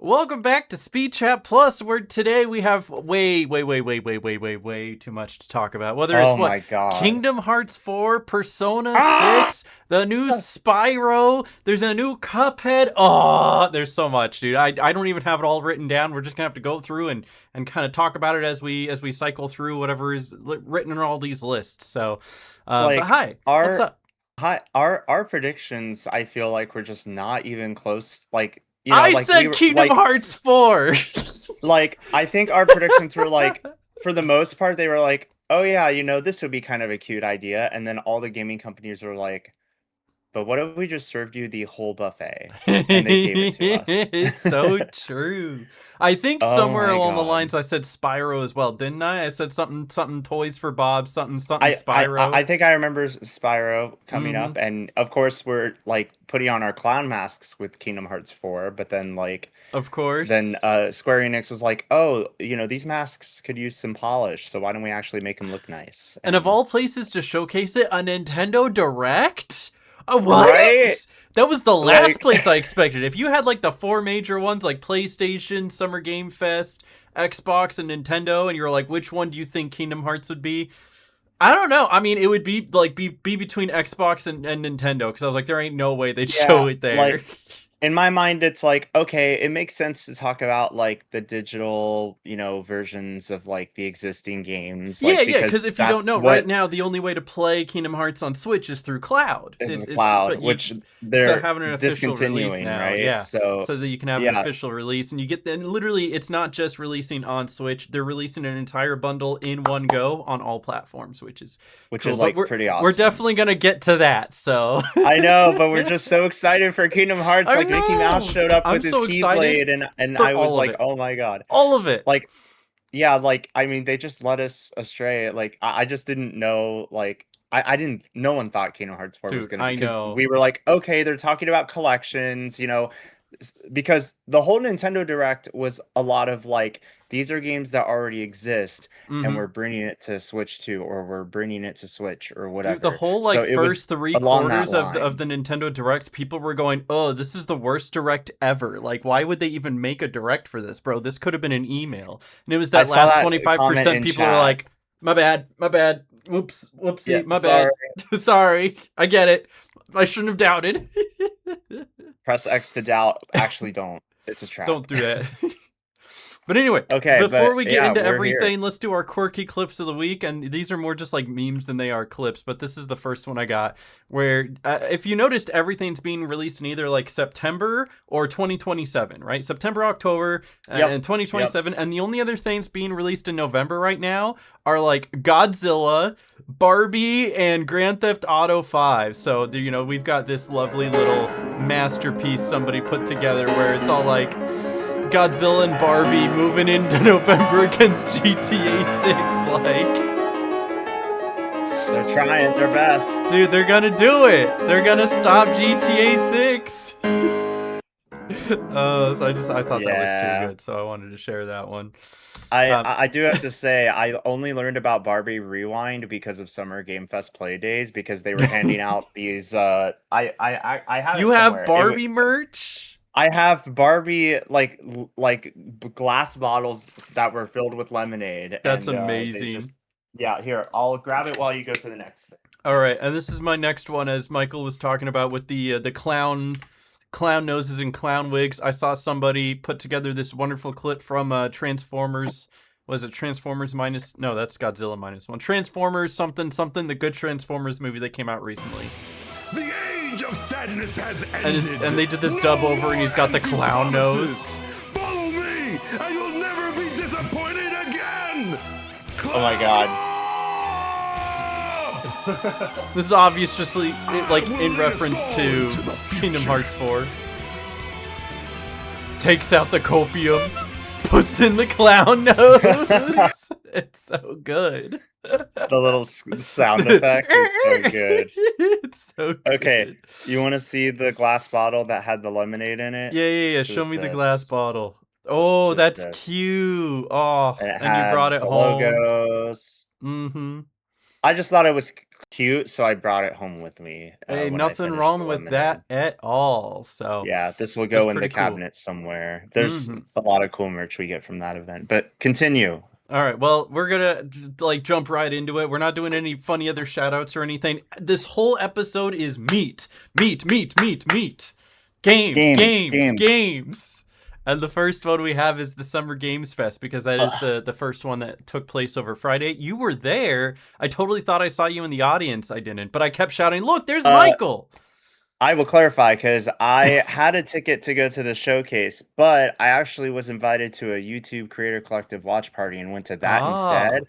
Welcome back to Speed Chat Plus, where today we have way too much to talk about. Whether it's Oh what my God. Kingdom Hearts 4, Persona Ah! 6, the new Spyro, there's a new Cuphead. Oh, there's so much, dude. I don't even have it all written down. We're just gonna have to go through and kind of talk about it as we cycle through whatever is written in all these lists. So, but Like hi, what's our up? our predictions, I feel like we're just not even close. I Like we said were Kingdom Hearts 4. I think our predictions were like, for the most part, they were like, oh yeah, this would be kind of a cute idea. And then all the gaming companies were like, but what if we just served you the whole buffet? And they gave it to us. It's so true. I think Oh somewhere my along the God. lines I said Spyro as well, didn't I? I said something toys for Bob, something I Spyro. think I remember Spyro coming Mm-hmm. up, and of course we're like putting on our clown masks with Kingdom Hearts 4, but then Of course. Square Enix was like, oh, these masks could use some polish, so why don't we actually make them look nice? And of And all places to showcase it, a Nintendo Direct? A right, what? That was the last like place I expected. If you had like the four major ones like PlayStation, Summer Game Fest, Xbox, and Nintendo, and you were like, which one do you think Kingdom Hearts would be? I don't know. I mean, it would be between Xbox and Nintendo because I was like, there ain't no way they'd yeah, show it there. like in my mind, it's like, okay, it makes sense to talk about like the digital, versions of like the existing games, Yeah, like yeah. Because because if you don't that's know, right what now the only way to play Kingdom Hearts on Switch is through cloud. is It's, the it's cloud, but you which so they're having an official release discontinuing, now, right? yeah, So, so that you can have an yeah, official release, and you get then literally it's not just releasing on Switch; they're releasing an entire bundle in one go on all platforms, which is which cool. is But like we're pretty we're awesome. definitely gonna get to that. So I know, but we're just so excited for Kingdom Hearts. I Like Mickey Mouse know showed up I'm with his so excited Keyblade, and for I was all of like, it, oh my God. all of it, Like, yeah, like I mean, they just led us astray. Like I just didn't know. I didn't. No one thought Kingdom Hearts 4 was dude. gonna be, I because know. we were like, okay, they're talking about collections, because the whole Nintendo Direct was a lot of like, these are games that already exist, and Mm-hmm. we're bringing it to Switch 2, or we're bringing it to Switch, or Dude, the whatever. whole So like it was first three along that quarters of the line. Nintendo Direct, people were going, "Oh, this is the worst Direct ever. Like, why would they even make a Direct for this, bro? This could have been an email." And it was I that saw last that twenty five comment percent. in People were chat. like, my bad, whoops, Yeah, whoopsie, my sorry. bad, sorry, I get it. I shouldn't have doubted." Press X to doubt. Actually, don't. It's a trap. Don't do that. But anyway, Okay, before but we get yeah, into we're here. everything, let's do our quirky clips of the week. And these are more just like memes than they are clips. But this is the first one I got where, if you noticed, everything's being released in either like September or 2027, right? September, October, Yep. and Yep. 2027. And the only other things being released in November right now are like Godzilla, Barbie, and Grand Theft Auto 5. So, we've got this lovely little masterpiece somebody put together where it's all like Godzilla and Barbie moving into November against GTA 6. Like, They're trying their best. dude, they're gonna do it. They're gonna stop GTA 6. So I thought that was too Yeah. good, so I wanted to share that one. I Um, I do have to say, I only learned about Barbie Rewind because of Summer Game Fest play days, because they were handing out these I have you it have somewhere. Barbie merch? I have Barbie, glass bottles that were filled with lemonade, That's and they amazing. just, yeah, here, I'll grab it while you go to the next thing. All right, and this is my next one, as Michael was talking about with the clown noses and clown wigs. I saw somebody put together this wonderful clip from Transformers. Was it Transformers minus? No, that's Godzilla minus one. Transformers something something. The good Transformers movie that came out recently. The age of sadness has And ended. they did this dub over, and he's got the clown nose. Follow me, and you'll never be disappointed again. Oh my God. This is obviously like in reference to Kingdom Hearts 4. Takes out the copium, puts in the clown nose. It's so good. The little sound effect is so good. It's so Okay, good. you want to see the glass bottle that had the lemonade in it? Yeah. Show Who's me the glass this? bottle. Oh, Who's that's this? cute. Oh, And it and you brought had it the home. logos. Mm-hmm. I just thought it was cute, so I brought it home with me Hey, when I nothing finished the wrong with lemonade. that at all. So Yeah, this will that's go in the pretty cool. cabinet somewhere. There's Hmm. a lot of cool merch we get from that event. But continue. All right, well, we're gonna like jump right into it. We're not doing any funny other shout outs or anything. This whole episode is meat, meat, meat, meat, meat. Games, Games, games, games. games. And the first one we have is the Summer Games Fest because that is Ugh, the first one that took place over Friday. You were there. I totally thought I saw you in the audience. I didn't, but I kept shouting, "Look, there's Uh, Michael." I will clarify because I had a ticket to go to the showcase, but I actually was invited to a YouTube Creator Collective watch party and went to that Ah, instead.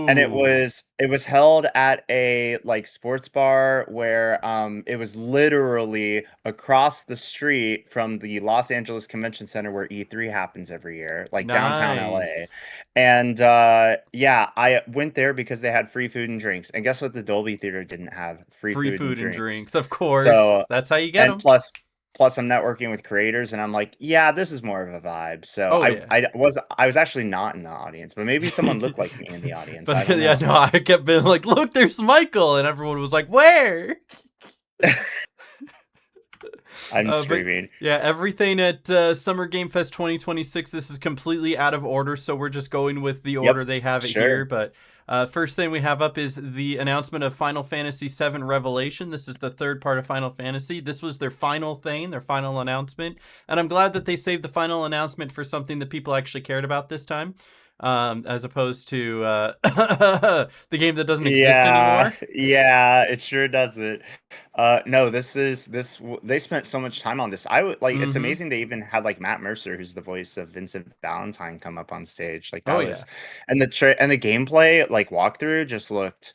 And it ooh, was it was held at a like sports bar where it was literally across the street from the Los Angeles Convention Center where E3 happens every year, like downtown LA. nice. And yeah, I went there because they had free food and drinks. And guess what? The Dolby Theater didn't have free Free food and food and drinks. drinks, of So, course. That's how you get and them. plus I'm networking with creators and I'm like, yeah, this is more of a vibe. So Oh yeah. I was actually not in the audience, but maybe someone looked like me in the audience. I But don't yeah, know. no, I kept being like, "Look, there's Michael," and everyone was like, "Where?" I'm But screaming. yeah, everything at Summer Game Fest 2026. This is completely out of order, so we're just going with the Yep, order they have it here. sure. But first thing we have up is the announcement of Final Fantasy VII Revelation. This is the third part of Final Fantasy. This was their final thing, their final announcement, and I'm glad that they saved the final announcement for something that people actually cared about this time. As opposed to the game that doesn't exist Yeah, anymore. yeah, it sure doesn't. No, they spent so much time on this. I would like it's Mm-hmm. amazing they even had like Matt Mercer, who's the voice of Vincent Valentine, come up on stage. Like Oh that yeah, was and the gameplay like walkthrough just looked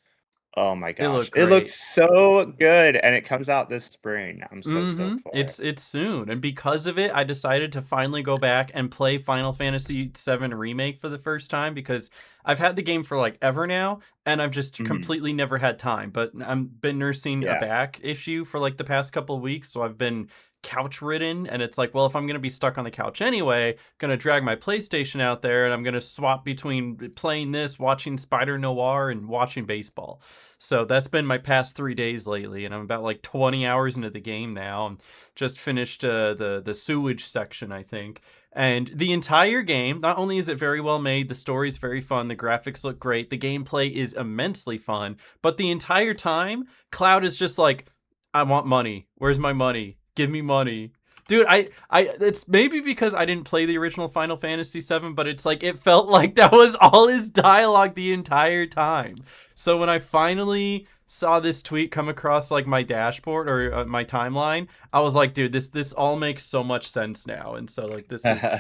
oh my it gosh. looked It looks great. so good and it comes out this spring. I'm so Mm-hmm. stoked for it. It's soon, and because of it, I decided to finally go back and play Final Fantasy VII Remake for the first time because I've had the game for like ever now, and I've just Mhm. completely never had time. But I've been nursing a Yeah. back issue for like the past couple of weeks, so I've been couch ridden, and it's like, well, if I'm gonna be stuck on the couch anyway, gonna drag my PlayStation out there, and I'm gonna swap between playing this, watching Spider Noir, and watching baseball. So that's been my past 3 days lately, and I'm about like 20 hours into the game now. I'm just finished the sewage section, I think. And the entire game, not only is it very well made, the story's very fun, the graphics look great, the gameplay is immensely fun, but the entire time, Cloud is just like, I want money. Where's my money? Give me money. Dude, it's maybe because I didn't play the original Final Fantasy VII, but it's like it felt like that was all his dialogue the entire time. So when I finally saw this tweet come across like my dashboard or my timeline, I was like, dude, this all makes so much sense now. And so like this is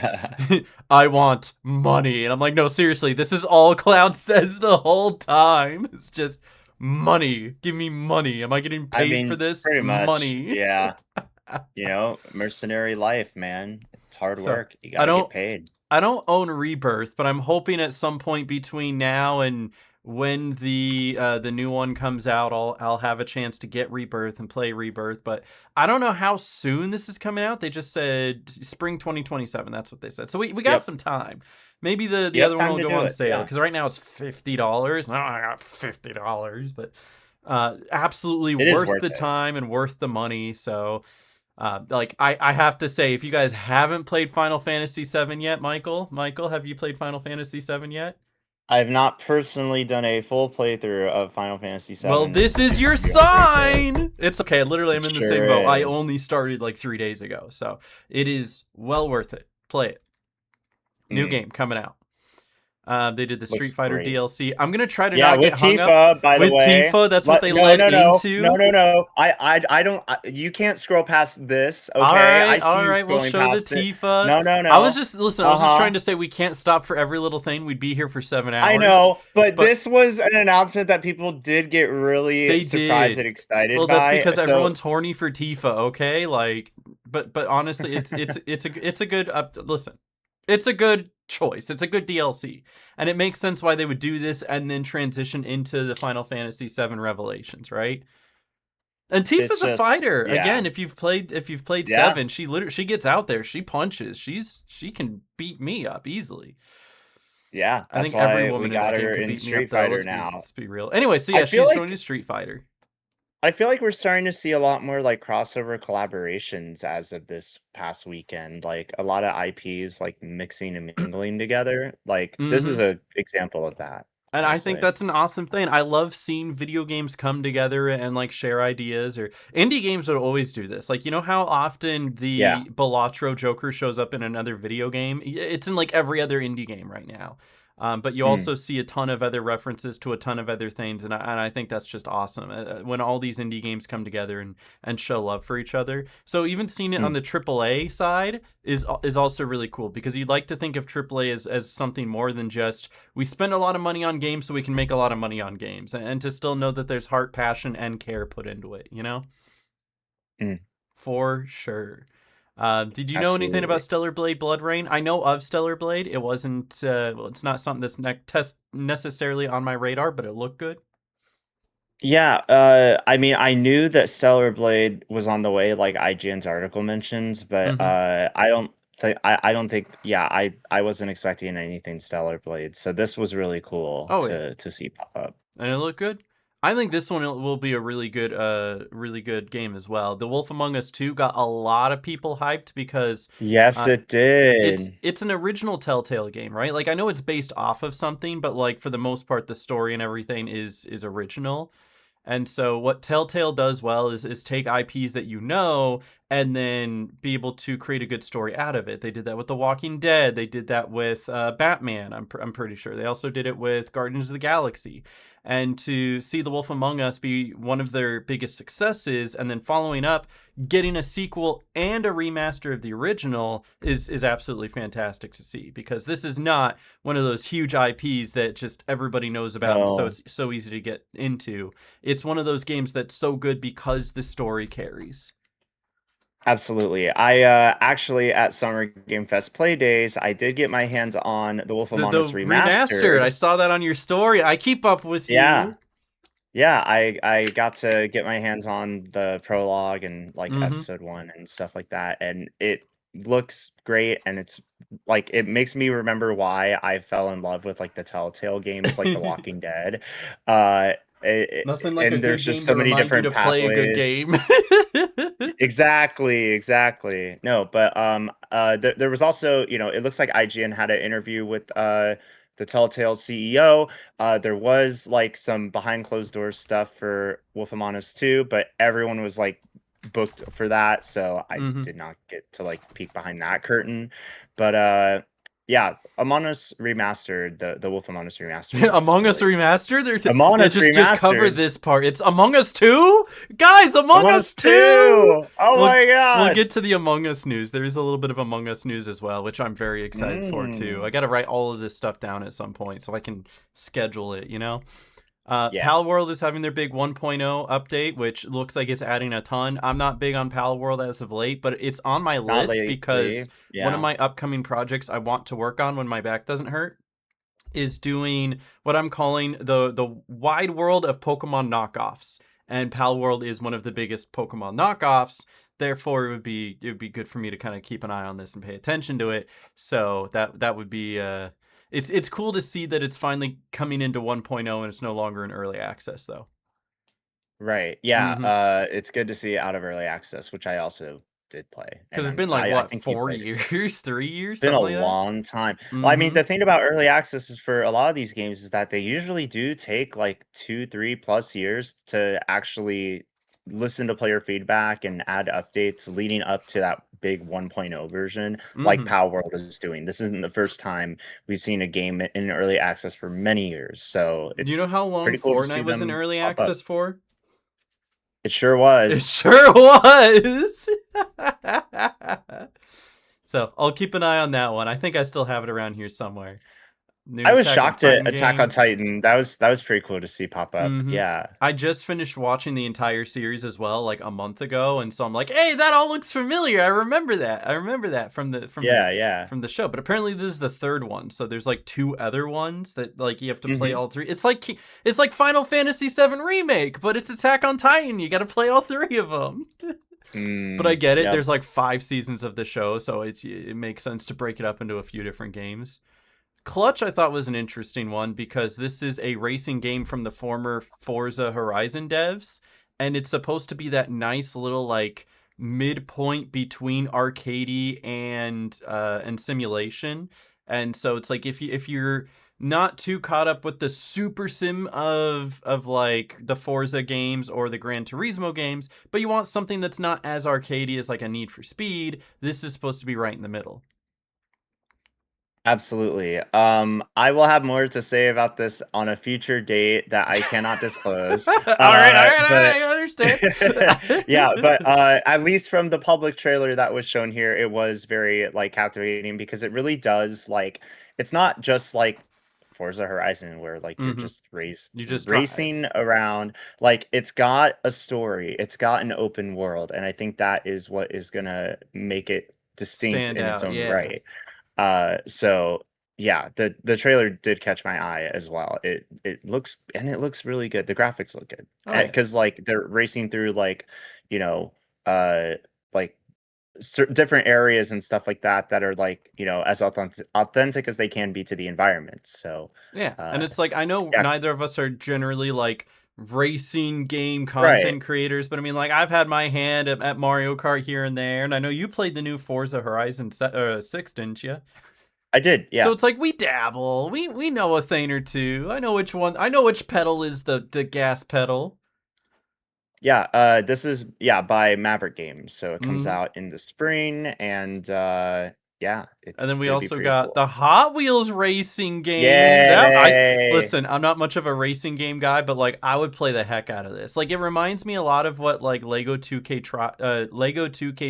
I want money. And I'm like, no, seriously, this is all Cloud says the whole time. It's just money. Give me money. Am I getting I paid for mean, this? pretty much. Money. Yeah. You know, mercenary life, man. It's hard So work. You I got to get don't paid. I don't own Rebirth, but I'm hoping at some point between now and when the new one comes out, I'll have a chance to get Rebirth and play Rebirth. But I don't know how soon this is coming out. They just said spring 2027. That's what they said. So we got Yep. some time. Maybe the You have other one time will to go do on it. sale Yeah. because right now it's $50. No, I got $50, but absolutely It is worth worth the it. time and worth the money. So. Like I have to say, if you guys haven't played Final Fantasy VII yet, Michael, have you played Final Fantasy VII yet? I have not personally done a full playthrough of Final Fantasy Well, VII. this is your You are very good. sign. It's okay. Literally, It I'm in the sure same boat. I is. only started like 3 days ago, so it is well worth it. Play it. New Mm, game coming out. They did the looks Street Fighter great. DLC. I'm gonna try to Yeah, not with get hung up Tifa, by the with way. Tifa. That's what they No, led no, no, no, into. no, no. I don't. You can't scroll past this. All Okay, I right, see all you right. We'll scrolling show the past it. Tifa. No, no, I was no. just listen. I Uh was just huh. trying to say we can't stop for every little thing. We'd be here for 7 I hours, know, but but this was an announcement that people did get really they surprised and did. excited Well, that's by. because So everyone's horny for Tifa. Okay, like, but honestly, it's a good listen. It's a good choice. It's a good DLC, and it makes sense why they would do this and then transition into the Final Fantasy VII Revelations, right? And it's Tifa's a just, fighter. yeah, Again, if you've played yeah, Seven, she gets out there, she punches, she can beat me up easily. yeah. I That's think every why we woman in got that game her could in beat me up Street though. Fighter Let's be now. let's be real. Anyway, so I yeah, feel she's joining like Street Fighter. I feel like we're starting to see a lot more like crossover collaborations as of this past weekend. Like a lot of IPs like mixing and mingling together. Like this is Hmm. a example of that, And I think honestly. that's an awesome thing. I love seeing video games come together and like share ideas. Or indie games would always do this. Like, you know how often Yeah. the Balatro Joker shows up in another video game? It's in like every other indie game right now. But you Mm, also see a ton of other references to a ton of other things, and I think that's just awesome when all these indie games come together and show love for each other. So even seeing it on mm. the AAA side is also really cool, because you'd like to think of AAA as something more than just we spend a lot of money on games so we can make a lot of money on games, and to still know that there's heart, passion, and care put into it, you know? Mm, For sure. Did you know anything about absolutely. Stellar Blade Blood Rain? I know of Stellar Blade. It wasn't, well, it's not something that's necessarily on my radar, but it looked good. Yeah, I mean, I knew that Stellar Blade was on the way, like IGN's article mentions, but Hmm. I don't think, yeah, I wasn't expecting anything Stellar Blade, so this was really cool Oh, yeah. to see pop up. And it looked good. I think this one will be a really good game as well. The Wolf Among Us 2 got a lot of people hyped because Yes, uh, it it's did. it's an original Telltale game, right? Like, I know it's based off of something, but like for the most part, the story and everything is original. And so what Telltale does well is take IPs that you know and then be able to create a good story out of it. They did that with The Walking Dead. They did that with Batman. I'm pretty sure. They also did it with Guardians of the Galaxy. And to see The Wolf Among Us be one of their biggest successes, and then following up, getting a sequel and a remaster of the original is absolutely fantastic to see, because this is not one of those huge IPs that just everybody knows about, and so No, it's so easy to get into. It's one of those games that's so good because the story carries. absolutely. I actually at Summer Game Fest Play Days, I did get my hands on The Wolf Among The Us remastered, I Remastered. saw that on your story. I keep up with Yeah. you. Yeah, I got to get my hands on the prologue and like Mm-hmm. episode 1 and stuff like that, and it looks great, and it's like it makes me remember why I fell in love with like the Telltale games like The Walking Dead. Uh Nothing like a and there's good just game to so many remind you different to play a good pathways. game. Exactly, exactly. No, but there was also, you know, it looks like IGN had an interview with the Telltale CEO. There was like some behind closed doors stuff for Wolf Among Us 2, but everyone was like booked for that, so I Hmm. did not get to like peek behind that curtain. But yeah, Among Us Remastered, the Wolf Among Us Remastered looks Among Us really remastered. Among Yeah, Us just cover Remastered. this part. It's Among Us 2, guys. Among Among Us Us 2. 2. Oh We'll my we'll god. get to the Among Us news. There is a little bit of Among Us news as well, which I'm very excited for too. I Mm. got to write all of this stuff down at some point so I can schedule it. You know. Yeah, Pal World is having their big 1.0 update, which looks like it's adding a ton. I'm not big on Pal World as of late, but it's on my not list lately. because one of Yeah. my upcoming projects I want to work on when my back doesn't hurt is doing what I'm calling the wide world of Pokemon knockoffs. And Pal World is one of the biggest Pokemon knockoffs. Therefore, it would be good for me to kind of keep an eye on this and pay attention to it. So that would be it's cool to see that it's finally coming into 1.0 and it's no longer in early access though. Right. Yeah. Mm-hmm. It's good to see it out of early access, which I also did play, Because and it's been like I what, think you 4 played it too. years, 3 years, Been a something like that. long time. Well, I mean, Mm-hmm. the thing about early access is for a lot of these games is that they usually do take like 2, 3+ years to actually listen to player feedback and add updates leading up to that big 1.0 version, like Mm-hmm. Power World is doing. This isn't the first time we've seen a game in early access for many years, so Do you know it's how long pretty cool to see Fortnite was in them early pop up. access for? It sure It was. sure was. So I'll keep an eye on that one. I think I still have it around here somewhere. New I was Attack on shocked at Titan Attack on game. Titan. That was pretty cool to see pop up. Mm-hmm. Yeah. I just finished watching the entire series as well, like a month ago, and so I'm like, hey, that all looks familiar. I remember that. I remember that from Yeah, yeah. from the show. But apparently this is the third one, so there's like two other ones that like you have to play Mhm. all three. It's like Final Fantasy VII Remake, but it's Attack on Titan. You got to play all three of them. But I get it. Yep. There's like 5 seasons of the show, so it makes sense to break it up into a few different games. Clutch I thought was an interesting one because this is a racing game from the former Forza Horizon devs, and it's supposed to be that nice little like midpoint between arcadey and simulation. And so it's like if you're not too caught up with the super sim of like the Forza games or the Gran Turismo games, but you want something that's not as arcadey as like a Need for Speed, this is supposed to be right in the middle. Absolutely. I will have more to say about this on a future date that I cannot disclose. All right, But I understand. yeah, but at least from the public trailer that was shown here, it was very like captivating because it really does like it's not just like Forza Horizon where like you're just You just racing around. Like it's got a story, it's got an open world, and I think that is what is gonna make it distinct stand in its out, own yeah. right. So yeah, the trailer did catch my eye as well. It looks really good. The graphics look good. Oh, yeah. Because like they're racing through like, you know, like different areas and stuff like that that are like, you know, as authentic as they can be to the environment. So Yeah, and it's like I know yeah, neither of us are generally like racing game right. content creators, but I mean, like I've had my hand at Mario Kart here and there, and I know you played the new Forza Horizon 6, didn't you? I did, yeah. So it's like we dabble, we know a thing or two. I know which one. I know which pedal is the gas pedal. Yeah, this is by Maverick Games, so it comes Mhm. out in the spring, and yeah, And then it's we gonna be also pretty got cool. the Hot Wheels racing game. Yay! Listen, I'm not much of a racing game guy, but like I would play the heck out of this. Like it reminds me a lot of what like Lego 2K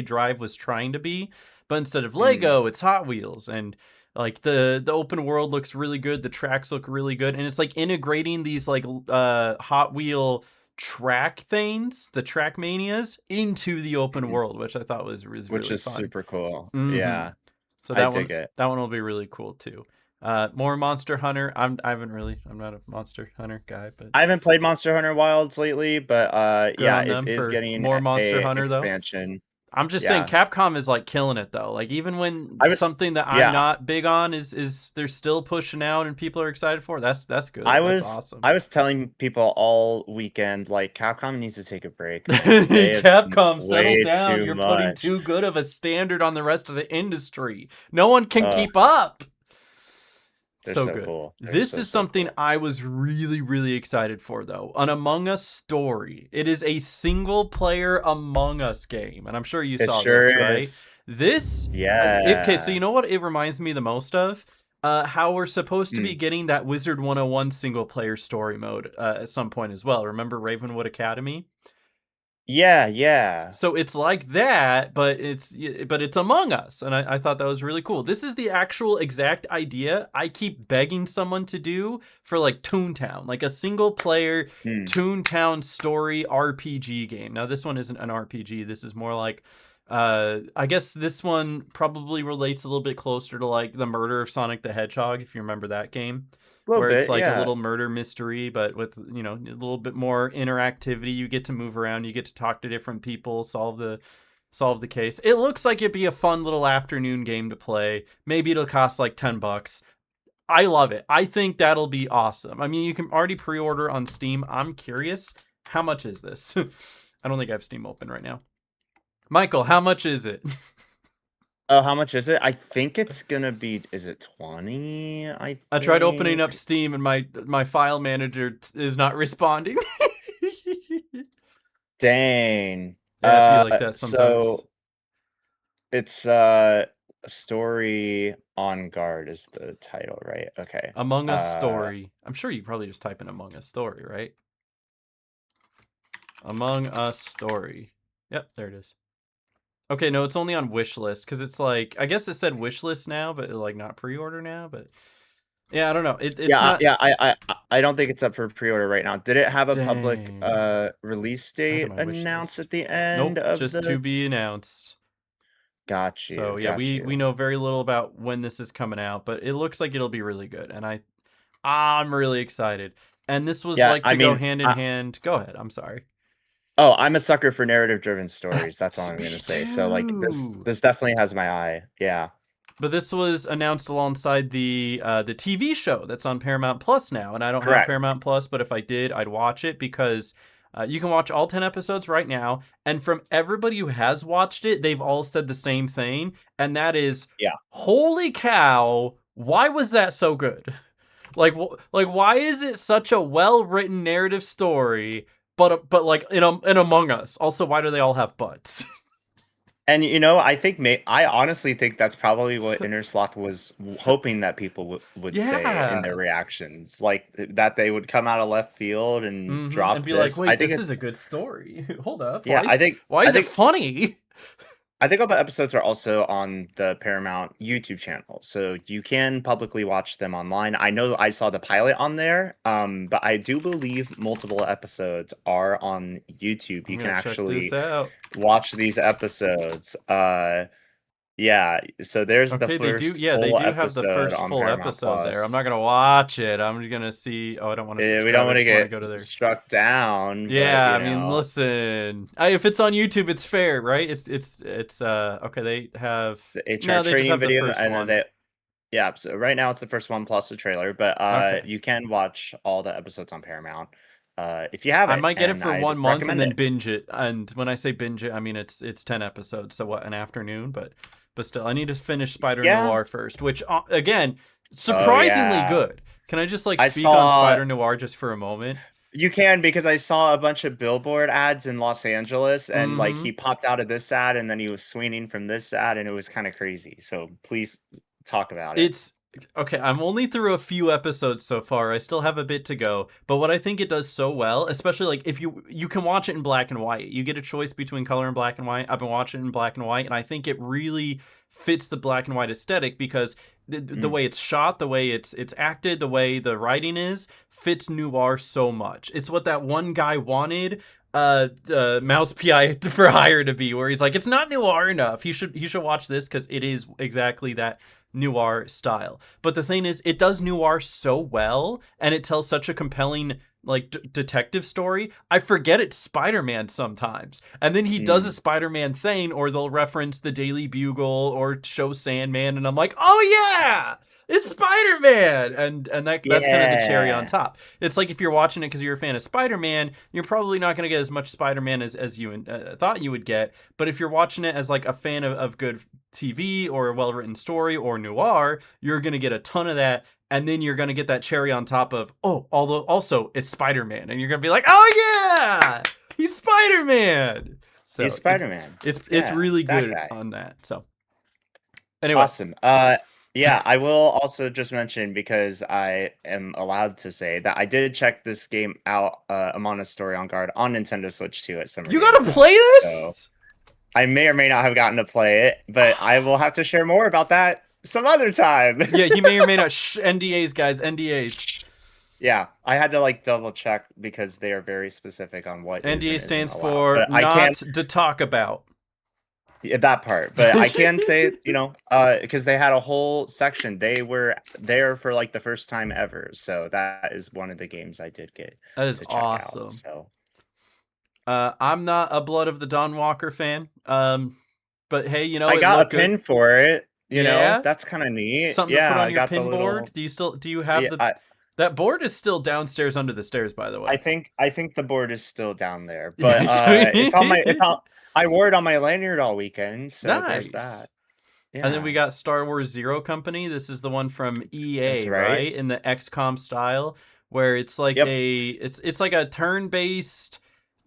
Drive was trying to be, but instead of Lego, it's Hot Wheels, and like the open world looks really good, the tracks look really good, and it's like integrating these like Hot Wheel track things, the track manias, into the open world, which I thought was Which really is fun. super cool. Mhm. Yeah, So I dig it. that one will be really cool too. More Monster Hunter. I'm not a Monster Hunter guy, but I haven't played Monster Hunter Wilds lately, but good yeah, on it them is for getting more Monster a Hunter though. expansion. I'm just saying Yeah, Capcom is like killing it though. Like even when I was something that I'm yeah, not big on is they're still pushing out and people are excited for, that's good. I That's was awesome. I was telling people all weekend like Capcom needs to take a break, man. They have done Capcom, settle way down. too You're putting much. too good of a standard on the rest of the industry. No one can Ugh, keep up. they're So so good. cool. They're This is so something cool. I was really, really excited for, though. An Among Us story. It is a single player Among Us game. And I'm sure you It saw sure this, right? is. This, okay, so Yeah. you know what it reminds me the most of? How we're supposed to be Mm. getting that Wizard 101 single player story mode at some point as well. Remember Ravenwood Academy? Yeah, yeah. So it's like that, but it's Among Us, and I thought that was really cool. This is the actual exact idea I keep begging someone to do for like Toontown, like a single player Mm. Toontown story RPG game. Now this one isn't an RPG. This is more like I guess this one probably relates a little bit closer to like the Murder of Sonic the Hedgehog, if you remember that game, A little where it's bit, like a yeah. little murder mystery, but with, you know, a little bit more interactivity. You get to move around, you get to talk to different people, solve the case. It looks like it'd be a fun little afternoon game to play. Maybe it'll cost like $10. I love it. I think that'll be awesome. I mean, you can already pre-order on Steam. I'm curious, how much is this? I don't think I have Steam open right now. Michael, how much is it? Oh, how much is it? I think it's gonna be. Is it 20? I tried opening up think. Steam and my file manager is not responding. Dang. Yeah, it'd be like that sometimes. So it's Story on Guard is the title, right? Okay. Among Us story. I'm sure you probably just type in Among Us story, right? Among Us story. Yep, there it is. Okay, no, it's only on wishlist because it's like, I guess it said wishlist now, but like not pre-order now. But yeah, I don't know. It's not. Yeah. I don't think it's up for pre-order right now. Did it have a public Dang. release Add to date my wish announced list. at the end Nope, of just to the? be announced. Got you. So yeah, Got we you. know very little about when this is coming out, but it looks like it'll be really good, and I'm really excited. And this was Yeah, like I to go mean, hand in hand. Go ahead. I'm sorry. oh, I'm a sucker for narrative-driven stories. That's all I'm Me gonna say. So like too. this definitely has my eye. Yeah. But this was announced alongside the TV show that's on Paramount Plus now, and I don't have Correct. Paramount Plus, but if I did, I'd watch it because You can watch all 10 episodes right now, and from everybody who has watched it, they've all said the same thing, and that is, Yeah. holy cow, why was that so good? Like why is it such a well-written narrative story, but like in Among Us? Also, why do they all have butts? And I honestly think that's probably what Innersloth was hoping that people would say in their Yeah. reactions, like that they would come out of left field and drop And be like, this. I wait, think this it, is a good story. Hold up. yeah, Why I is it think funny? I think all the episodes are also on the Paramount YouTube channel, so you can publicly watch them online. I know I saw the pilot on there, but I do believe multiple episodes are on YouTube. I'm You can gonna check this actually out. watch these episodes. Yeah, so there's the Okay, first they full do have the episode first on full Paramount episode there. I'm Plus. not gonna watch it. I'm just gonna see. Oh, I don't want to We don't subscribe. I want to just want to get go to there. struck down, but Yeah, I mean, listen. If it's on YouTube, it's fair, right? It's okay. They have the no. HR They just training have the video, first and then one. yeah, so right now it's the first one plus the trailer, but Okay. you can watch all the episodes on Paramount if you have I it, might get it and for I'd 1 month and recommend then it. binge it. And when I say binge it, I mean it's 10 episodes. So what, an afternoon? But still, I need to finish Spider Yeah. Noir first, which again, Oh surprisingly yeah. good. Can I just like I speak on saw Spider Noir just for a moment? You can, because I saw a bunch of billboard ads in Los Angeles, and like Mm-hmm. he popped out of this ad and then he was swinging from this ad, and it was kind of crazy. So please talk about it. It's okay. I'm only through a few episodes so far. I still have a bit to go. But what I think it does so well, especially like if you can watch it in black and white. You get a choice between color and black and white. I've been watching it in black and white, and I think it really fits the black and white aesthetic because the way it's shot, the way it's acted, the way the writing is fits noir so much. It's what that one guy wanted Mouse PI for Hire to be, where he's like, it's not noir enough. He should watch this because it is exactly that noir style. But the thing is, it does noir so well, and it tells such a compelling like detective story. I forget it's Spider-Man sometimes, and then he does a Spider-Man thing, or they'll reference the Daily Bugle or show Sandman, and I'm like, oh yeah, it's Spider-Man, and that's kind of the cherry on Yeah. top. It's like if you're watching it because you're a fan of Spider-Man, you're probably not going to get as much Spider-Man as you thought you would get. But if you're watching it as like a fan of good TV or a well-written story or noir, you're going to get a ton of that. And then you're going to get that cherry on top of, oh, although also it's Spider-Man. And you're going to be like, oh yeah, he's Spider-Man. So He's Spider-Man. It's Yeah, really that good guy. on that. So anyway. Awesome. Yeah, I will also just mention, because I am allowed to say, that I did check this game out, Among Us Story on Guard, on Nintendo Switch 2 at Summer You Game got to Fest. play this? So I may or may not have gotten to play it, but I will have to share more about that some other time. Yeah, he may or may not. NDAs, guys, NDAs. Yeah, I had to like double check because they are very specific on what is and NDA isn't stands allowed. for But I not can't to talk about. that part. But I can say, because they had a whole section. They were there for like the first time ever. So that is one of the games I did get That is to check awesome. out. So I'm not a Blood of the Dawn Walker fan. But hey, I got a pin for it. You Yeah? know, that's kind of neat. Something Yeah, to put on I your got pin the little. board. Do you have Yeah, that board is still downstairs under the stairs, by the way. I think the board is still down there, but I wore it on my lanyard all weekend, so there's Nice. that. And then we Yeah. got Star Wars Zero Company. This is the one from EA, That's right. In the XCOM style, where it's like Yep. it's like a turn-based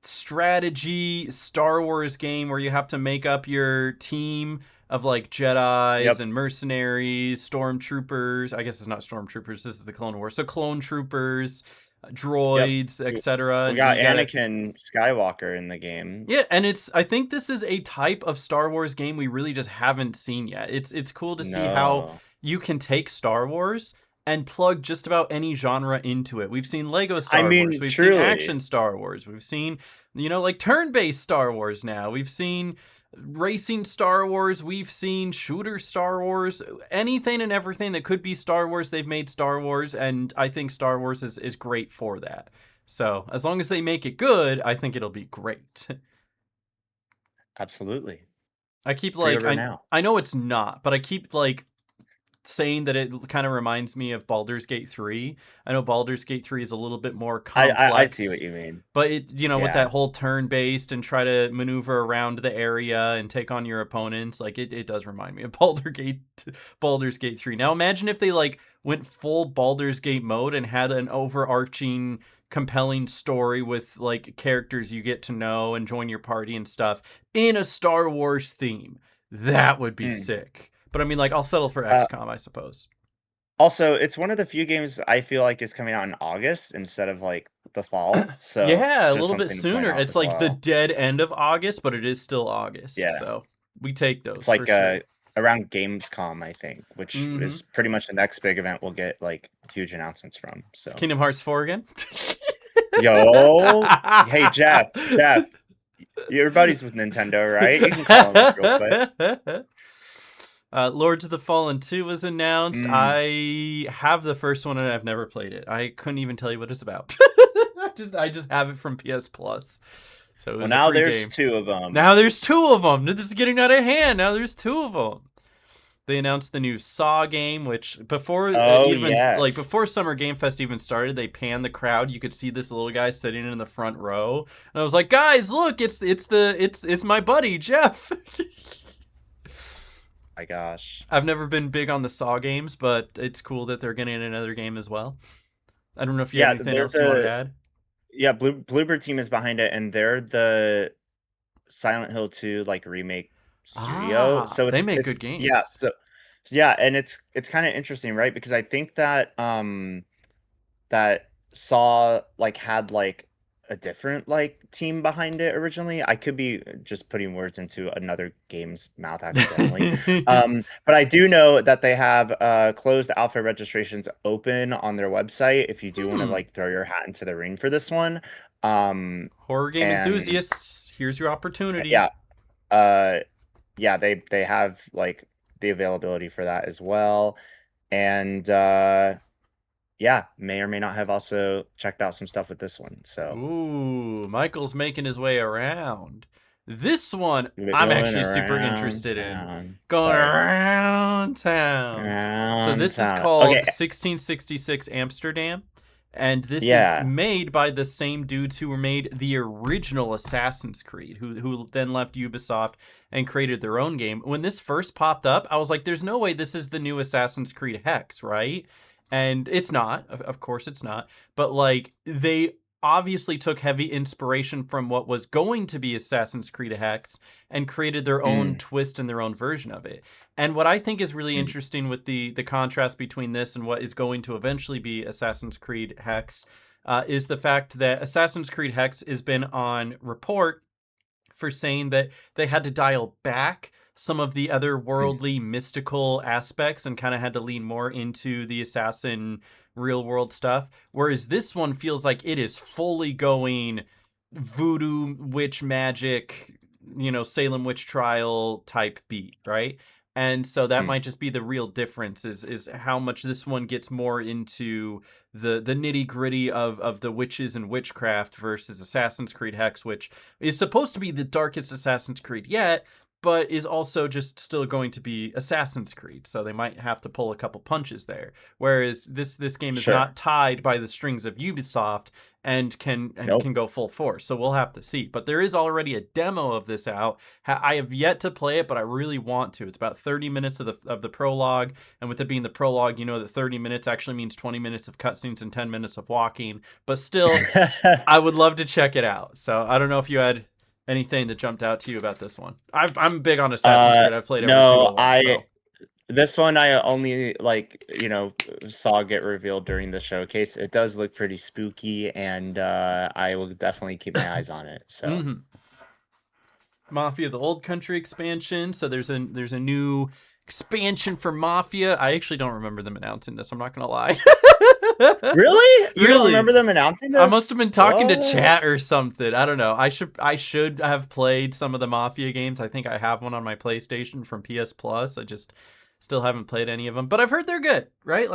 strategy Star Wars game where you have to make up your team of like Jedis Yep. and mercenaries, stormtroopers. I guess it's not stormtroopers. This is the Clone Wars. So clone troopers, droids, etc. We got Anakin Skywalker in the game. Yeah, and I think this is a type of Star Wars game we really just haven't seen yet. It's cool to see how No. you can take Star Wars and plug just about any genre into it. We've seen Lego Star I mean, Wars, we've truly. seen action Star Wars, we've seen like turn-based Star Wars now. We've seen racing Star Wars, we've seen shooter Star Wars, anything and everything that could be Star Wars, they've made Star Wars, and I think Star Wars is great for that. So, as long as they make it good, I think it'll be great. Absolutely. I keep like Pre-order now. I know it's not, but I keep like saying that it kind of reminds me of Baldur's Gate 3. I know Baldur's Gate 3 is a little bit more I see what complex, you mean. but it, with Yeah. that whole turn-based and try to maneuver around the area and take on your opponents, like it does remind me of Baldur's Gate 3. Now imagine if they like went full Baldur's Gate mode and had an overarching compelling story with like characters you get to know and join your party and stuff in a Star Wars theme. That would be sick. But I mean, like, I'll settle for XCOM, I suppose. Also, it's one of the few games I feel like is coming out in August instead of like the fall. So yeah, a just little bit something to point sooner. out It's as like the well. dead end of August, but it is still August. Yeah. So we take those It's like for sure. around Gamescom, I think, which Mhm. is pretty much the next big event we'll get like huge announcements from. So Kingdom Hearts 4 again? Yo, hey Jeff, your buddies with Nintendo, right? You can call him up real quick. Lords of the Fallen 2 was announced. Mm. I have the first one and I've never played it. I couldn't even tell you what it's about. I just have it from PS Plus. So it was Well, now a free there's game. 2 of them. Now there's 2 of them. This is getting out of hand. Now there's 2 of them. They announced the new Saw game, which before yes. before Summer Game Fest even started, they panned the crowd. You could see this little guy sitting in the front row, and I was like, "Guys, look! It's my buddy Jeff." My gosh, I've never been big on the Saw games, but it's cool that they're getting another game as well. I don't know if you have anything else you want to add. Yeah, Bluebird team is behind it, and they're the Silent Hill 2 like remake studio. So they make good games. Yeah, and it's kind of interesting, right? Because I think that that Saw like had like a different like team behind it originally. I could be just putting words into another game's mouth accidentally. But I do know that they have closed alpha registrations open on their website if you do want to like throw your hat into the ring for this one. Horror game enthusiasts, here's your opportunity. Yeah. Yeah, they have like the availability for that as well. And yeah, may or may not have also checked out some stuff with this one. So ooh, Michael's making his way around. This one I'm actually super interested in. Going around town. So this is called 1666 Amsterdam. And this is made by the same dudes who made the original Assassin's Creed, who then left Ubisoft and created their own game. When this first popped up, I was like, there's no way this is the new Assassin's Creed Hex, right? And it's not. Of course it's not. But like, they obviously took heavy inspiration from what was going to be Assassin's Creed Hex and created their own twist and their own version of it. And what I think is really interesting with the contrast between this and what is going to eventually be Assassin's Creed Hex is the fact that Assassin's Creed Hex has been on report for saying that they had to dial back some of the otherworldly mystical aspects and kind of had to lean more into the assassin real world stuff. Whereas this one feels like it is fully going voodoo, witch magic, Salem witch trial type beat, right? And so that might just be the real difference is how much this one gets more into the nitty gritty of the witches and witchcraft versus Assassin's Creed Hex, which is supposed to be the darkest Assassin's Creed yet, but is also just still going to be Assassin's Creed. So they might have to pull a couple punches there. Whereas this game is not tied by the strings of Ubisoft and can go full force. So we'll have to see. But there is already a demo of this out. I have yet to play it, but I really want to. It's about 30 minutes of the prologue. And with it being the prologue, you know that 30 minutes actually means 20 minutes of cutscenes and 10 minutes of walking. But still, I would love to check it out. So I don't know if you had anything that jumped out to you about this one. I'm big on Assassin's Creed. I've played every single one. This one I only saw get revealed during the showcase. It does look pretty spooky, and I will definitely keep my eyes on it. So, Mafia: The Old Country expansion. So there's a new expansion for Mafia. I actually don't remember them announcing this. I'm not gonna lie. Really? You don't remember them announcing this? I must have been talking to chat or something. I don't know. I should have played some of the Mafia games. I think I have one on my PlayStation from PS Plus. I just still haven't played any of them, but I've heard they're good, right?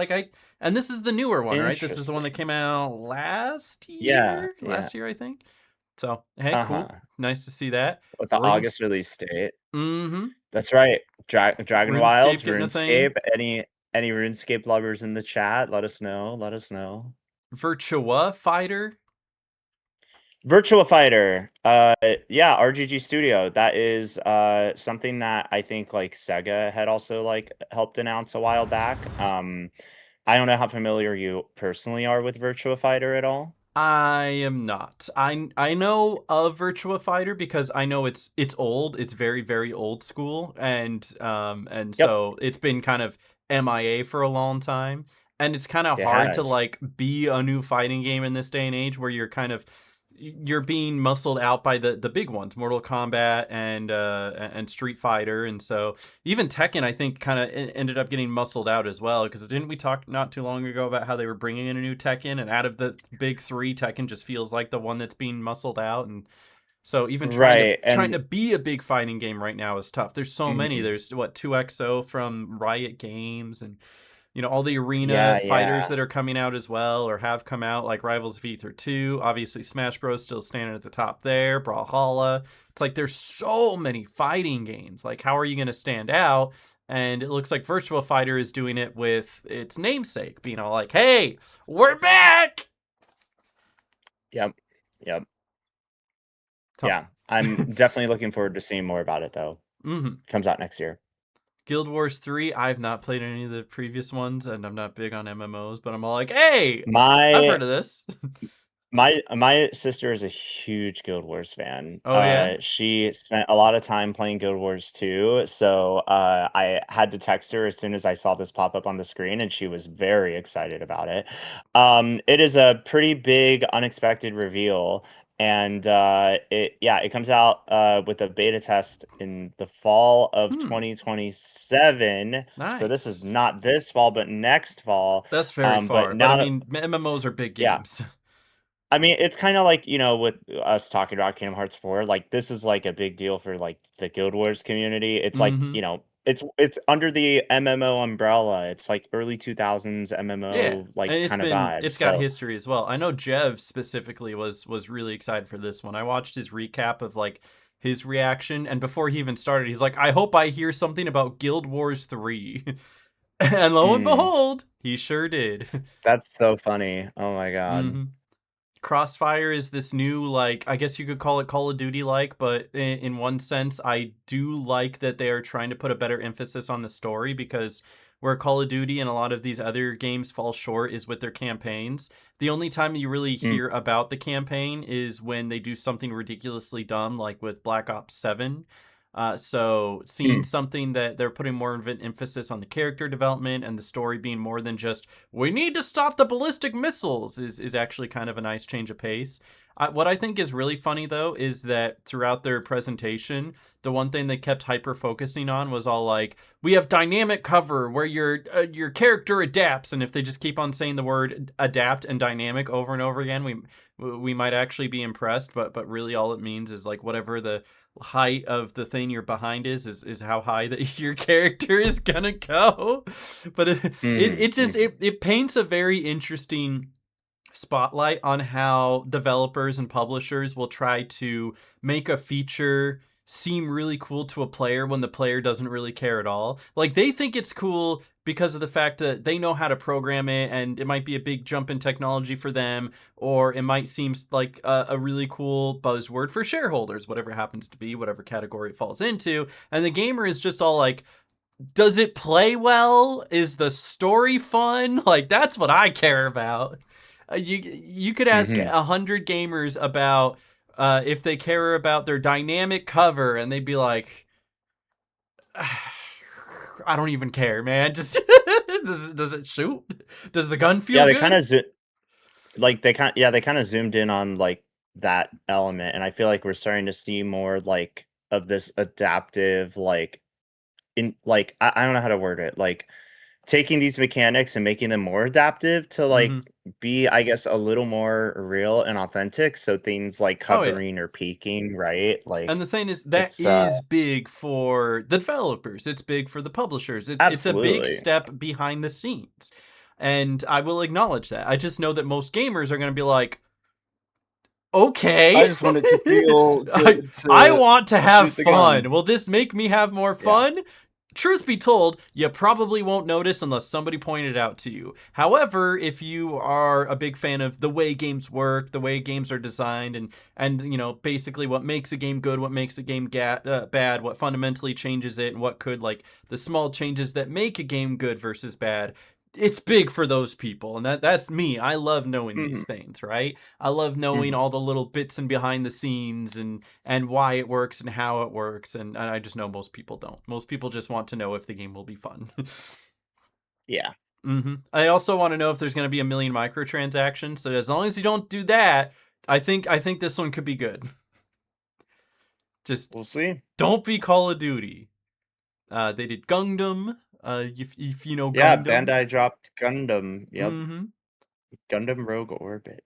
And this is the newer one, right? This is the one that came out last year. Last year, I think. So hey, cool. Nice to see that. With the August release date. Mm-hmm. That's right. Dragon Wilds, RuneScape, Any RuneScape lovers in the chat? Let us know. Let us know. Virtua Fighter. Virtua Fighter. Yeah, RGG Studio. That is something that I think like Sega had also like helped announce a while back. I don't know how familiar you personally are with Virtua Fighter at all. I am not. I know of Virtua Fighter because I know it's old. It's very very old school, and Yep, so it's been kind of MIA for a long time. And it's kind of it hard to has. like be a new fighting game in this day and age where you're being muscled out by the big ones, Mortal Kombat and Street Fighter, and so even Tekken, I think, kind of ended up getting muscled out as well. Because didn't we talk not too long ago about how they were bringing in a new Tekken, and out of the big three, Tekken just feels like the one that's being muscled out, and so even Right. trying to And be a big fighting game right now is tough. There's so many. mhm. There's what 2XO from Riot Games, and all the arena Yeah, fighters yeah. that are coming out as well or have come out, like Rivals of Ether 2. Obviously, Smash Bros. Still standing at the top there. Brawlhalla. It's like there's so many fighting games. Like, how are you going to stand out? And it looks like Virtua Fighter is doing it with its namesake, being all like, hey, we're back! Yep. Yep. Tom. Yeah. I'm definitely looking forward to seeing more about it though. Mm-hmm. Comes out next year. Guild Wars 3, I've not played any of the previous ones, and I'm not big on MMOs, but I'm all like, hey, I've My heard of this. my sister is a huge Guild Wars fan. Oh, yeah? She spent a lot of time playing Guild Wars 2, so I had to text her as soon as I saw this pop up on the screen, and she was very excited about it. It is a pretty big, unexpected reveal, and it comes out with a beta test in the fall of Hmm. 2027. So this is Nice. not this fall, but next fall. That's very But far. But I now, mean, MMOs are big yeah. games. I mean, it's kinda like, with us talking about Kingdom Hearts 4, like, this is, like, a big deal for, like, the Guild Wars community. It's like, Mm-hmm. it's under the MMO umbrella. It's like early 2000s Yeah. MMO, And like, kinda vibe, it's got so history as well. I know Jev specifically was really excited for this one. I watched his recap of like his reaction, and before he even started, he's like, I hope I hear something about Guild Wars 3. And lo and mm, behold, he sure did. that's so funny. Oh my god. Mm-hmm. Crossfire is this new, like, I guess you could call it Call of Duty like, but in one sense, I do like that they are trying to put a better emphasis on the story, because where Call of Duty and a lot of these other games fall short is with their campaigns. The only time you really Mm, hear about the campaign is when they do something ridiculously dumb, like with Black Ops 7. So seeing mm, something that they're putting more of an emphasis on the character development and the story being more than just we need to stop the ballistic missiles is actually kind of a nice change of pace. What I think is really funny though is that throughout their presentation, the one thing they kept hyper focusing on was all like, we have dynamic cover where your character adapts, and if they just keep on saying the word adapt and dynamic over and over again, we might actually be impressed, but really all it means is like whatever the height of the thing you're behind is how high that your character is gonna go. But mhm, it just mhm, it paints a very interesting spotlight on how developers and publishers will try to make a feature seem really cool to a player when the player doesn't really care at all. Like, they think it's cool because of the fact that they know how to program it, and it might be a big jump in technology for them, or it might seem like a really cool buzzword for shareholders, whatever it happens to be, whatever category it falls into. And the gamer is just all like, does it play well? Is the story fun? Like, that's what I care about. You could ask mhm. 100 gamers about if they care about their dynamic cover, and they'd be like, I don't even care, man. Just does it shoot? Does the gun Yeah, feel good? they kinda zoomed in on, like, that element, and I feel like we're starting to see more, like, of this adaptive, like, I don't know how to word it, like, taking these mechanics and making them more adaptive to, Hmm. like, be, I guess, a little more real and authentic, so things like Oh yeah. covering or peeking, right? And Like, the thing is, that it's, is big for the developers. It's big for the publishers. It's a big absolutely. step behind the scenes. And I will acknowledge that. I just know that most gamers are going to be like, I okay, just want it to feel I, good I to want to have shoot the gun. fun. Will this make me have more Yeah. fun? truth be told, you probably won't notice unless somebody pointed it out to you. However, if you are a big fan of the way games work, the way games are designed, and you know, basically what makes a game good, what makes a game bad, what fundamentally changes it, and what could, like, the small changes that make a game good versus bad, it's big for those people. And that's me. I love knowing these things, right? I love knowing all the little bits and behind the scenes and why it works and how it works. And I just know most people don't. Most people just want to know if the game will be fun. Yeah. I also want to know if there's going to be a million microtransactions. So as long as you don't do that, I think this one could be good. Just We'll see. don't be Call of Duty. They did Gundam. If you know Yeah, Gundam. Bandai dropped Gundam. Yep. Mm-hmm. Gundam Rogue Orbit.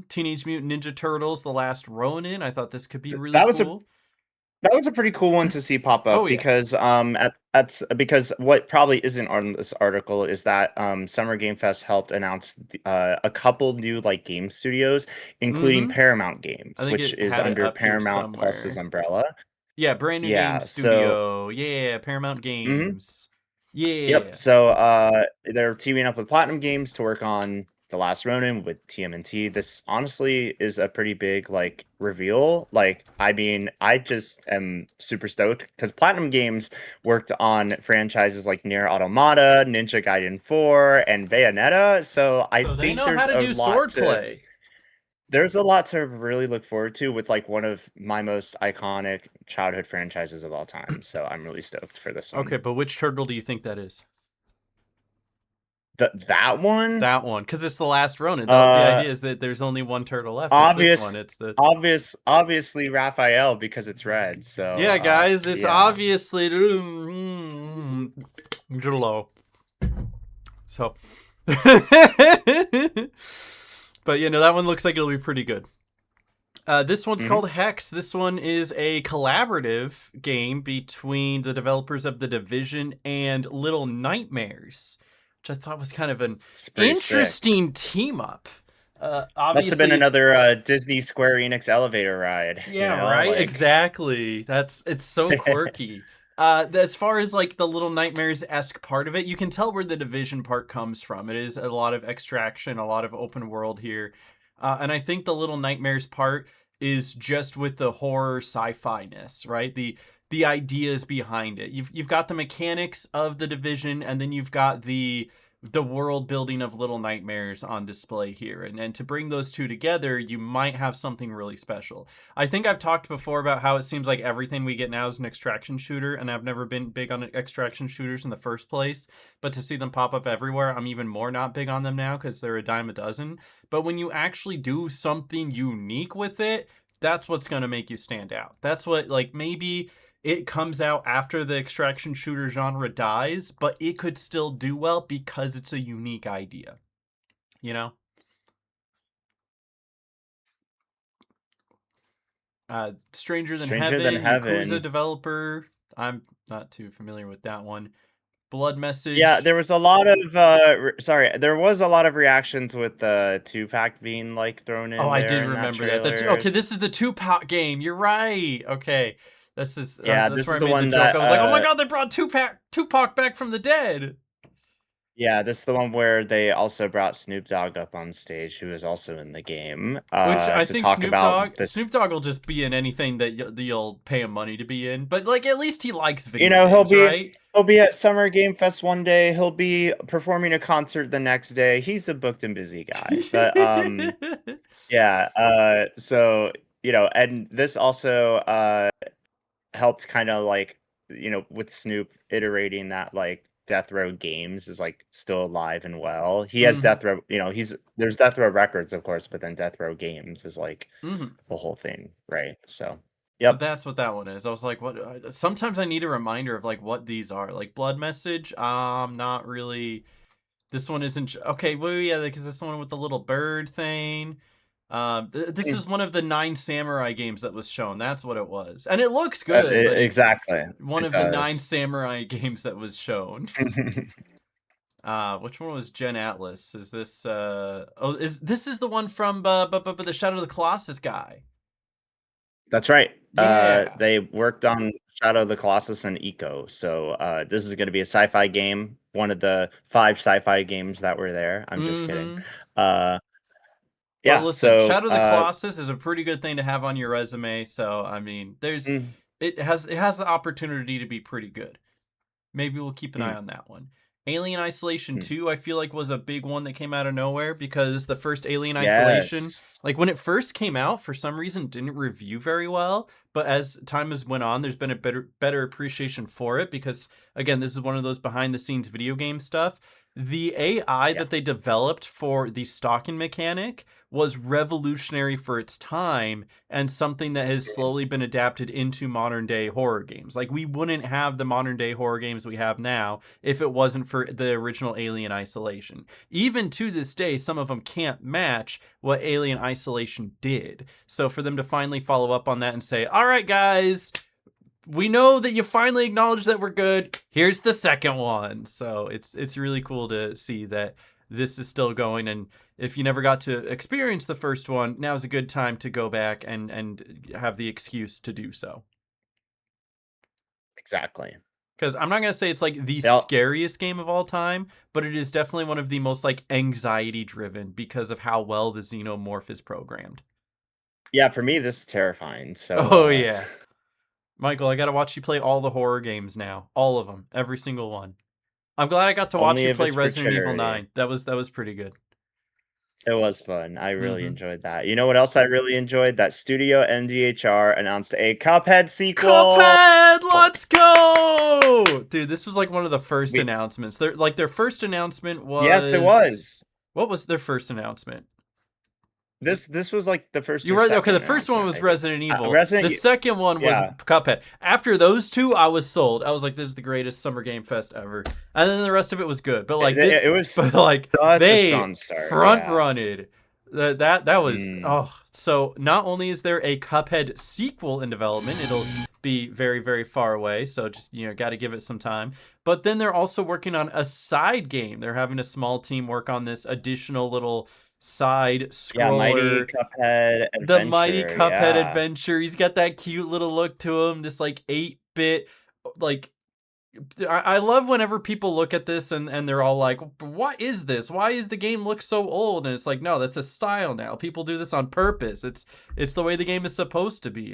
Teenage Mutant Ninja Turtles: The Last Ronin. I thought this could be really cool. That was a pretty cool one to see pop up because because what probably isn't on this article is that Summer Game Fest helped announce a couple new like game studios, including Paramount Games, which is under Paramount Plus's umbrella. Yeah, brand new game studio. Yeah, Paramount Games. Yeah. Yep. So they're teaming up with Platinum Games to work on The Last Ronin with TMNT. This honestly is a pretty big like reveal. Like, I mean, I just am super stoked because Platinum Games worked on franchises like Nier Automata, Ninja Gaiden 4, and Bayonetta. So I think there's a lot swordplay. There's a lot to really look forward to with like one of my most iconic childhood franchises of all time. So I'm really stoked for this one. Okay, but which turtle do you think that is? That one? That one, because it's The Last Ronin. The idea is that there's only one turtle left. Obviously Raphael because it's red. So yeah, guys, it's obviously So, but you know, that one looks like it'll be pretty good. This one's called Hex. This one is a collaborative game between the developers of The Division and Little Nightmares, which I thought was kind of an interesting team up. Must have been another Disney Square Enix elevator ride. Yeah, you know? Right? Like... Exactly. It's so quirky. As far as like the Little Nightmares-esque part of it, you can tell where the Division part comes from. It is a lot of extraction, a lot of open world here. And I think the Little Nightmares part is just with the horror sci-fi-ness, right? The ideas behind it. You've got the mechanics of the Division, and then you've got the world building of Little Nightmares on display here. And to bring those two together, you might have something really special. I think I've talked before about how it seems like everything we get now is an extraction shooter, and I've never been big on extraction shooters in the first place. But to see them pop up everywhere, I'm even more not big on them now because they're a dime a dozen. But when you actually do something unique with it, that's what's going to make you stand out. That's what, like, maybe it comes out after the extraction shooter genre dies, but it could still do well because it's a unique idea. You know? Stranger Than Heaven, Yakuza developer. I'm not too familiar with that one. Blood Message. Yeah, there was a lot of there was a lot of reactions with the 2-pack being like thrown in. Oh, I did remember that. Okay, this is the 2-pack game. You're right. Okay. This is this where is I made the joke. I was like, oh my god, they brought Tupac back from the dead. Yeah, this is the one where they also brought Snoop Dogg up on stage, who is also in the game. Which I think Snoop Dogg will just be in anything that you'll pay him money to be in. But like, at least he likes video games, right? He'll be at Summer Game Fest one day. He'll be performing a concert the next day. He's a booked and busy guy. But yeah. So you know, and this also helped kind of like, you know, with Snoop iterating that like Death Row Games is like still alive and well. He has Death Row, you know, there's Death Row Records, of course, but then Death Row Games is like the whole thing, right? So So that's what that one is. I was like, what? Sometimes I need a reminder of like what these are. Like Blood Message, not really. This one isn't okay. Well, yeah, because this one with the little bird thing. This is one of the 9 Samurai games that was shown. That's what it was, and it looks good. Exactly, one of the 9 Samurai games that was shown. Which one was Gen Atlas? Is this? This is the one from the Shadow of the Colossus guy? That's right. Yeah. They worked on Shadow of the Colossus and Eco. So this is going to be a sci-fi game. One of the 5 sci-fi games that were there. I'm just kidding. Mm-hmm. Uh, But yeah. listen, So Shadow of the Colossus is a pretty good thing to have on your resume. So I mean, mm, it has the opportunity to be pretty good. Maybe we'll keep an eye mm, on that one. Alien Isolation mm. 2, I feel like was a big one that came out of nowhere because the first Alien Isolation, Yes. like when it first came out, for some reason didn't review very well. But as time has went on, there's been a better appreciation for it because again, this is one of those behind the scenes video game stuff. The AI Yeah. that they developed for the stalking mechanic was revolutionary for its time and something that has Mm. slowly been adapted into modern day horror games. Like we wouldn't have the modern day horror games we have now if it wasn't for the original Alien Isolation. Even to this day, some of them can't match what Alien Isolation did. So for them to finally follow up on that and say, "All right, guys, we know that you finally acknowledge that we're good. Here's the second one." So it's really cool to see that this is still going, and if you never got to experience the first one, now's a good time to go back and have the excuse to do so. Exactly. Because I'm not gonna say it's like the They'll, scariest game of all time, but it is definitely one of the most like anxiety driven because of how well the xenomorph is programmed. yeah, for me, this is terrifying. So Oh yeah. Michael, I gotta watch you play all the horror games now. All of them. Every single one. I'm glad I got to watch only you if play it's for Resident Evil charity. 9. That was pretty good. It was fun. I really Mm-hmm. enjoyed that. You know what else I really enjoyed? That Studio MDHR announced a Cuphead sequel. Cuphead, let's go! Dude, this was like one of the first We, announcements. Their first announcement yes, it was was. what was their first announcement? Was it This was like the first You're or right. Okay, second the first one announcement, was I think. Resident Evil. The Resident, second one was yeah, Cuphead. After those two, I was sold. I was like, this is the greatest summer game fest ever. And then the rest of it was good. But like this, it was but like such a they strong start. front Yeah. runned. That was Mm, so not only is there a Cuphead sequel in development, it'll be very, very far away. So just got to give it some time. But then they're also working on a side game. They're having a small team work on this additional little side yeah, Mighty scroller, Cuphead the Mighty Adventure. Cuphead Yeah. adventure. He's got that cute little look to him, this like 8-bit, like I love whenever people look at this and they're all like, what is this? Why is the game look so old? And it's like, no, that's a style now. People do this on purpose. It's the way the game is supposed to be,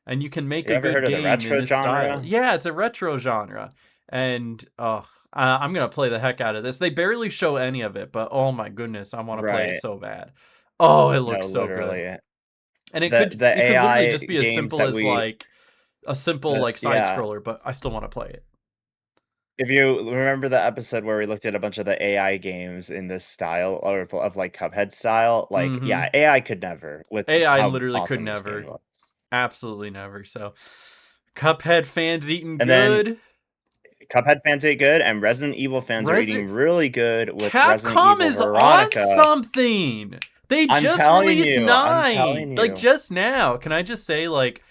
and you can make You a ever good heard of the game in retro this style. genre? Yeah, it's a retro genre. And I'm gonna play the heck out of this. They barely show any of it, but oh my goodness, I want to play it Right. so bad. Oh, it No, looks so good. literally. And it The could the it could literally AI just be as games simple that as we like a simple the like side yeah. scroller, but I still want to play it. If you remember the episode where we looked at a bunch of the AI games in this style or of like Cuphead style, like Mm-hmm. yeah, AI could never with AI how literally could awesome this game never. was. Absolutely never. So Cuphead fans eating And then good. Cuphead fans ate good, and Resident Evil fans are Resident eating really good with Resident Capcom Evil is on Veronica. something. They I'm just telling released you, I'm 9. telling Like you. just now. Can I just say like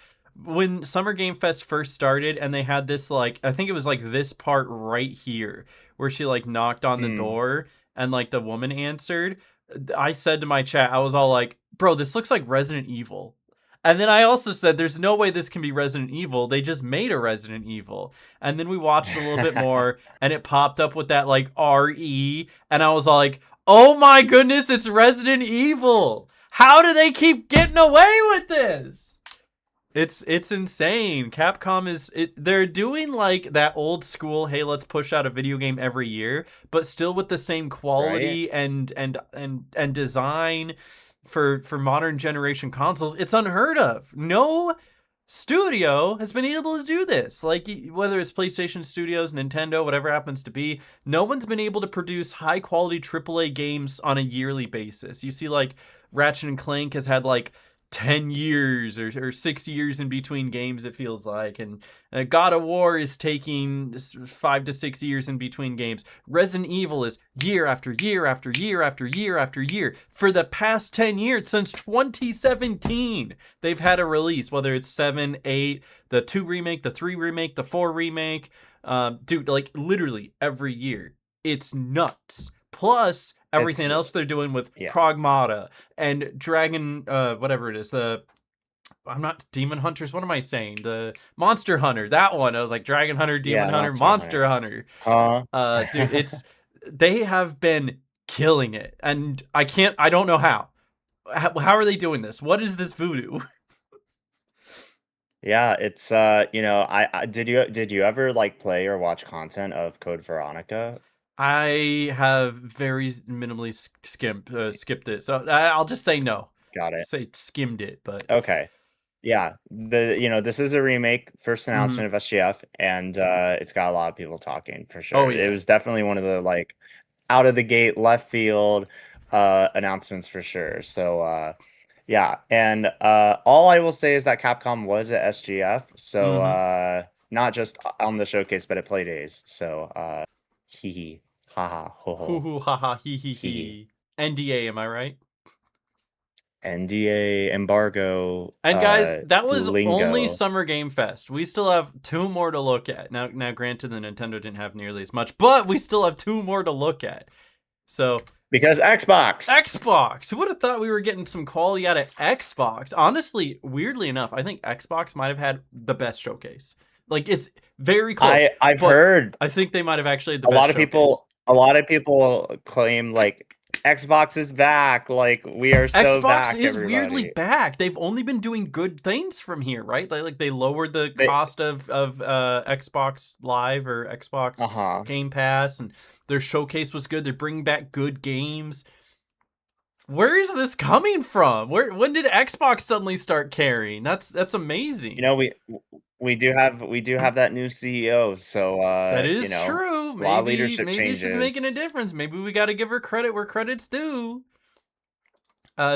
when Summer Game Fest first started and they had this like I think it was like this part right here where she like knocked on the Mm. door and like the woman answered. I said to my chat, I was all like, "Bro, this looks like Resident Evil." And then I also said, there's no way this can be Resident Evil. They just made a Resident Evil. And then we watched a little bit more, and it popped up with that, like, RE. And I was like, oh my goodness, it's Resident Evil. How do they keep getting away with this? It's insane. Capcom they're doing like that old school, hey, let's push out a video game every year, but still with the same Right? quality and design for modern generation consoles. It's unheard of. No studio has been able to do this. Like whether it's PlayStation Studios, Nintendo, whatever happens to be, no one's been able to produce high quality AAA games on a yearly basis. You see like Ratchet and Clank has had like 10 years or 6 years in between games, it feels like, and God of War is taking 5 to 6 years in between games. Resident Evil is year after year after year after year after year for the past 10 years. Since 2017 they've had a release, whether it's 7, 8, the 2 remake, the 3 remake, the 4 remake. Dude, like literally every year. It's nuts. Plus It's everything else they're doing with yeah. Pragmata and Dragon, whatever it is, the I'm not Demon Hunters. What am I saying? The Monster Hunter. That one. I was like Dragon Hunter, Demon Yeah, Hunter, Monster Monster Hunter. Hunter. Dude, Huh? they have been killing it, and I don't know how. How are they doing this? What is this voodoo? Yeah, it's I did you ever like play or watch content of Code Veronica? I have very minimally skipped it, so I'll just say no. Got it. Say skimmed it, but Okay. Yeah, this is a remake, first announcement of SGF, and it's got a lot of people talking for oh sure. It yeah. was definitely one of the like out of the gate left field announcements for sure. So yeah, and all I will say is that Capcom was at SGF, so not just on the showcase but at Playdays. So hee hee, haha, ho Hoo ho, hoo ha ha hee hee hee hee. hee. NDA, am I right? NDA embargo And guys, that was only lingo. Summer Game Fest. We still have 2 more to look at. Now granted, the Nintendo didn't have nearly as much, but we still have 2 more to look at. So Because Xbox. Who would have thought we were getting some quality out of Xbox? Honestly, weirdly enough, I think Xbox might have had the best showcase. Like it's very close. I've but heard I think they might have actually had the a best lot of showcase. a lot of people claim like Xbox is back, like we are so Xbox back, is weirdly everybody. back. They've only been doing good things from here, right? They lowered the They, cost of Xbox Live or Xbox uh-huh. Game Pass, and their showcase was good. They're bringing back good games. Where is this coming from? When did Xbox suddenly start caring? That's amazing. You know, we do have that new CEO, so That is true. a lot of leadership Maybe she's making a changes. difference. Maybe we got to give her credit where credit's due.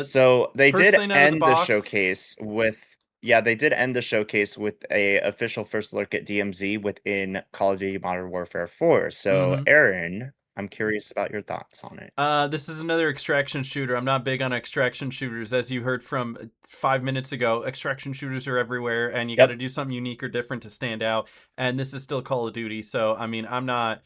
So they First did thing out of the end the box. showcase with they did end the showcase with a official first look at DMZ within Call of Duty Modern Warfare 4. So Aaron, I'm curious about your thoughts on it. This is another extraction shooter. I'm not big on extraction shooters, as you heard from 5 minutes ago. Extraction shooters are everywhere, and you got to do something unique or different to stand out. And this is still Call of Duty, so I mean, I'm not.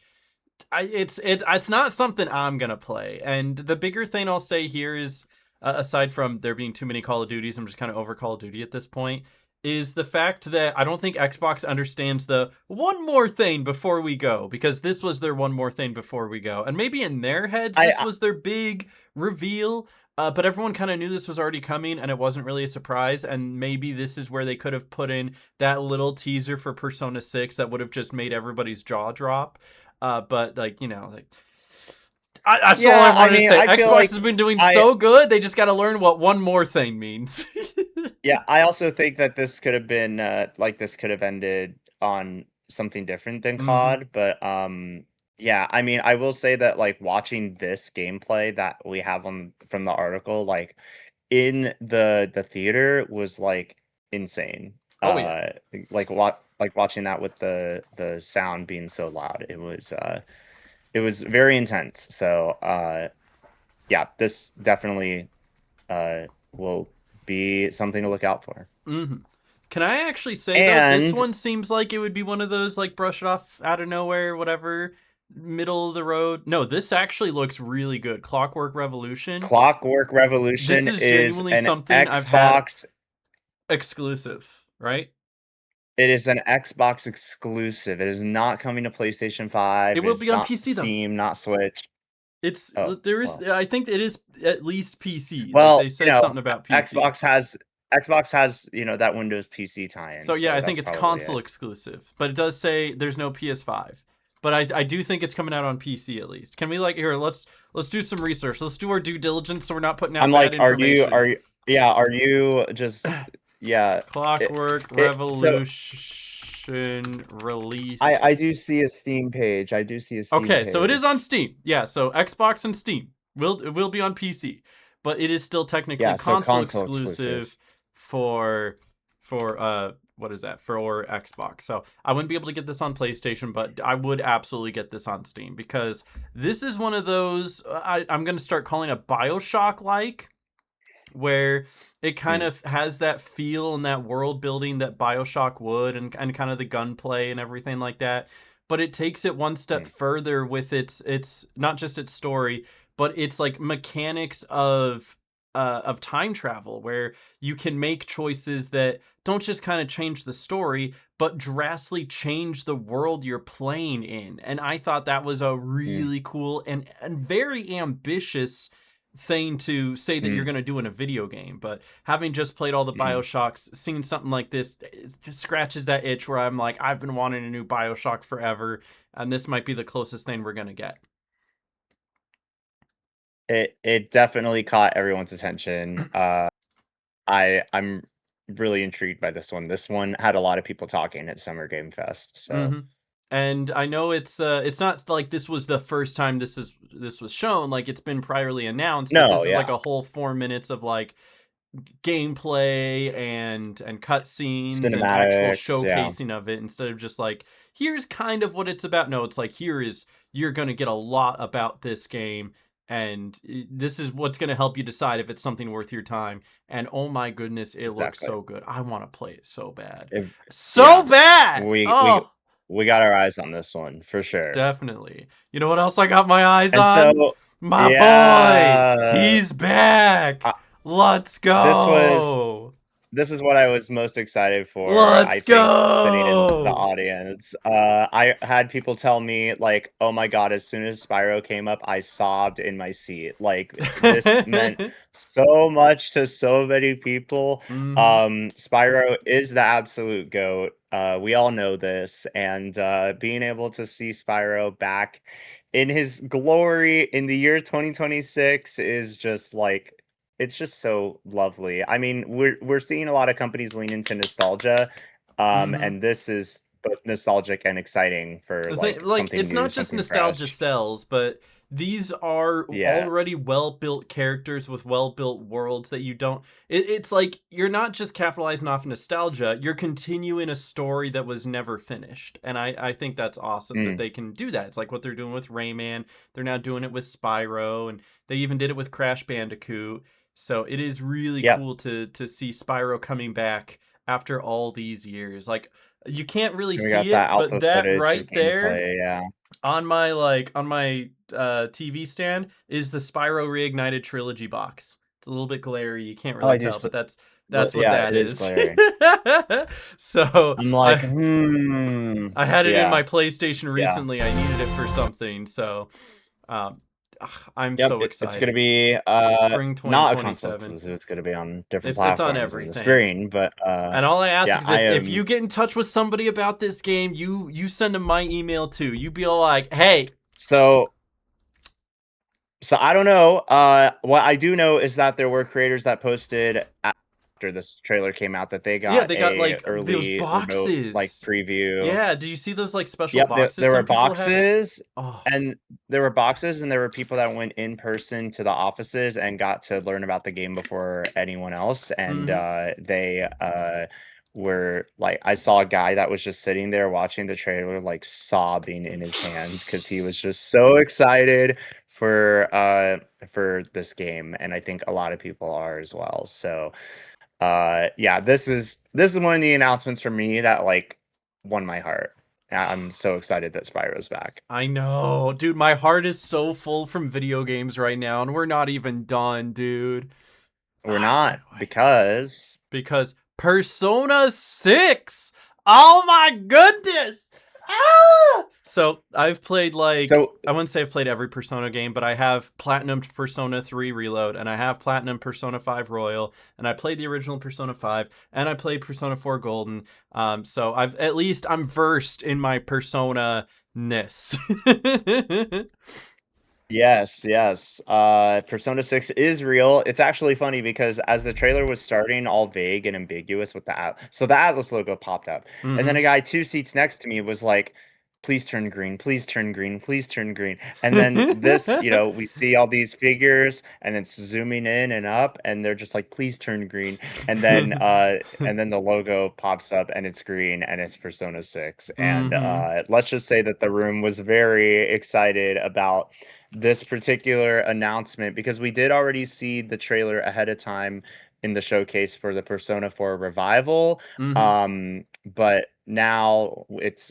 It's not something I'm gonna play. And the bigger thing I'll say here is, aside from there being too many Call of Duties, I'm just kind of over Call of Duty at this point, is the fact that I don't think Xbox understands the one more thing before we go, because this was their one more thing before we go. And maybe in their heads, this was their big reveal, but everyone kind of knew this was already coming and it wasn't really a surprise. And maybe this is where they could have put in that little teaser for Persona 6 that would have just made everybody's jaw drop. But like, that's all I wanted to say. Xbox has been doing so good, they just got to learn what one more thing means. Yeah, I also think that this could have been this could have ended on something different than COD, but yeah, I mean, I will say that like watching this gameplay that we have from the article, like in the theater was like insane. Oh yeah. Like watching that with the sound being so loud. It was very intense. So yeah, this definitely will be something to look out for. Can I actually say though, this one seems like it would be one of those like brush it off out of nowhere, whatever, middle of the road. No, this actually looks really good. Clockwork Revolution. Clockwork Revolution this is is genuinely an something I've had exclusive, right? It is an Xbox exclusive. It is not coming to PlayStation 5. It will be on PC though. Steam, not Switch. I think it is at least PC. Well, like they said something about PC. Xbox has that Windows PC tie-in. So yeah, I think it's console exclusive, but it does say there's no PS5. But I do think it's coming out on PC at least. Can we let's do some research. Let's do our due diligence so we're not putting out bad information. Are you just Clockwork Revolution release. I do see a Steam page. Okay, so it is on Steam. Yeah, so Xbox and Steam. It will be on PC, but it is still technically console exclusive for what is that, for Xbox. So I wouldn't be able to get this on PlayStation, but I would absolutely get this on Steam, because this is one of those I'm going to start calling a BioShock-like, where it kind of has that feel and that world building that BioShock would, and kind of the gunplay and everything like that. But it takes it one step further with its not just its story, but its like mechanics of of time travel, where you can make choices that don't just kind of change the story, but drastically change the world you're playing in. And I thought that was a really cool and very ambitious thing to say that you're going to do in a video game. But having just played all the BioShocks, seeing something like this, it just scratches that itch where I'm like, I've been wanting a new BioShock forever, and this might be the closest thing we're going to get. It definitely caught everyone's attention. I'm really intrigued by this one. This one had a lot of people talking at Summer Game Fest. So And I know it's not like this was the first time this was shown. Like, it's been priorly announced, but this is like a whole 4 minutes of like gameplay and cutscenes and actual showcasing of it, instead of just like, here's kind of what it's about. No, it's like, you're gonna get a lot about this game, and this is what's gonna help you decide if it's something worth your time. And oh my goodness, it looks so good. I want to play it so bad. Bad. We got our eyes on this one for sure. Definitely. You know what else I got my eyes on? So, my boy, he's back. Let's go. This is what I was most excited for. Let's go. Sitting in the audience. I had people tell me, like, oh my god, as soon as Spyro came up, I sobbed in my seat. Like, this meant so much to so many people. Spyro is the absolute GOAT. We all know this. And being able to see Spyro back in his glory in the year 2026 is just like, it's just so lovely. I mean, we're seeing a lot of companies lean into nostalgia, and this is both nostalgic and exciting for something it's new, not just nostalgia sells, but these are already well-built characters with well-built worlds that you don't. It's like, you're not just capitalizing off nostalgia, you're continuing a story that was never finished. And I think that's awesome that they can do that. It's like what they're doing with Rayman. They're now doing it with Spyro, and they even did it with Crash Bandicoot. So it is really cool to see Spyro coming back after all these years. Like, you can't really see it, but that right there on my TV stand is the Spyro Reignited Trilogy box. It's a little bit glary, you can't really tell, but that's what that is. So I'm like, I had it in my PlayStation recently. I needed it for something, so I'm so excited. It's gonna be spring 2027. not a console exclusive. It's gonna be on different platforms. It's on everything. In the spring, but and all I ask is if you get in touch with somebody about this game, you send them my email too. You be like, hey. So I don't know. What I do know is that there were creators that posted after this trailer came out that they got like early those boxes, remote, like preview. Yeah, did you see those like special boxes? There were boxes, and there were boxes, and there were people that went in person to the offices and got to learn about the game before anyone else, and they were like, I saw a guy that was just sitting there watching the trailer, like sobbing in his hands because he was just so excited for this game, and I think a lot of people are as well. So this is one of the announcements for me that like won my heart. I'm so excited that Spyro's back. I know, dude, my heart is so full from video games right now, and we're not even done, dude. We're not, because Persona 6. Oh my goodness. So I've played I wouldn't say I've played every Persona game, but I have platinumed Persona 3 Reload, and I have platinumed Persona 5 Royal, and I played the original Persona 5, and I played Persona 4 Golden. So I'm versed in my Persona-ness. Yes. Persona 6 is real. It's actually funny because as the trailer was starting, all vague and ambiguous with the Atlas logo popped up. And then a guy 2 seats next to me was like, please turn green, please turn green, please turn green. And then this, we see all these figures and it's zooming in and up and they're just like, please turn green. And then the logo pops up and it's green and it's Persona 6. And let's just say that the room was very excited about this particular announcement because we did already see the trailer ahead of time in the showcase for the Persona 4 Revival. But now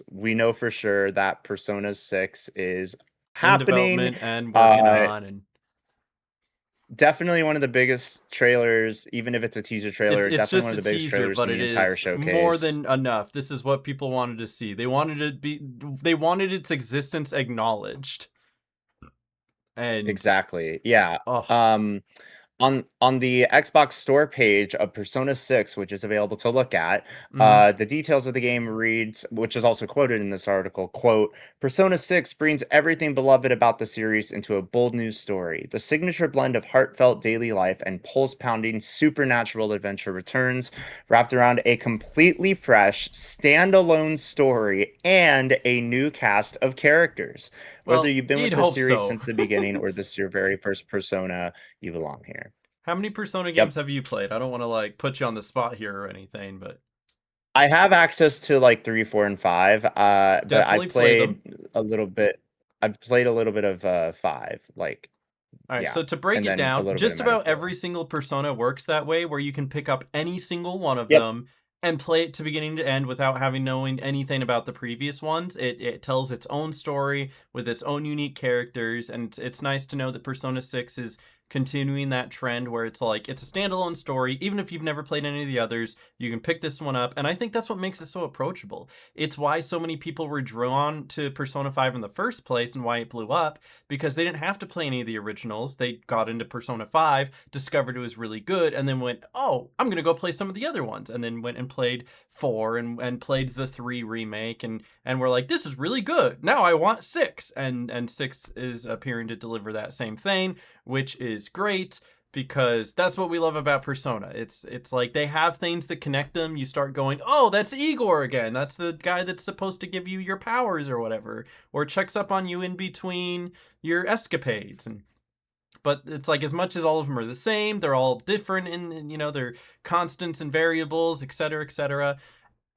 we know for sure that Persona 6 is happening in development and working on, and definitely one of the biggest trailers, even if it's a teaser trailer. It's Definitely just one a of the biggest teaser, trailers in but the it entire is more showcase. than enough. This is what people wanted to see. They wanted its existence acknowledged. And Exactly. Yeah. oh, On the Xbox Store page of Persona 6, which is available to look at, mhm. the details of the game reads, which is also quoted in this article, quote, Persona 6 brings everything beloved about the series into a bold new story. The signature blend of heartfelt daily life and pulse-pounding supernatural adventure returns, wrapped around a completely fresh, standalone story and a new cast of characters. Whether well, you've been you'd with the hope series so. since the beginning or this is your very first Persona, you belong here. How many Persona games Yep. have you played? I don't want to like put you on the spot here or anything, but I have access to like 3, 4, and 5. But definitely play them. a little bit. I've played a little bit of 5, like All right, yeah, so to break and it then a down, little bit of just about Meta. every single Persona works that way, where you can pick up any single one of Yep, them and play it to beginning to end without having knowing anything about the previous ones. It tells its own story with its own unique characters, and it's nice to know that Persona 6 is continuing that trend where it's like it's a standalone story. Even if you've never played any of the others, you can pick this one up, and I think that's what makes it so approachable. It's why so many people were drawn to Persona 5 in the first place and why it blew up, because they didn't have to play any of the originals. They got into Persona 5, discovered it was really good, and then went, oh, I'm going to go play some of the other ones. And then went and played 4 and played the 3 remake and were like, this is really good. Now I want 6. And 6 is appearing to deliver that same thing, which is great because that's what we love about Persona. It's like they have things that connect them. You start going, oh, that's Igor again. That's the guy that's supposed to give you your powers or whatever, or checks up on you in between your escapades. And but it's like as much as all of them are the same, they're all different in their constants and variables, etc., etc.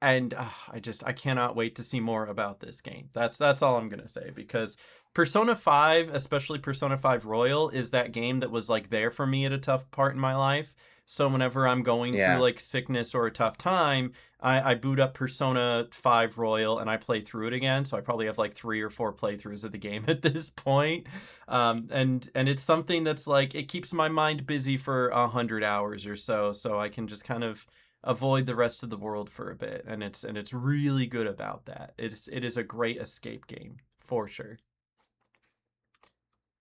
And I cannot wait to see more about this game. That's all I'm gonna say, because Persona 5, especially Persona 5 Royal, is that game that was like there for me at a tough part in my life. So whenever I'm going through yeah, like sickness or a tough time, I boot up Persona 5 Royal and I play through it again. So I probably have like 3 or 4 playthroughs of the game at this point. And it's something that's like it keeps my mind busy for 100 hours or so, so I can just kind of avoid the rest of the world for a bit, and it's really good about that. It is a great escape game for sure.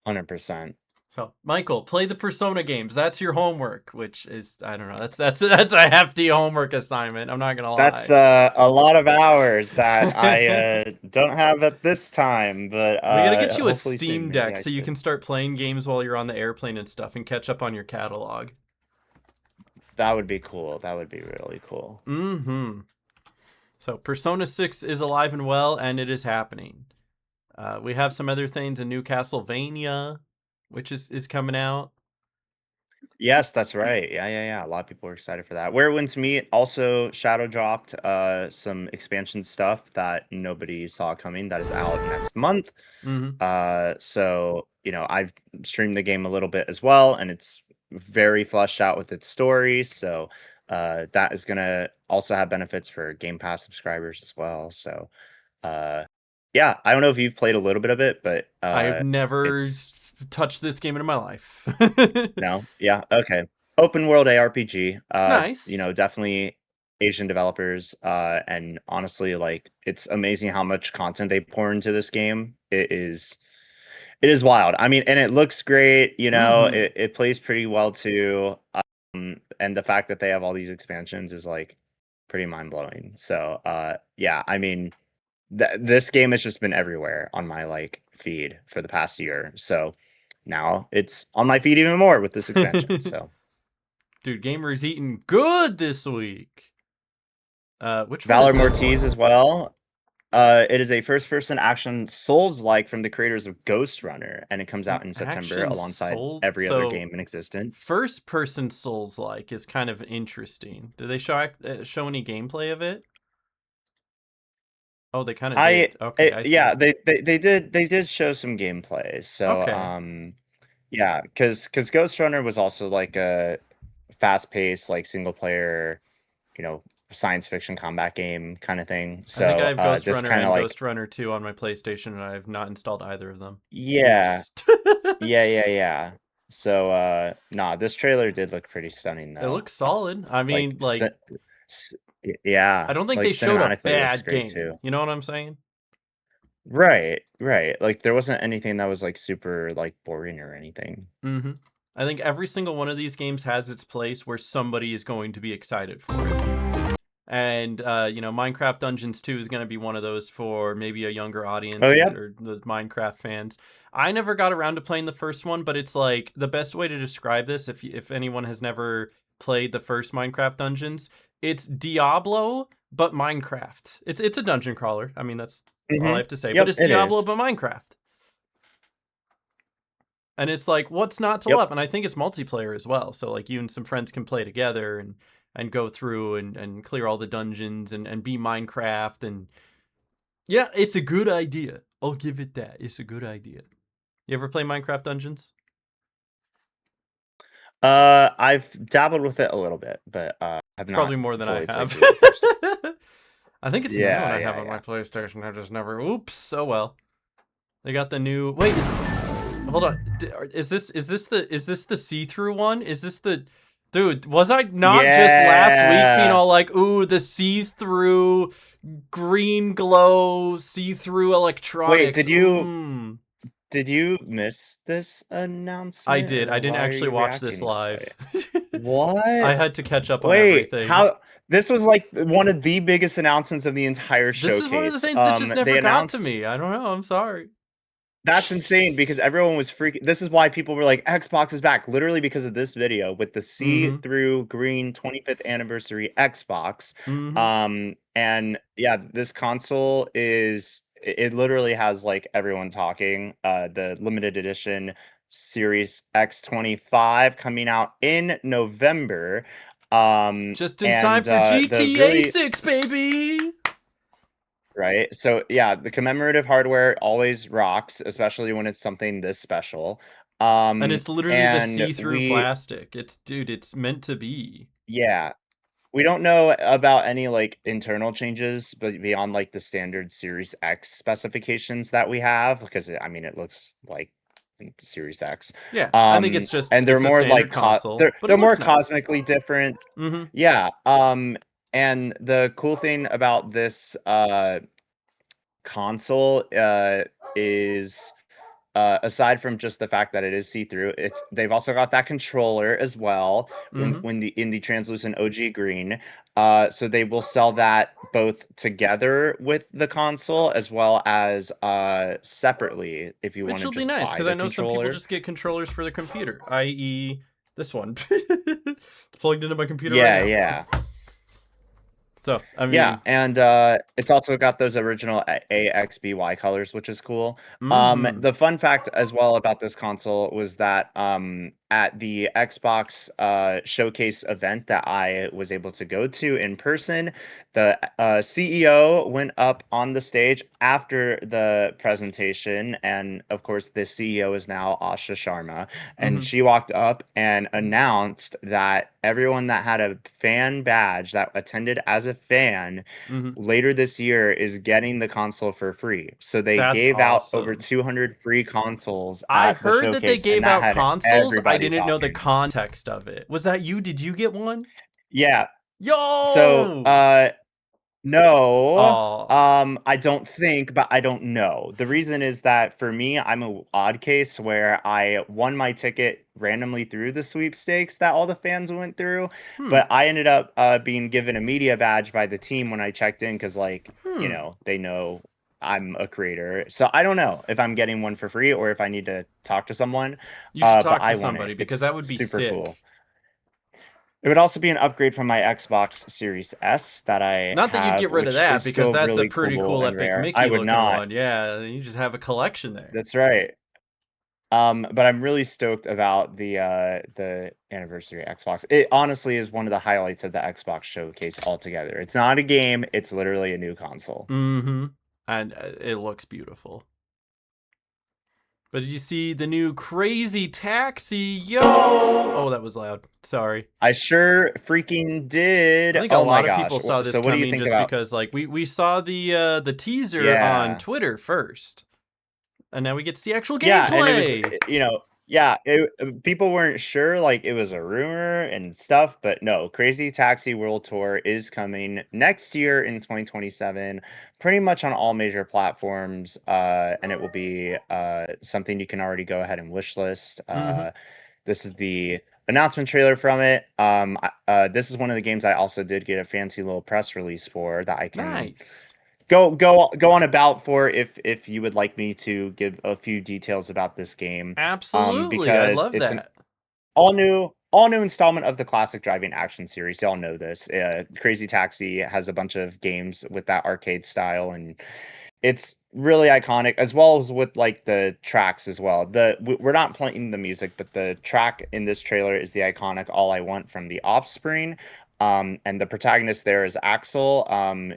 100%. So Michael, play the Persona games. That's your homework, which is, I don't know, that's a hefty homework assignment. I'm not gonna That's lie. a lot of hours that I don't have at this time, but We gotta get you a hopefully soon. Steam Maybe Deck I so you could. can start playing games while you're on the airplane and stuff, and catch up on your catalog. That would be cool. That would be really cool. Mm-hmm. So Persona 6 is alive and well, and it is happening. We have some other things in New Castlevania, which is coming out. Yes, that's right. Yeah, yeah, yeah. A lot of people are excited for that. Where It Went to Meet also shadow dropped some expansion stuff that nobody saw coming that is out next month. Mm-hmm. So, I've streamed the game a little bit as well, and it's very fleshed out with its story. So, that is gonna also have benefits for Game Pass subscribers as well. So, uh, yeah, I don't know if you've played a little bit of it, but I have never it's touched this game in my life. no, yeah, okay. Open world ARPG. Nice. Definitely Asian developers. And honestly, like it's amazing how much content they pour into this game. It is wild. I mean, and it looks great, Mm-hmm. it plays pretty well too. And the fact that they have all these expansions is like pretty mind-blowing. So yeah, I mean this game has just been everywhere on my like feed for the past year. So now it's on my feed even more with this expansion. So Dude, Gamer's eating good this week. Which one Valor is this Mortiz one? as well. It is a first-person action Souls-like from the creators of Ghost Runner, and it comes out An in September action alongside soul. every other So game in existence. first person Souls like is kind of interesting. Did they show any gameplay of it? Oh, they kind of did. Okay, I Yeah, see. they did show some gameplay. So Okay. yeah, because Ghost Runner was also like a fast-paced like single player, you know, science fiction combat game kind of thing. I think I So have Ghost this Runner kind of and like Ghost Runner 2 on my PlayStation, and I have not installed either of them. yeah, Oops. yeah, yeah, yeah. So nah, this trailer did look pretty stunning It though. looks solid. I mean, Like, like, yeah, I don't think like they showed a cinematically it looks bad great game. too. You know what I'm saying? Right, right. Like there wasn't anything that was like super like boring or anything. Mm-hmm. I think every single one of these games has its place where somebody is going to be excited for it. And, you know, Minecraft Dungeons 2 is going to be one of those for maybe a younger audience Oh yeah. or the Minecraft fans. I never got around to playing the first one, but it's like the best way to describe this, if anyone has never played the first Minecraft Dungeons, it's Diablo, but Minecraft. It's a dungeon crawler. I mean, that's all I have to say. But Yep, it's it Diablo, is. but Minecraft. And it's like, what's not to Yep. love? And I think it's multiplayer as well. So like you and some friends can play together and go through and clear all the dungeons and be Minecraft. And yeah, it's a good idea. I'll give it that. It's a good idea. You ever play Minecraft Dungeons? I've dabbled with it a little bit, but have It's not probably more than I fully played have. through the first one. I think it's new and Yeah, I have yeah, on my yeah. PlayStation. I just never. Oops. Oh well. They got the new. Wait, hold on. Is this the see-through one? Is this the dude? Was I not just last week being Yeah. all like, "Ooh, the see-through green glow, see-through electronics"? Wait, did you miss this I announcement, did. I or didn't why are actually you watch this reacting this live. way? What? I had to catch up on Wait, everything. how? This was like one of the biggest announcements of the entire This is one of the showcase. things that just They never got to announced. me. I don't know. I'm sorry. That's insane because everyone was freaking. This is why people were like, Xbox is back, literally because of this video with the Mm-hmm. see-through green 25th anniversary Xbox. Mm-hmm. And yeah, this console it literally has like everyone talking. The limited edition Series X25 coming out in November. Just in time And for the GTA really 6, baby. right? So yeah, the commemorative hardware always rocks, especially when it's something this special. And it's literally the And see-through plastic. Dude, it's meant to be. yeah, we don't know about any like internal changes, but beyond like the standard Series X specifications that we have, because I mean it looks like Series X. Yeah, I think it's just And they're it's a more standard like console, but it they're more looks nice. cosmically different. Mm-hmm. Yeah. And the cool thing about this console is aside from just the fact that it is see-through, they've also got that controller as well Mm-hmm. in the translucent OG green. So they will sell that both together with the console as well as separately if you want Which to will be just nice buy because the I know some people controller. just get controllers for the computer, i.e., this one. It's plugged into my computer right Yeah, now. yeah. So I Yeah, mean, and it's also got those original AXBY colors, which is cool. mm, The fun fact as well about this console was that at the Xbox showcase event that I was able to go to in person, the CEO went up on the stage after the presentation, and of course, the CEO is now Asha Sharma, and mm-hmm, she walked up and announced that everyone that had a fan badge that attended as a fan mm-hmm. later this year is getting the console for free. So they That's gave out over awesome. 200 free consoles I at the heard that they showcase, and gave that out had consoles. I everybody didn't know the talking. context of it. Was that you? Did you get one? Yeah. So Yo! no, Oh. I don't think, but I don't know. The reason is that for me, I'm a odd case where I won my ticket randomly through the sweepstakes that all the fans went through, Hmm. but I ended up being given a media badge by the team when I checked in because, like, you Hmm. know, they know I'm a creator. So I don't know if I'm getting one for free or if I need to talk to someone. You should But talk to I won somebody it. because that It's would be super cool. sick. It would also be an upgrade from my Xbox Series S that I Not that you'd have, get rid of which that is because still that's a really pretty cool cool and epic rare. I Mickey would looking not. one. Yeah, you just have a collection there. That's right. But I'm really stoked about the anniversary Xbox. It honestly is one of the highlights of the Xbox showcase altogether. It's not a game, it's literally a new console. Mm-hmm. And it looks beautiful. But did you see the new Crazy Taxi? Yo! Oh, that was loud. Sorry. I sure freaking did. I think a Oh my lot of gosh. people saw this So what do you coming think just about? because like we saw the teaser on Yeah. Twitter first. And now we get to see actual Yeah, and it was, gameplay. you know, Yeah, people weren't sure, like, it was a rumor and stuff, but no, Crazy Taxi World Tour is coming next year in 2027, pretty much on all major platforms, and it will be something you can already go ahead and wishlist. This is the announcement trailer from it. This is one of the games I also did get a fancy little press release for that I can Nice. go on about for if you would like me to give a few details about this game. Absolutely. I Because love it's an that. all new installment of the classic driving action series. Y'all know this. Crazy Taxi has a bunch of games with that arcade style, and it's really iconic, as well as with like the tracks as well. We're not playing the music, but the track in this trailer is the iconic "All I Want" from The Offspring. And the protagonist there is Axel,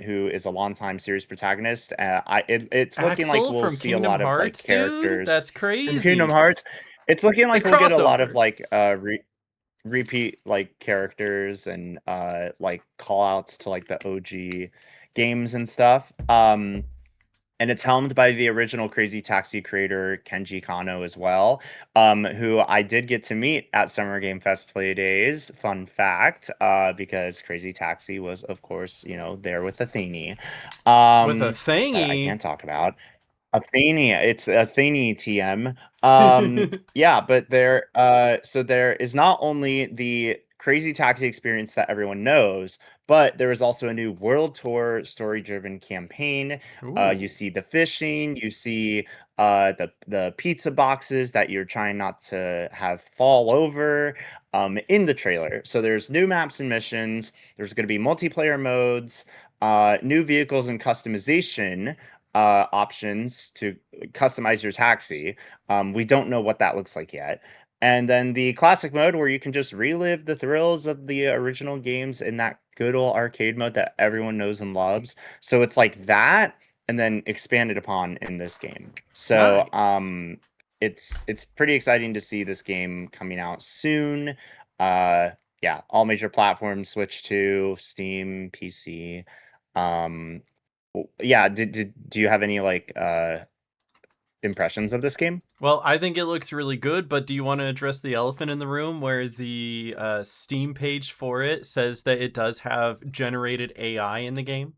who is a longtime series protagonist. It's looking like Axel we'll from see a Kingdom lot of like Hearts, dude? characters That's from Kingdom crazy. Hearts. It's looking The like we'll get a lot of crossover. like repeat like characters and like call outs to like the OG games and stuff. And it's helmed by the original Crazy Taxi creator Kenji Kano as well, who I did get to meet at Summer Game Fest Play Days. Fun fact, because Crazy Taxi was, of course, there with Athene, With a that I thingy. can't talk about. Athenia, it's Athene TM. Yeah, but so there is not only the Crazy Taxi experience that everyone knows, but there is also a new world tour story-driven campaign. You Ooh. see the fishing, you see the pizza boxes that you're trying not to have fall over in the trailer. So there's new maps and missions. There's going to be multiplayer modes, new vehicles and customization options to customize your taxi. We don't know what that looks like yet. And then the classic mode where you can just relive the thrills of the original games in that good old arcade mode that everyone knows and loves. So it's like that and then expanded upon in this game. So Nice. it's pretty exciting to see this game coming out soon. Uh yeah, all major platforms, Switch 2, Steam, PC. Um yeah, do you have any like impressions of this game? Well, I think it looks really good, but do you want to address the elephant in the room where the Steam page for it says that it does have generated AI in the game?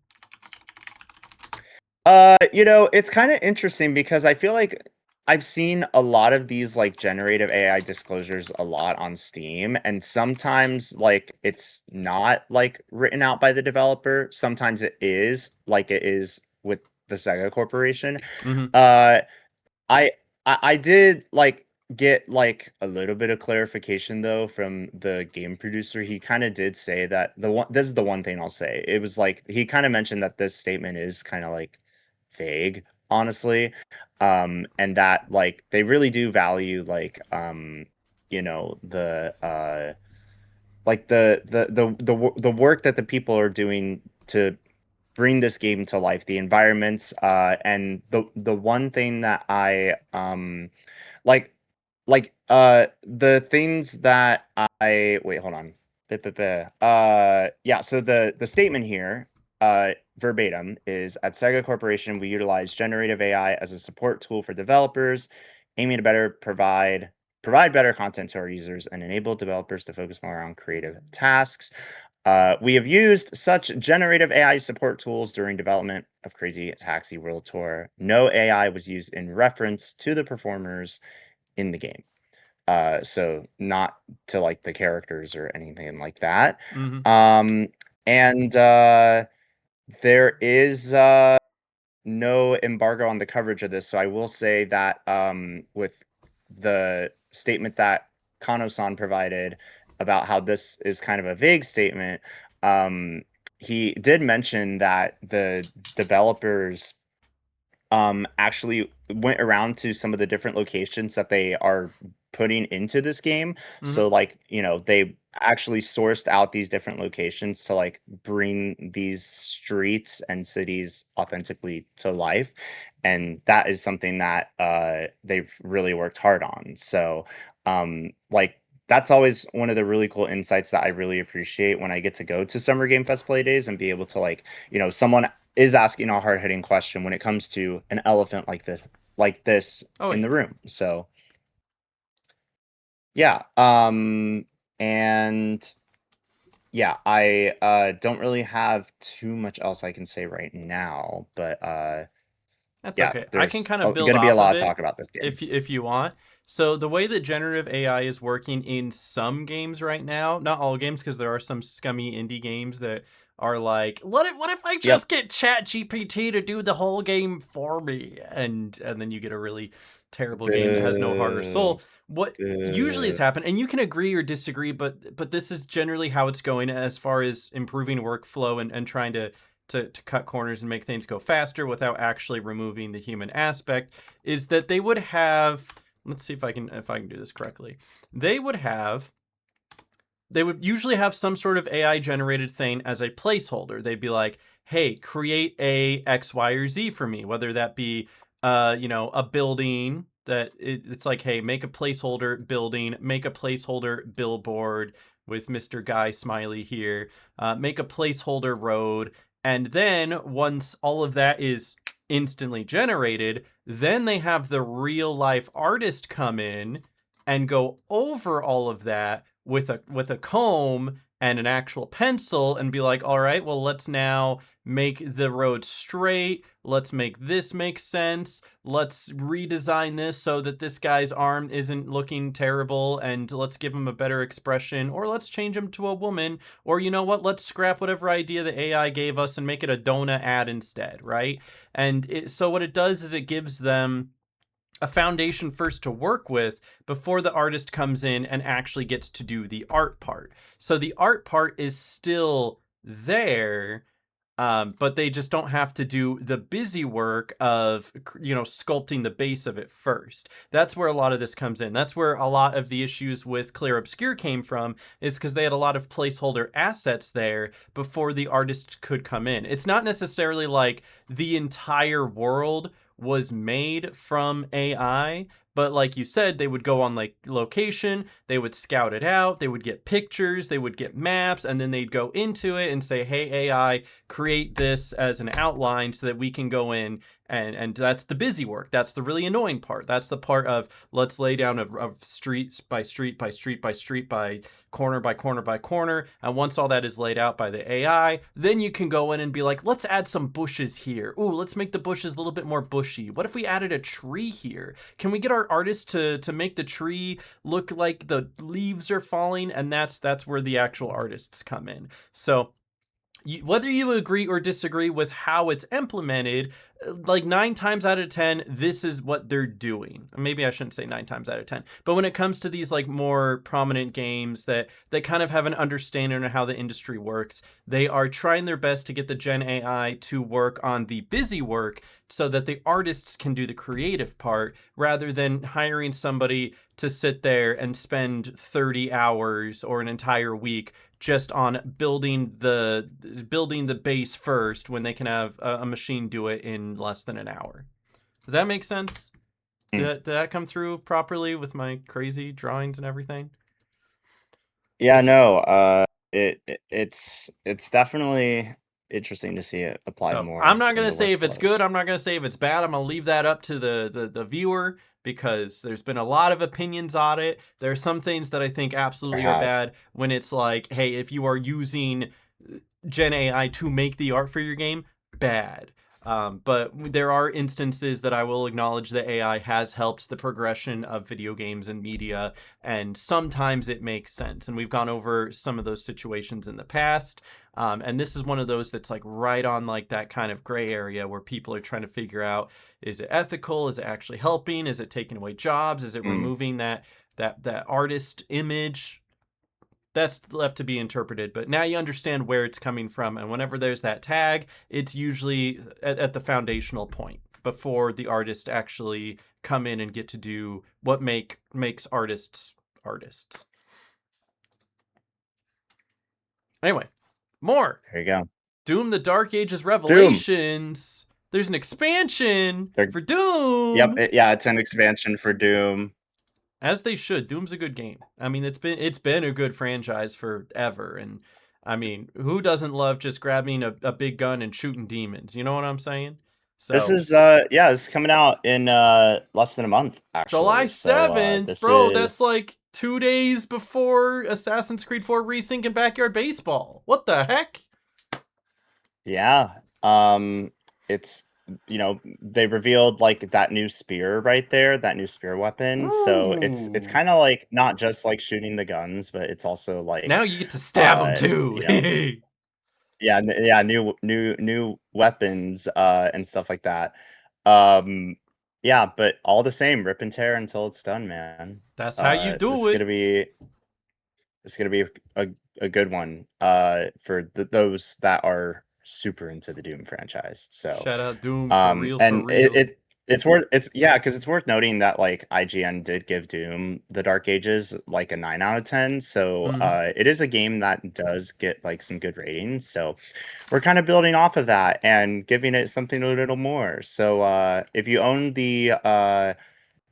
It's kind of interesting because I feel like I've seen a lot of these like generative AI disclosures a lot on Steam, and sometimes like it's not like written out by the developer. Sometimes it is, like it is with the Sega Corporation. Mm-hmm. Uh, I I did like get like a little bit of clarification though from the game producer. He kind of did say that this is the one thing I'll say. It was like he kind of mentioned that this statement is kind of like vague, honestly. And that like they really do value like the like the work that the people are doing to bring this game to life, the environments, and the one thing that I like the things that I wait, hold on. Yeah, so the statement here, verbatim, is at Sega Corporation, we utilize generative AI as a support tool for developers, aiming to better provide better content to our users and enable developers to focus more on creative tasks. We have used such generative AI support tools during development of Crazy Taxi World Tour. No AI was used in reference to the performers in the game. So not to like the characters or anything like that. Mm-hmm. And there is no embargo on the coverage of this. So I will say that with the statement that Kano-san provided about how this is kind of a vague statement, he did mention that the developers actually went around to some of the different locations that they are putting into this game. Mm-hmm. So like, they actually sourced out these different locations to like bring these streets and cities authentically to life. And that is something that they've really worked hard on. So like that's always one of the really cool insights that I really appreciate when I get to go to Summer Game Fest play days and be able to like, someone is asking a hard-hitting question when it comes to an elephant like this Oh in yeah. the room. So Yeah. And yeah, I don't really have too much else I can say right now, but That's yeah, okay. I can there's kind of build gonna be a off of lot of it talk about this game. if you want. So the way that generative AI is working in some games right now, not all games, because there are some scummy indie games that are like, what if I Yep. just get Chat GPT to do the whole game for me? And then you get a really terrible game that has no heart or Boo. soul. What usually has Boo. happened, and you can agree or disagree, but this is generally how it's going as far as improving workflow and trying to cut corners and make things go faster without actually removing the human aspect, is that they would have, let's see if I can do this correctly. They would usually have some sort of AI generated thing as a placeholder. They'd be like, hey, create a X, Y, or Z for me, whether that be a building that it's like, hey, make a placeholder building, make a placeholder billboard with Mr. Guy Smiley here, make a placeholder road. And then once all of that is instantly generated, then they have the real life artist come in and go over all of that with a comb and an actual pencil and be like, all right, well, let's now make the road straight. Let's make this make sense. Let's redesign this so that this guy's arm isn't looking terrible, and let's give him a better expression, or let's change him to a woman, or you know what, let's scrap whatever idea the AI gave us and make it a donut ad instead, right? And so what it does is it gives them a foundation first to work with before the artist comes in and actually gets to do the art part. So the art part is still there, but they just don't have to do the busy work of, sculpting the base of it first. That's where a lot of this comes in. That's where a lot of the issues with Clear Obscure came from, is because they had a lot of placeholder assets there before the artist could come in. It's not necessarily like the entire world was made from AI, but like you said, they would go on like location, they would scout it out, they would get pictures, they would get maps, and then they'd go into it and say, hey, AI, create this as an outline so that we can go in, and that's the busy work. That's the really annoying part. That's the part of, let's lay down a street by street by street by street by corner by corner by corner. And once all that is laid out by the AI, then you can go in and be like, let's add some bushes here. Ooh, let's make the bushes a little bit more bushy. What if we added a tree here? Can we get our artist to make the tree look like the leaves are falling? And that's where the actual artists come in. So whether you agree or disagree with how it's implemented, like 9 times out of 10, this is what they're doing. Maybe I shouldn't say 9 times out of 10, but when it comes to these like more prominent games that kind of have an understanding of how the industry works, they are trying their best to get the Gen AI to work on the busy work so that the artists can do the creative part, rather than hiring somebody to sit there and spend 30 hours or an entire week just on building the base first, when they can have a machine do it in less than an hour. Does that make sense? Did that come through properly with my crazy drawings and everything? Yeah, no, it's definitely interesting to see it applied So more I'm not in gonna the say if it's workflows. good. I'm not gonna say if it's bad. I'm gonna leave that up to the viewer, because there's been a lot of opinions on it. There are some things that I think I absolutely are have. bad, when it's like, hey, if you are using Gen AI to make the art for your game, bad. But there are instances that I will acknowledge that AI has helped the progression of video games and media, and sometimes it makes sense. And we've gone over some of those situations in the past. And this is one of those that's like right on like that kind of gray area where people are trying to figure out, is it ethical? Is it actually helping? Is it taking away jobs? Is it removing that artist image? That's left to be interpreted, but now you understand where it's coming from. And whenever there's that tag, it's usually at the foundational point before the artist actually come in and get to do what makes artists artists. Anyway, more There you go. Doom: The Dark Ages Doom. Revelations. There's an expansion for Doom. Yep, it's an expansion for Doom. As they should. Doom's a good game. I mean, it's been a good franchise forever, and I mean, who doesn't love just grabbing a big gun and shooting demons? You know what I'm saying? This So is this is coming out in less than a month, actually. July So 7th, this bro. is That's like 2 days before Assassin's Creed 4 Resync and Backyard Baseball. What the heck? Yeah. It's they revealed like that new spear right there, that new spear weapon. So it's Ooh. kind of like not just like shooting the guns, but it's also like Now you get to stab them too. yeah, new weapons and stuff like that. Um yeah, but all the same, rip and tear until it's done, man. That's how you This do is it. gonna be a good one for those that are super into the Doom franchise. So Shout out Doom for real, for and real. it's worth noting that like IGN did give Doom the Dark Ages like a 9 out of 10. So it is a game that does get like some good ratings. So we're kind of building off of that and giving it something a little more. So if you own the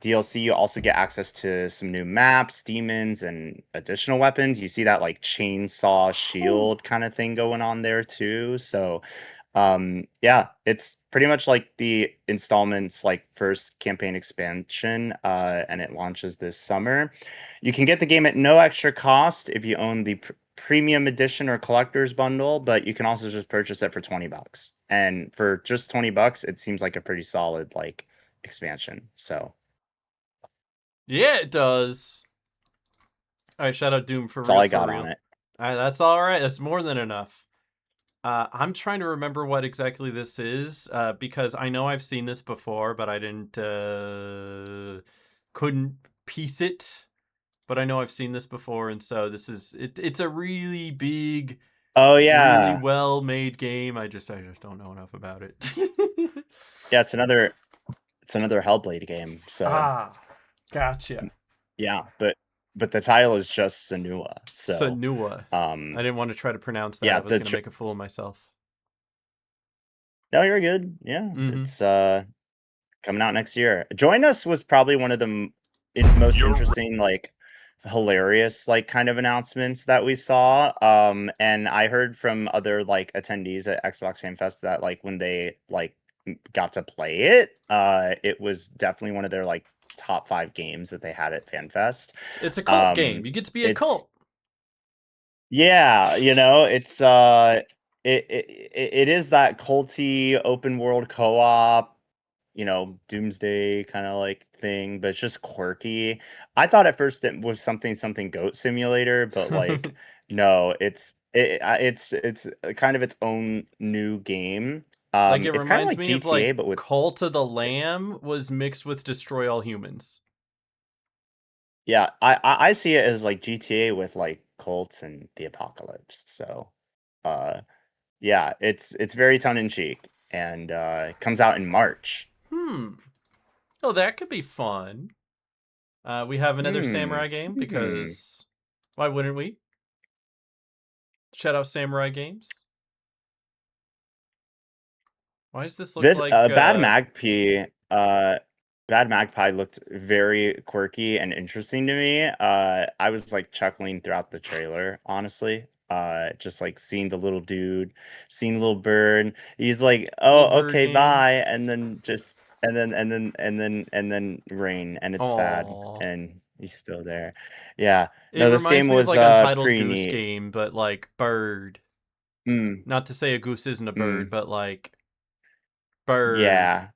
DLC, you also get access to some new maps, demons, and additional weapons. You see that like chainsaw shield kind of thing going on there too. So yeah, it's pretty much like the installments like first campaign expansion and it launches this summer. You can get the game at no extra cost if you own the premium edition or collector's bundle, but you can also just purchase it for $20. And for just $20, it seems like a pretty solid like expansion. So Yeah, it does. All right, shout out Doom for that's all real, I for got real. on it. All right, that's all right. That's more than enough. I'm trying to remember what exactly this is because I know I've seen this before, but I couldn't piece it. But I know I've seen this before, and so this is it. It's a really big, Oh really yeah. well-made game. I just don't know enough about it. Yeah, it's another Hellblade game. So Gotcha. yeah, but the title is just Senua. So Sanua. I didn't want to try to pronounce that. yeah, I was gonna make a fool of myself. no, you're good. Yeah, Mm-hmm. it's coming out next year. Join Us was probably one of the most interesting, like hilarious, like kind of announcements that we saw. And I heard from other like attendees at Xbox Fan Fest that like when they like got to play it, it was definitely one of their like top 5 games that they had at Fan Fest. It's a cult game. You get to be a cult. Yeah, it's it is that culty open world co-op, doomsday kind of like thing, but it's just quirky. I thought at first it was something goat simulator, but like no, it's kind of its own new game. Like it It's kind of reminds like me of GTA, like but with Cult of the Lamb was mixed with Destroy All Humans. yeah, I see it as like GTA with like cults and the apocalypse. So, uh, yeah, it's very tongue in cheek and it comes out in March. Oh, that could be fun. We have another Hmm. samurai game because why wouldn't we? Shout out Samurai Games. Why does this look This like Bad Magpie looked very quirky and interesting to me. I was like chuckling throughout the trailer, honestly. Just like seeing the little dude, seeing the little bird. He's like, little "Oh, bird okay, game? bye," and then just and then rain, and it's sad, Aww. and he's still there. Yeah. It No, this reminds game me of was like Untitled pretty Goose neat. Game, but like bird. Mm, Not to say a goose isn't a bird, mm, but like bird. yeah.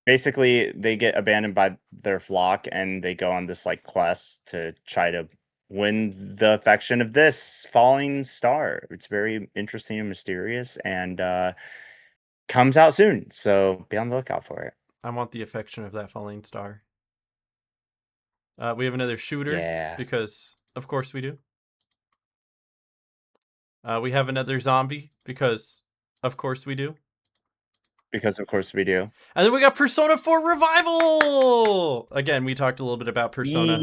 Basically, they get abandoned by their flock and they go on this like quest to try to win the affection of this falling star. It's very interesting and mysterious and comes out soon. So be on the lookout for it. I want the affection of that falling star. We have another shooter Yeah. because of course we do. We have another zombie because of course we do. Because of course we do. And then we got Persona 4 Revival! Again, we talked a little bit about Persona.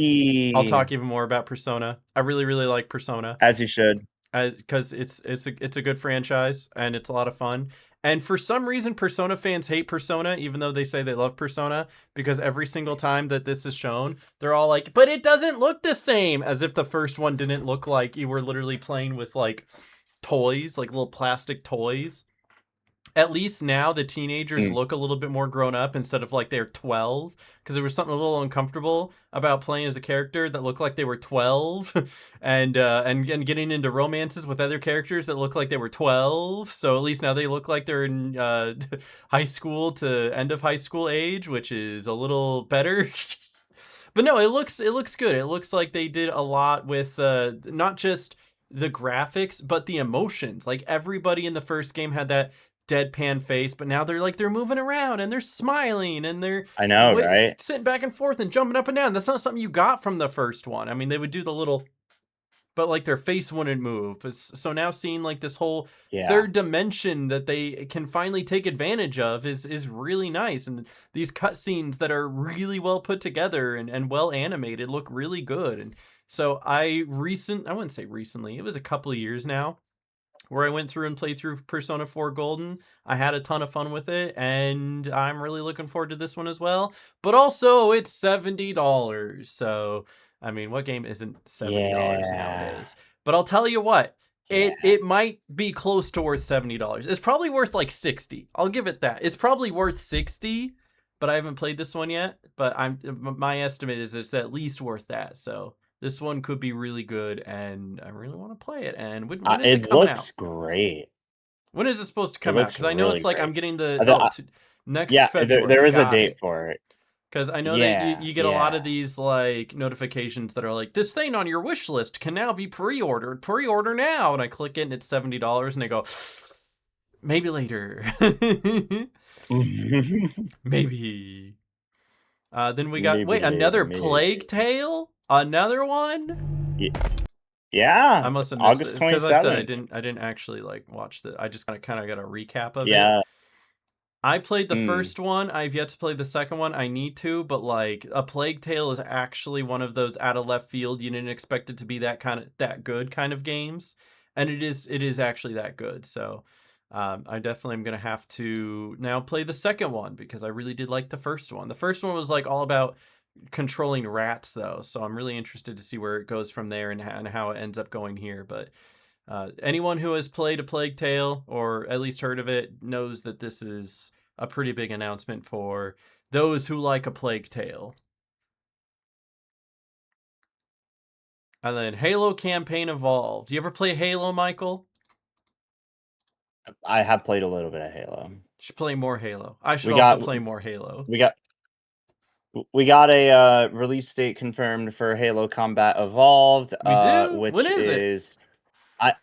I'll talk even more about Persona. I really, really like Persona. As you should. Because it's a good franchise and it's a lot of fun. And for some reason, Persona fans hate Persona, even though they say they love Persona, because every single time that this is shown, they're all like, but it doesn't look the same, as if the first one didn't look like you were literally playing with like toys, like little plastic toys. at least now the teenagers Mm. look a little bit more grown up instead of like they're 12, because there was something a little uncomfortable about playing as a character that looked like they were 12 and getting into romances with other characters that look like they were 12. So at least now they look like they're in high school to end of high school age, which is a little better. But no, it looks good. It looks like they did a lot with not just the graphics, but the emotions. Like everybody in the first game had that deadpan face, but now they're moving around and they're smiling and they're I know, right? sitting back and forth and jumping up and down. That's not something you got from the first one. I mean, they would do the little, but like their face wouldn't move. So now seeing like this whole Yeah. third dimension that they can finally take advantage of is really nice. And these cutscenes that are really well put together and well animated look really good. And so I wouldn't say recently, it was a couple of years now, where I went through and played through Persona 4 Golden. I had a ton of fun with it, and I'm really looking forward to this one as well. But also, it's $70, so I mean, what game isn't $70 Yeah. nowadays? But I'll tell you what, it might be close to worth $70. It's probably worth like 60. I'll give it that. It's probably worth 60, but I haven't played this one yet. But my estimate is it's at least worth that. So this one could be really good, and I really want to play it. And when is it It coming looks out? great. When is it supposed to come It out? looks Because I know really it's like great. I'm getting next Yeah, February. there is a Got date it. for it. Because I know that you get a lot of these like notifications that are like, this thing on your wish list can now be pre-ordered. Pre-order now. And I click it and it's $70 and I go, maybe later. Maybe. Then we got, Maybe another later, Plague Tale? Another one? Yeah. I must have missed August it because I said 27th. I didn't actually like watch the. I just kind of got a recap of it. Yeah. I played the first one. I've yet to play the second one. I need to, but like A Plague Tale is actually one of those out of left field. You didn't expect it to be that good kind of games, and it is actually that good. So I definitely am gonna have to now play the second one because I really did like the first one. The first one was like all about controlling rats though, so I'm really interested to see where it goes from there and how it ends up going here. But anyone who has played A Plague Tale or at least heard of it knows that this is a pretty big announcement for those who like A Plague Tale. And then Halo Campaign Evolved. Do you ever play Halo, Michael? I have played a little bit of Halo. Should play more Halo. I should also play more Halo. We got a release date confirmed for Halo Combat Evolved. We do? Which When is it?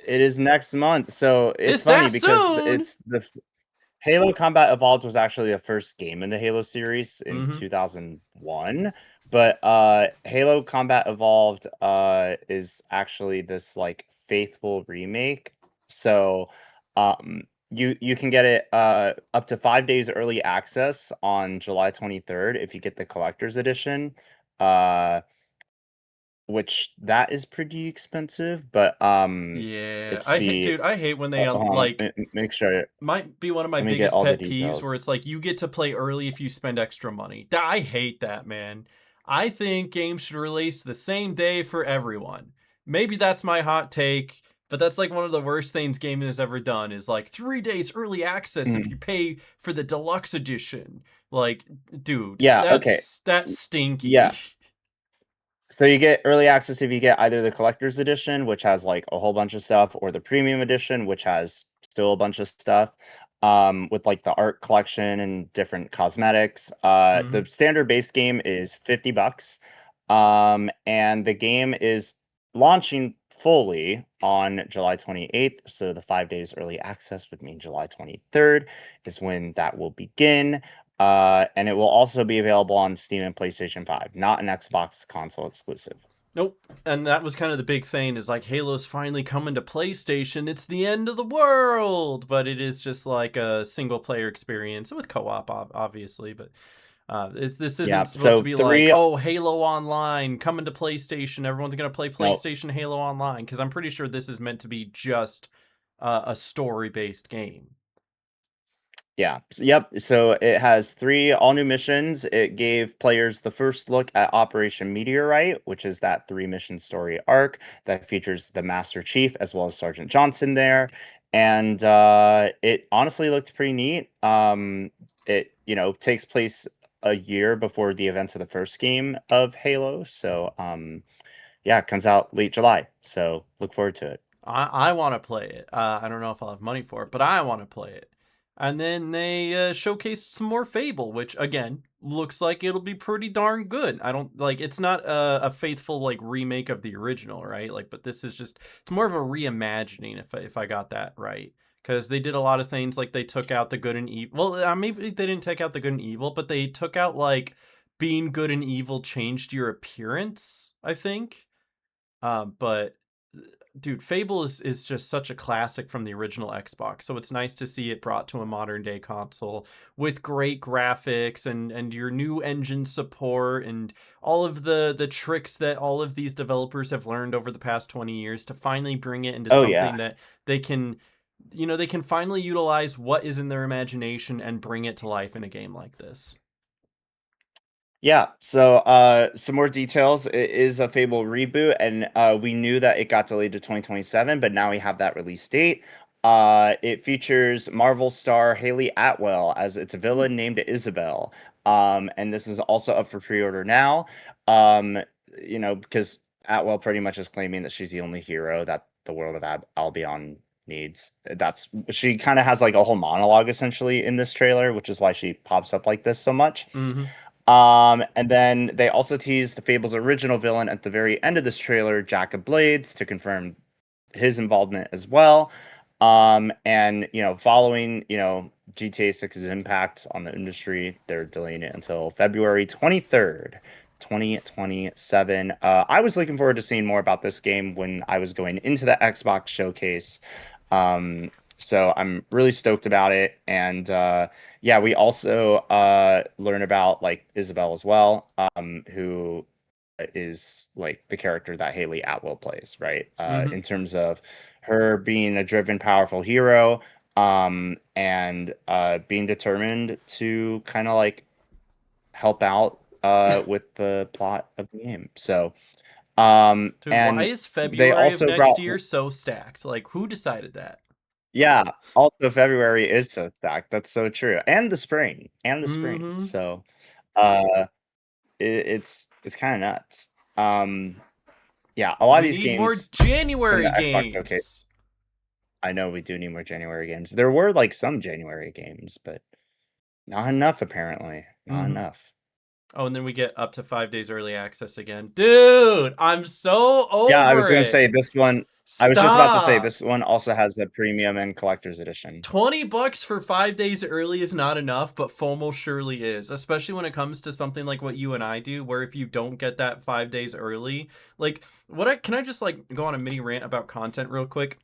It is next month. So it's It's funny that because soon? it's the Halo Combat Evolved was actually the first game in the Halo series in 2001. But Halo Combat Evolved is actually this like faithful remake. So you can get it up to 5 days early access on July 23rd if you get the collector's edition. Which that is pretty expensive, but Yeah, it's I the dude, I hate when they make sure. might be one of my Let me get biggest all the pet peeves where details. it's like you get to play early if you spend extra money. I hate that, man. I think games should release the same day for everyone. Maybe that's my hot take, but that's like one of the worst things gaming has ever done is like 3 days early access if you pay for the deluxe edition. Like, dude, Yeah, okay. that's stinky. Yeah. So you get early access if you get either the collector's edition, which has like a whole bunch of stuff, or the premium edition, which has still a bunch of stuff, with like the art collection and different cosmetics. The standard base game is $50, and the game is launching fully on July 28th. So the 5 days early access would mean July 23rd is when that will begin. And it will also be available on Steam and PlayStation 5, not an Xbox console exclusive. Nope. And that was kind of the big thing is like Halo's finally coming to PlayStation. It's the end of the world, but it is just like a single player experience with co-op obviously, but this isn't supposed to be like, oh, Halo Online coming to PlayStation. Everyone's going to play PlayStation Halo Online because I'm pretty sure this is meant to be just a story-based game. Yeah. Yep. So it has 3 all-new missions. It gave players the first look at Operation Meteorite, which is that 3-mission story arc that features the Master Chief as well as Sergeant Johnson there. And it honestly looked pretty neat. It, takes place a year before the events of the first game of Halo. So, yeah, it comes out late July. So look forward to it. I want to play it. I don't know if I'll have money for it, but I want to play it. And then they showcased some more Fable, which again looks like it'll be pretty darn good. I don't like it's not a faithful like remake of the original, right? Like, but this is just it's more of a reimagining if I got that right. Because they did a lot of things like they took out the good and evil. Well, maybe they didn't take out the good and evil, but they took out like being good and evil changed your appearance, I think. But dude, Fable is just such a classic from the original Xbox. So it's nice to see it brought to a modern day console with great graphics and your new engine support and all of the tricks that all of these developers have learned over the past 20 years to finally bring it into Oh yeah. something that they can they can finally utilize what is in their imagination and bring it to life in a game like this. Yeah, so some more details. It is a Fable reboot, and we knew that it got delayed to 2027, but now we have that release date. It features Marvel star Haley Atwell as its villain named Isabel. And this is also up for pre-order now. Um, because Atwell pretty much is claiming that she's the only hero that the world of Albion needs. That's she kind of has like a whole monologue essentially in this trailer, which is why she pops up like this so much. Mm-hmm. And then they also teased the Fable's original villain at the very end of this trailer, Jack of Blades, to confirm his involvement as well. And following GTA 6's impact on the industry, they're delaying it until February 23rd, 2027. I was looking forward to seeing more about this game when I was going into the Xbox showcase. So I'm really stoked about it. And yeah, we also learn about like Isabel as well, who is like the character that Haley Atwell plays, right? Mm-hmm. In terms of her being a driven, powerful hero, and being determined to kind of like help out with the plot of the game. So, Dude, and why is they February of also next brought year so stacked? Like, who decided that? yeah, also February is so stacked. That's so true. And the spring. And the spring. Mm-hmm. So uh it's kind of nuts. Yeah, a lot of We these need more games from the January Xbox showcase. games. I know we do need more January games. There were like some January games, but not enough apparently. Not Mm-hmm. enough. Oh, and then we get up to 5 days early access again. Dude, I'm so Yeah, I was over gonna it. say this one. I was just about to say this one also has the premium and collector's edition. $20 for 5 days early is not enough, but FOMO surely is, especially when it comes to something like what you and I do, where if you don't get that 5 days early, like can I just like go on a mini rant about content real quick?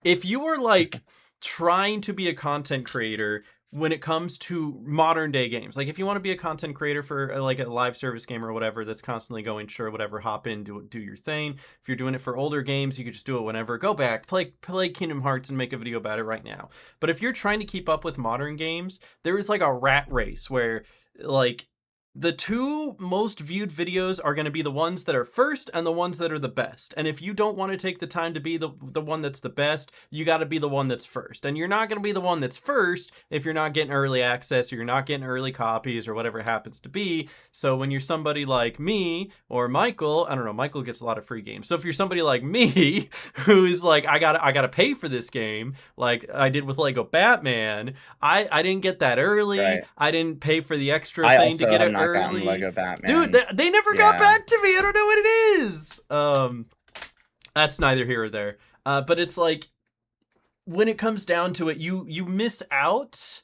If you were like trying to be a content creator when it comes to modern day games, like if you want to be a content creator for like a live service game or whatever that's constantly going, sure, whatever, hop in, do your thing. If you're doing it for older games, you could just do it whenever. Go back, play Kingdom Hearts and make a video about it right now. But if you're trying to keep up with modern games, there is like a rat race where like the 2 most viewed videos are going to be the ones that are first and the ones that are the best. And if you don't want to take the time to be the one that's the best, you got to be the one that's first. And you're not going to be the one that's first if you're not getting early access or you're not getting early copies or whatever it happens to be. So when you're somebody like me or Michael, I don't know, Michael gets a lot of free games. So if you're somebody like me who is like, I got to pay for this game, like I did with Lego Batman, I didn't get that early. Right. I didn't pay for the extra I thing to also get have it not gotten early. Lego Batman. Dude, they never got Yeah. back to me. I don't know what it is. That's neither here or there. But it's like when it comes down to it, you miss out.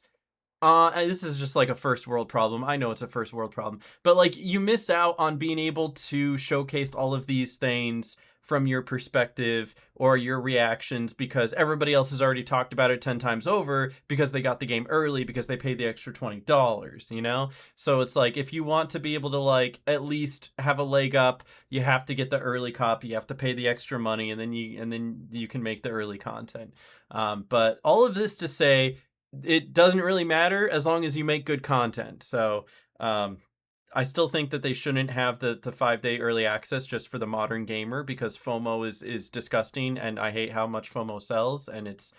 And this is just like a first world problem. I know it's a first world problem, but like you miss out on being able to showcase all of these things from your perspective or your reactions because everybody else has already talked about it 10 times over because they got the game early because they paid the extra $20, you know? So it's like if you want to be able to like at least have a leg up, you have to get the early copy, you have to pay the extra money and then you can make the early content. But all of this to say it doesn't really matter as long as you make good content. So I still think that they shouldn't have the 5-day early access just for the modern gamer, because FOMO is disgusting, and I hate how much FOMO sells, and it's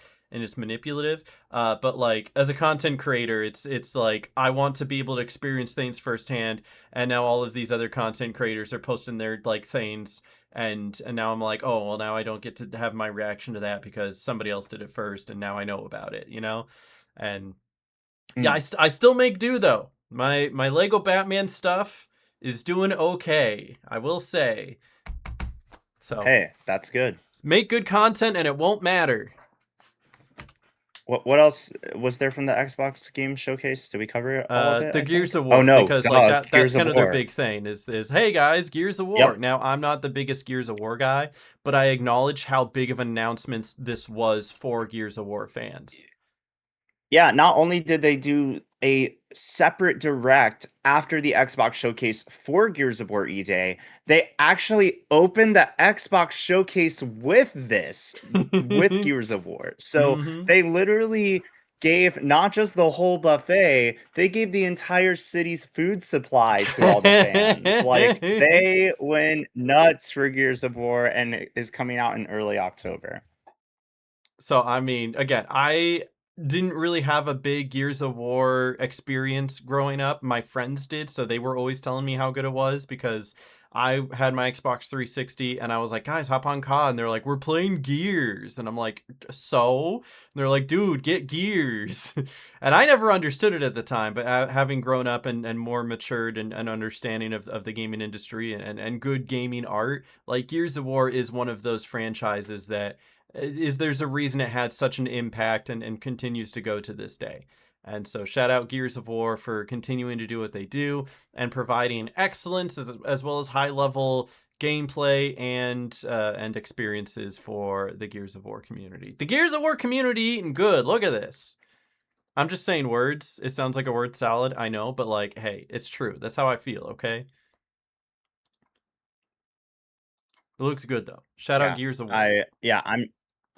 manipulative. But like, as a content creator, it's like, I want to be able to experience things firsthand, and now all of these other content creators are posting their like things, and now I'm like, oh well, now I don't get to have my reaction to that because somebody else did it first, and now I know about it, you know. And yeah, I still make do though. My Lego Batman stuff is doing okay, I will say. So Hey, that's good. make good content and it won't matter. What else was there from the Xbox game showcase? Did we cover all of it? The I Gears think? of War, Oh no, because like duh, that's Gears kind of of their War. big thing is hey guys, Gears of War. Yep. Now, I'm not the biggest Gears of War guy, but I acknowledge how big of an announcement this was for Gears of War fans. Yeah, not only did they do a separate direct after the Xbox showcase for Gears of War E-Day, they actually opened the Xbox showcase with this, with Gears of War. So Mhm. they literally gave not just the whole buffet, they gave the entire city's food supply to all the fans. Like, they went nuts for Gears of War, and it is coming out in early October. So, I mean, again, I didn't really have a big Gears of War experience growing up. My friends did, so they were always telling me how good it was, because I had my Xbox 360 and I was like, guys, hop on COD. And they're like, we're playing Gears. And I'm like, so? And they're like, dude, get Gears. And I never understood it at the time, but having grown up and more matured and understanding of the gaming industry and good gaming art, like Gears of War is one of those franchises that there's a reason it had such an impact and continues to go to this day. And so shout out Gears of War for continuing to do what they do and providing excellence as well as high level gameplay and experiences for the Gears of War community. The Gears of War community eating good. Look at this. I'm just saying words. It sounds like a word salad, I know, but like, hey, it's true. That's how I feel, okay? It looks good though. Shout out Yeah, Gears of War.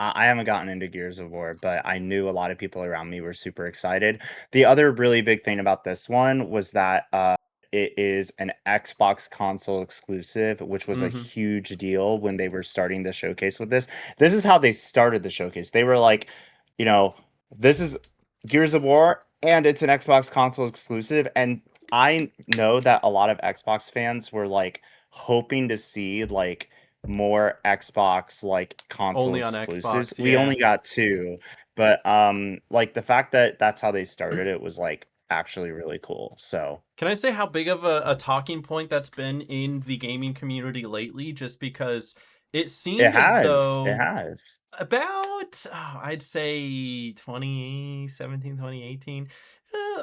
I haven't gotten into Gears of War, but I knew a lot of people around me were super excited. The other really big thing about this one was that it is an Xbox console exclusive, which was a Mm-hmm. huge deal when they were starting the showcase with this. This is how they started the showcase. They were like, you know, this is Gears of War and it's an Xbox console exclusive. And I know that a lot of Xbox fans were like hoping to see like more Xbox like console Only on exclusives. Xbox, We yeah. only got 2, but like the fact that that's how they started it was like actually really cool. So Can I say how big of a talking point that's been in the gaming community lately? Just because it it seemed as has, it though has. about, I'd say 2017, 2018,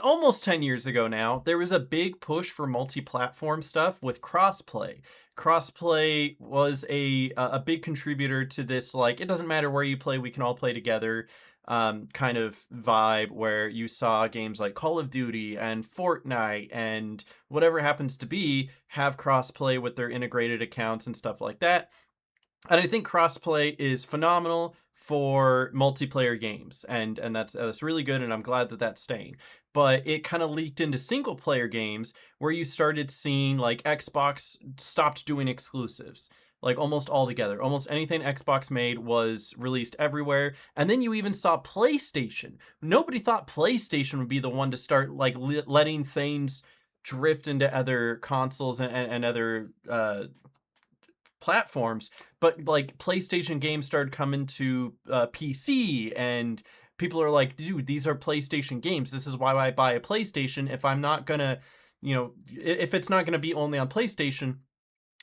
almost 10 years ago now, there was a big push for multi-platform stuff with crossplay. Crossplay was a big contributor to this, like, it doesn't matter where you play, we can all play together kind of vibe, where you saw games like Call of Duty and Fortnite and whatever happens to be have crossplay with their integrated accounts and stuff like that. And I think crossplay is phenomenal for multiplayer games, and that's really good, and I'm glad that that's staying. But it kind of leaked into single player games, where you started seeing like Xbox stopped doing exclusives. Like almost altogether. Almost anything Xbox made was released everywhere. And then you even saw PlayStation. Nobody thought PlayStation would be the one to start like letting things drift into other consoles and other platforms, but like PlayStation games started coming to PC, and people are like, dude, these are PlayStation games. This is why I buy a PlayStation. If I'm not gonna, if it's not gonna be only on PlayStation,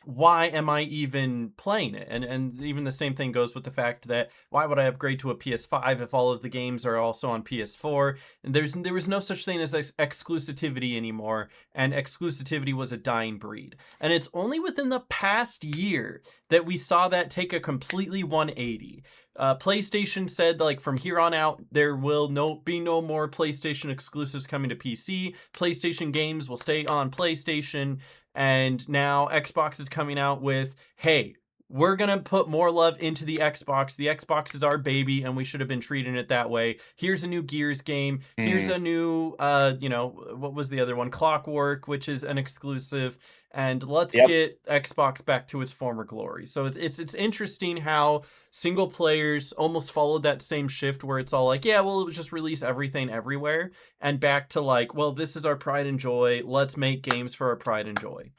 why am I even playing it? And even the same thing goes with the fact that why would I upgrade to a PS5 if all of the games are also on PS4? And there was no such thing as exclusivity anymore, and exclusivity was a dying breed. And it's only within the past year that we saw that take a completely 180. PlayStation said, like, from here on out, there will be no more PlayStation exclusives coming to PC. PlayStation games will stay on PlayStation. And now Xbox is coming out with, hey, we're gonna put more love into the Xbox. The Xbox is our baby, and we should have been treating it that way. Here's a new Gears game. Here's a new, what was the other one? Clockwork, which is an exclusive. And let's get Xbox back to its former glory. So it's interesting how single players almost followed that same shift where it's all like, yeah, we'll just release everything everywhere, and back to like, well, this is our pride and joy. Let's make games for our pride and joy.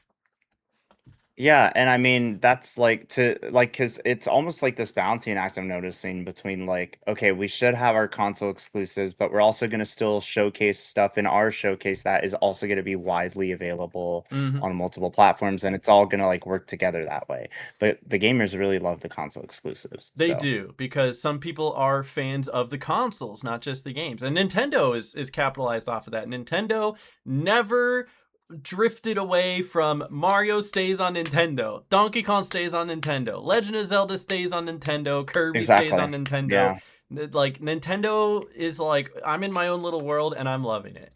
Yeah, and I mean that's because it's almost like this balancing act I'm noticing between like, okay, we should have our console exclusives, but we're also going to still showcase stuff in our showcase that is also going to be widely available on multiple platforms, and it's all going to like work together that way. But the gamers really love the console exclusives. They so. do, because some people are fans of the consoles, not just the games. And Nintendo is capitalized off of that. Nintendo never drifted away from Mario stays on Nintendo, Donkey Kong stays on Nintendo, Legend of Zelda stays on Nintendo, Kirby stays on Nintendo. Like Nintendo is like, I'm in my own little world and I'm loving it.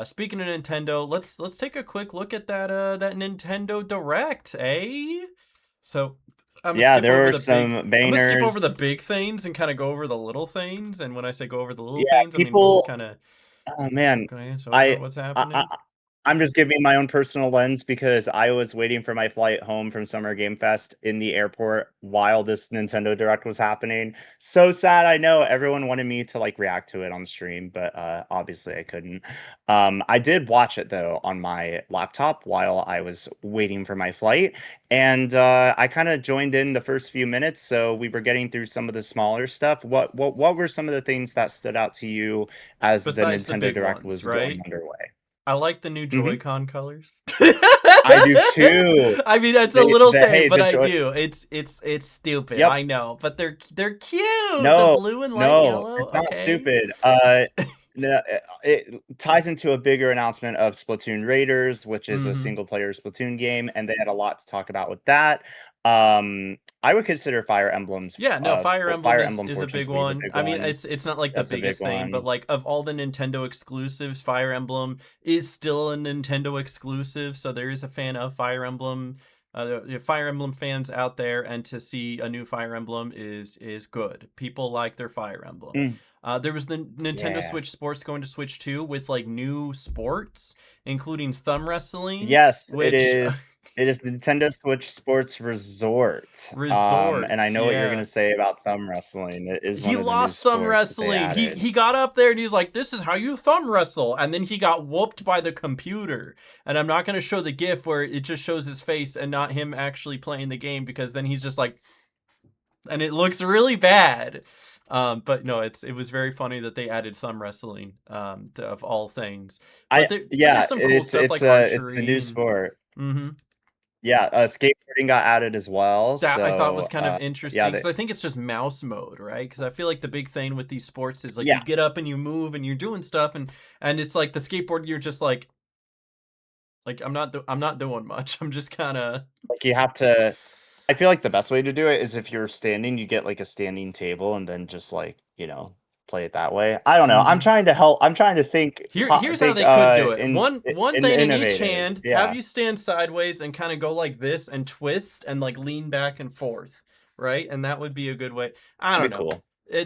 Speaking of Nintendo, let's take a quick look at that Nintendo Direct, eh? So There were some bangers. I'm gonna skip over the big things and kind of go over the little things. And when I say go over the little things, I mean we'll just kind of. Oh man, what's happening? I'm just giving my own personal lens because I was waiting for my flight home from Summer Game Fest in the airport while this Nintendo Direct was happening. So sad. I know everyone wanted me to like react to it on stream, but obviously I couldn't. I did watch it though on my laptop while I was waiting for my flight, and I kind of joined in the first few minutes. So we were getting through some of the smaller stuff. What were some of the things that stood out to you as Besides the Nintendo Direct was going underway? I like the new Joy-Con colors. I do too. I mean, that's a little thing, but I do. It's stupid. I know, but they're cute. No, the blue and light yellow. It's not stupid. It ties into a bigger announcement of Splatoon Raiders, which is a single-player Splatoon game, and they had a lot to talk about with that. I would consider Fire Emblems. Yeah, no, Fire Emblem is a big one. I mean, it's not like the biggest thing, but like of all the Nintendo exclusives, Fire Emblem is still a Nintendo exclusive. So there is a fan of Fire Emblem, Fire Emblem fans out there, and to see a new Fire Emblem is good. People like their Fire Emblem. There was the Nintendo Switch Sports going to Switch 2 with like new sports, including thumb wrestling. Yes, it is. It is the Nintendo Switch Sports Resort. And I know what you're gonna say about thumb wrestling. It is he lost thumb wrestling. He got up there and he's like, "This is how you thumb wrestle," and then he got whooped by the computer. And I'm not gonna show the GIF where it just shows his face and not him actually playing the game, because then he's just like, and it looks really bad. But no, it was very funny that they added thumb wrestling of all things. But there's some cool stuff like archery. It's a new sport. Yeah, skateboarding got added as well. That I thought was kind of interesting, because I think it's just mouse mode, right? Because I feel like the big thing with these sports is like you get up and you move and you're doing stuff, and it's like the skateboard, you're just like I'm not doing much. I'm just kind of like, you have to. I feel like the best way to do it is if you're standing, you get like a standing table and then just like, play it that way. I don't know. I'm trying to help. I'm trying to think. Here's how they could do it. One thing in each hand. Have you stand sideways and kind of go like this and twist and like lean back and forth, right? And that would be a good way. I don't know. Cool.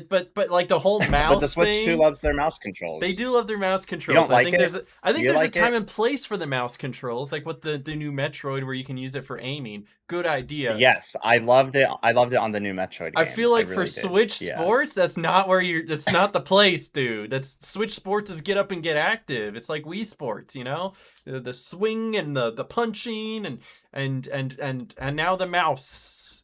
But like the whole mouse but the Switch 2 loves their mouse controls. They do love their mouse controls. You don't like I think there's a time and place for the mouse controls, like with the new Metroid where you can use it for aiming. Good idea. Yes, I loved it. I loved it on the new Metroid game. I feel like for Switch Sports, that's not where that's not the place, dude. That's Switch Sports is get up and get active. It's like Wii Sports, the swing and the punching and now the mouse.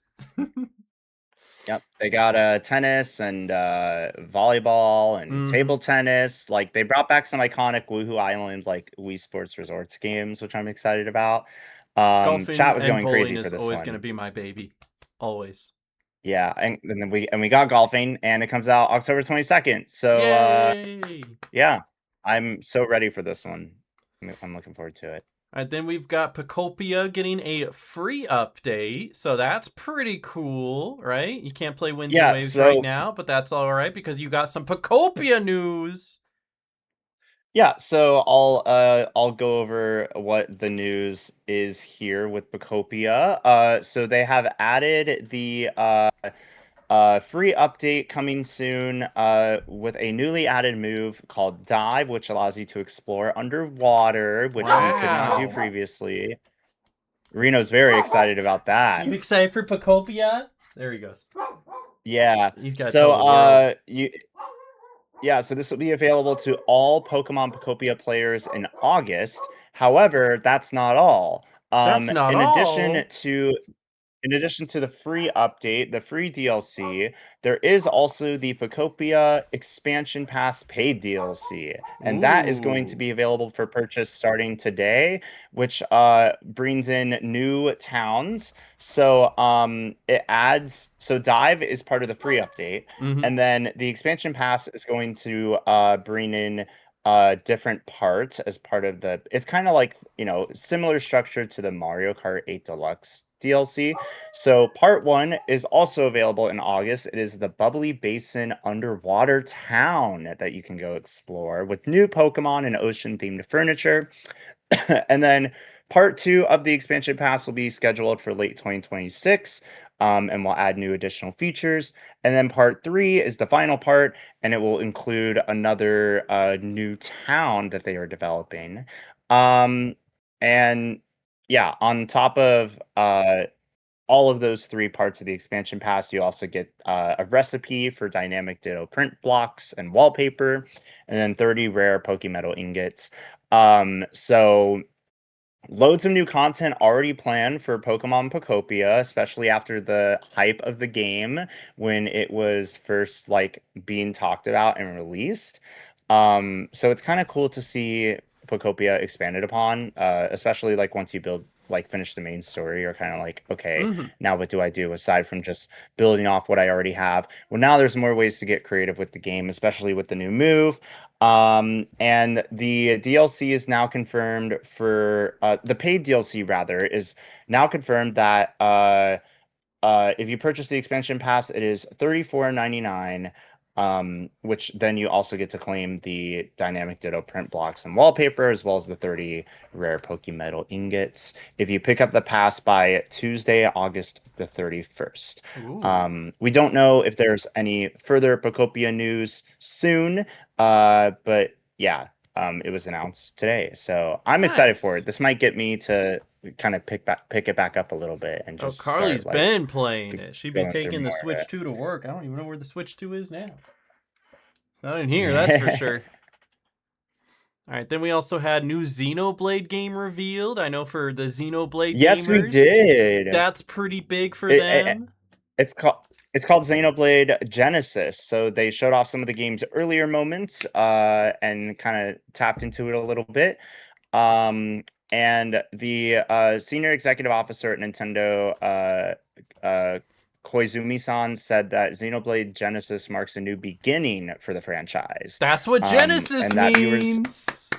Yep, they got tennis and volleyball and table tennis. Like, they brought back some iconic Woohoo Island like Wii Sports Resorts games, which I'm excited about. Golfing chat was going and crazy bowling for this is always one. going to be my baby, always. Yeah, and then we got golfing, and it comes out October 22nd. So yeah, I'm so ready for this one. I'm looking forward to it. All right, then we've got Pacopia getting a free update, so that's pretty cool, right? You can't play Winds and Waves right now, but that's all right because you got some Pacopia news. Yeah, so I'll go over what the news is here with Bacopia. So they have added the free update coming soon with a newly added move called Dive, which allows you to explore underwater, which you could not do Wow. previously. Reno's very excited about that. You excited for Pacopia? There he goes. Yeah. He's got to So tell the world. so this will be available to all Pokemon Pocopia players in August. However, that's not all. That's not all. In addition to the free update, the free DLC, there is also the Pocopia Expansion Pass paid DLC, and that is going to Ooh. be available for purchase starting today, which brings in new towns. So Dive is part of the free update, Mm-hmm. and then the Expansion Pass is going to bring in different parts as part of the. It's kind of like, similar structure to the Mario Kart 8 Deluxe DLC. So part 1 is also available in August. It is the Bubbly Basin underwater town that you can go explore with new Pokemon and ocean themed furniture. And then part 2 of the expansion pass will be scheduled for late 2026, and we'll add new additional features. And then part 3 is the final part, and it will include another new town that they are developing. And yeah, on top of all of those 3 parts of the expansion pass, you also get a recipe for dynamic ditto print blocks and wallpaper, and then 30 rare Pokemetal ingots. So loads of new content already planned for Pokemon Pocopia, especially after the hype of the game when it was first like being talked about and released. So it's kind of cool to see Pocopia expanded upon, especially like once you finish the main story. You're kind of like, okay, Mm-hmm. now what do I do aside from just building off what I already have? Well, now there's more ways to get creative with the game, especially with the new move. And the DLC is now confirmed for the paid DLC rather is now confirmed that if you purchase the expansion pass, it is $34.99, which then you also get to claim the dynamic ditto print blocks and wallpaper, as well as the 30 rare Pokemetal ingots. If you pick up the pass by Tuesday, August the 31st. Ooh. We don't know if there's any further Pocopia news soon, but yeah, it was announced today, so I'm excited for Nice. it. This might get me to kind of pick it back up a little bit and Oh, just Carly's start like been playing it. She'd be going through taking the more of Switch it. 2 to work. I don't even know where the Switch 2 is now. It's not in here, that's for Yeah. sure. All right, then we also had new Xenoblade game revealed. I know for the Xenoblade Yes, we gamers, did. that's pretty big for It, it them. it's called Xenoblade Genesis. So they showed off some of the game's earlier moments and kind of tapped into it a little bit. And the senior executive officer at Nintendo, Koizumi-san, said that Xenoblade Genesis marks a new beginning for the franchise. That's what Genesis And that viewers, means.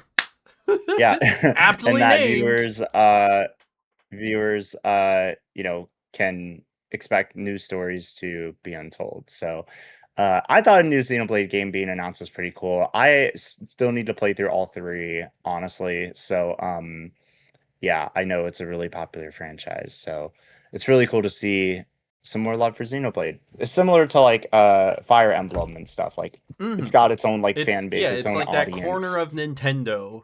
yeah, and Aptly that named. viewers, can expect new stories to be untold. So, I thought a new Xenoblade game being announced was pretty cool. Still need to play through all 3, honestly. So, yeah, I know it's a really popular franchise. So, it's really cool to see some more love for Xenoblade. It's similar to like Fire Emblem and stuff. Like, it's Mm-hmm. got its own like It's fan yeah, base, its it's own like that audience. corner of Nintendo.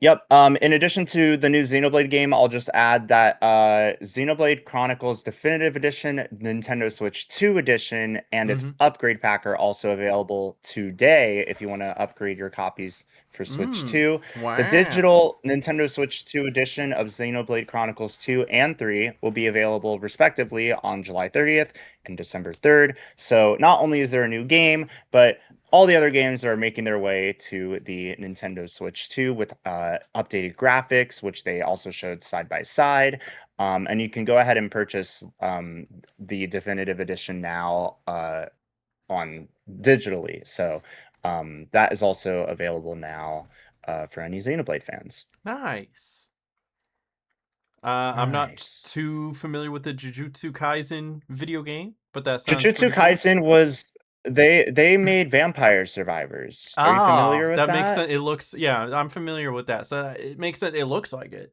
Yep. In addition to the new Xenoblade game, I'll just add that Xenoblade Chronicles Definitive Edition, Nintendo Switch 2 Edition, and its Mm-hmm. upgrade pack are also available today if you want to upgrade your copies for Switch 2. The Wow. digital Nintendo Switch 2 edition of Xenoblade Chronicles 2 and 3 will be available respectively on July 30th and December 3rd. So not only is there a new game, but all the other games are making their way to the Nintendo Switch 2 with updated graphics, which they also showed side by side. And you can go ahead and purchase the definitive edition now on digitally. So that is also available now for any Xenoblade fans. Nice. I'm not Nice. too familiar with the Jujutsu Kaisen video game, but that sounds Jujutsu pretty cool. Kaisen was they made Vampire Survivors. Are you familiar with that makes that? sense. It looks, yeah, I'm familiar with that. So it makes sense. It looks like it.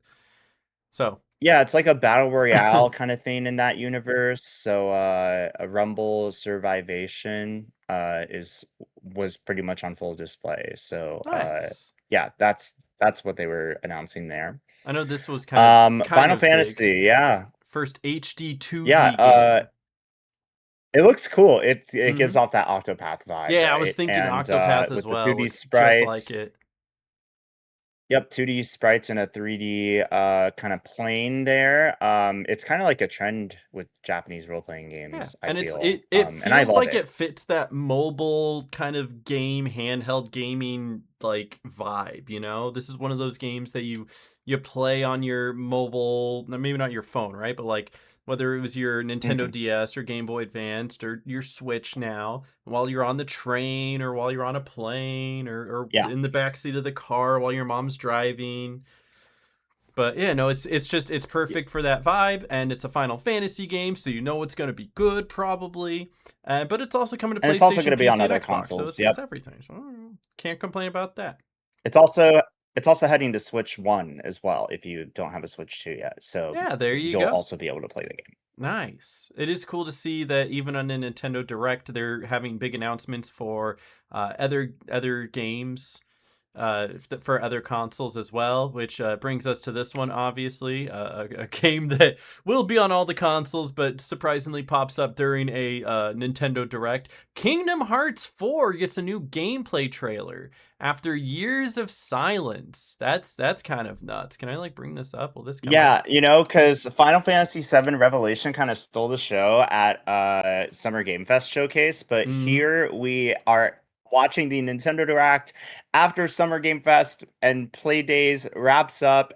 So, Yeah, it's like a battle royale kind of thing in that universe. So a Rumble Survivation is was pretty much on full display. So nice. yeah, that's what they were announcing there. I know this was kind Final of big. Fantasy, yeah. First HD Yeah, 2D game. it looks cool. It gives Mm-hmm. off that Octopath vibe, Yeah, I was right? thinking And Octopath as with the well. 2D Just like sprites. it. Yep, 2D sprites and a 3D kind of plane there. It's kind of like a trend with Japanese role-playing Yeah, games, I and feel. it And I feels love like it. it fits that mobile kind of game, handheld gaming like vibe, you know? This is one of those games that you play on your mobile, maybe not your phone, right? But like whether it was your Nintendo Mhm. DS or Game Boy Advanced or your Switch now, while you're on the train or while you're on a plane or Yeah. in the backseat of the car while your mom's driving. But yeah, no, it's just it's Y- perfect for that vibe, and it's a Final Fantasy game, so you know it's going to be good probably. But it's also coming to And it's also going PlayStation, to be on PC, and other Xbox, so consoles. it's Yep. everything. So can't complain about that. It's also heading to Switch 1 as well if you don't have a Switch 2 yet. So Yeah, there you you'll go. also be able to play the game. Nice. It is cool to see that even on a Nintendo Direct, they're having big announcements for other games for other consoles as well, which brings us to this one, obviously, a game that will be on all the consoles, but surprisingly pops up during a Nintendo Direct. Kingdom Hearts 4 gets a new gameplay trailer after years of silence. That's kind of nuts. Can I like bring this up? Will this come up? Yeah, because Final Fantasy VII Revelation kind of stole the show at Summer Game Fest showcase, but Mm. here we are watching the Nintendo Direct after Summer Game Fest and Play Days wraps up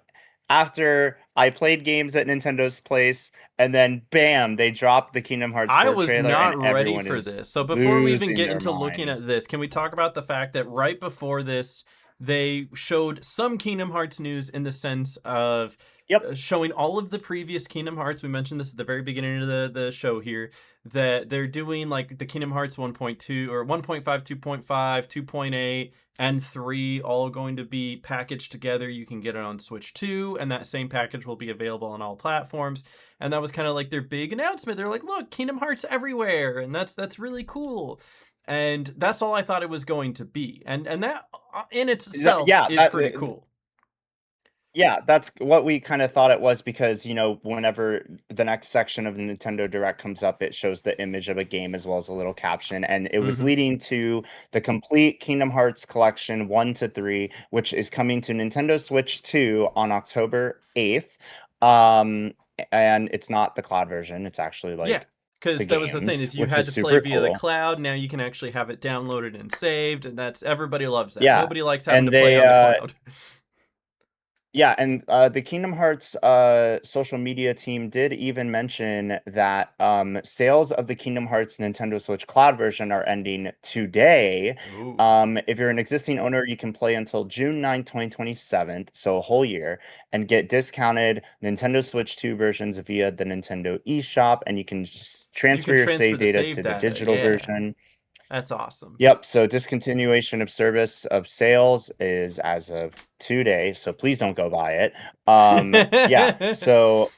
after I played games at Nintendo's place, and then bam, they dropped the Kingdom Hearts I 4 was trailer, and not ready everyone for is this. So before we even losing get their into looking mind. at this, can we talk about the fact that right before this, they showed some Kingdom Hearts news in the sense of Yep. showing all of the previous Kingdom Hearts. We mentioned this at the very beginning of the show here, that they're doing like the Kingdom Hearts 1.2 or 1.5, 2.5, 2.8, and 3 all going to be packaged together. You can get it on Switch 2, and that same package will be available on all platforms. And that was kind of like their big announcement. They're like, "Look, Kingdom Hearts everywhere," and that's really cool. And that's all I thought it was going to be. And that in itself Yeah, is pretty cool. yeah, that's what we kind of thought it was because, whenever the next section of the Nintendo Direct comes up, it shows the image of a game as well as a little caption. And it was Mm-hmm. leading to the complete Kingdom Hearts collection 1 to 3, which is coming to Nintendo Switch 2 on October 8th. And it's not the cloud version, it's actually Yeah, like the because that was the thing games, is you which had is to play super via the cool. cloud. Now you can actually have it downloaded and saved, and that's everybody loves that. Yeah. Nobody likes having to And play they on the cloud. Yeah, and the Kingdom Hearts social media team did even mention that sales of the Kingdom Hearts Nintendo Switch Cloud version are ending today. Ooh. If you're an existing owner, you can play until June 9th, 2027, so a whole year, and get discounted Nintendo Switch 2 versions via the Nintendo eShop, and you can just You transfer can your transfer save the data save to the data. digital Yeah, version. that's awesome. Yep. So discontinuation of service of sales is as of today. So please don't go buy it. Yeah. So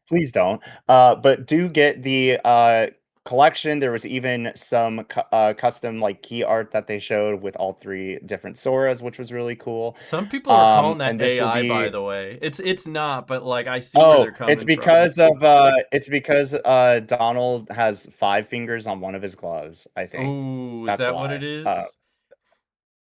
please don't. But do get the collection. There was even some custom like key art that they showed with all 3 different Soras, which was really cool. Some people are calling that And this will AI, by be. the way. It's not, but like I see where they're Oh, it's coming from. because Donald has 5 fingers on one of his gloves, I think. Ooh, is That's that what it why. is?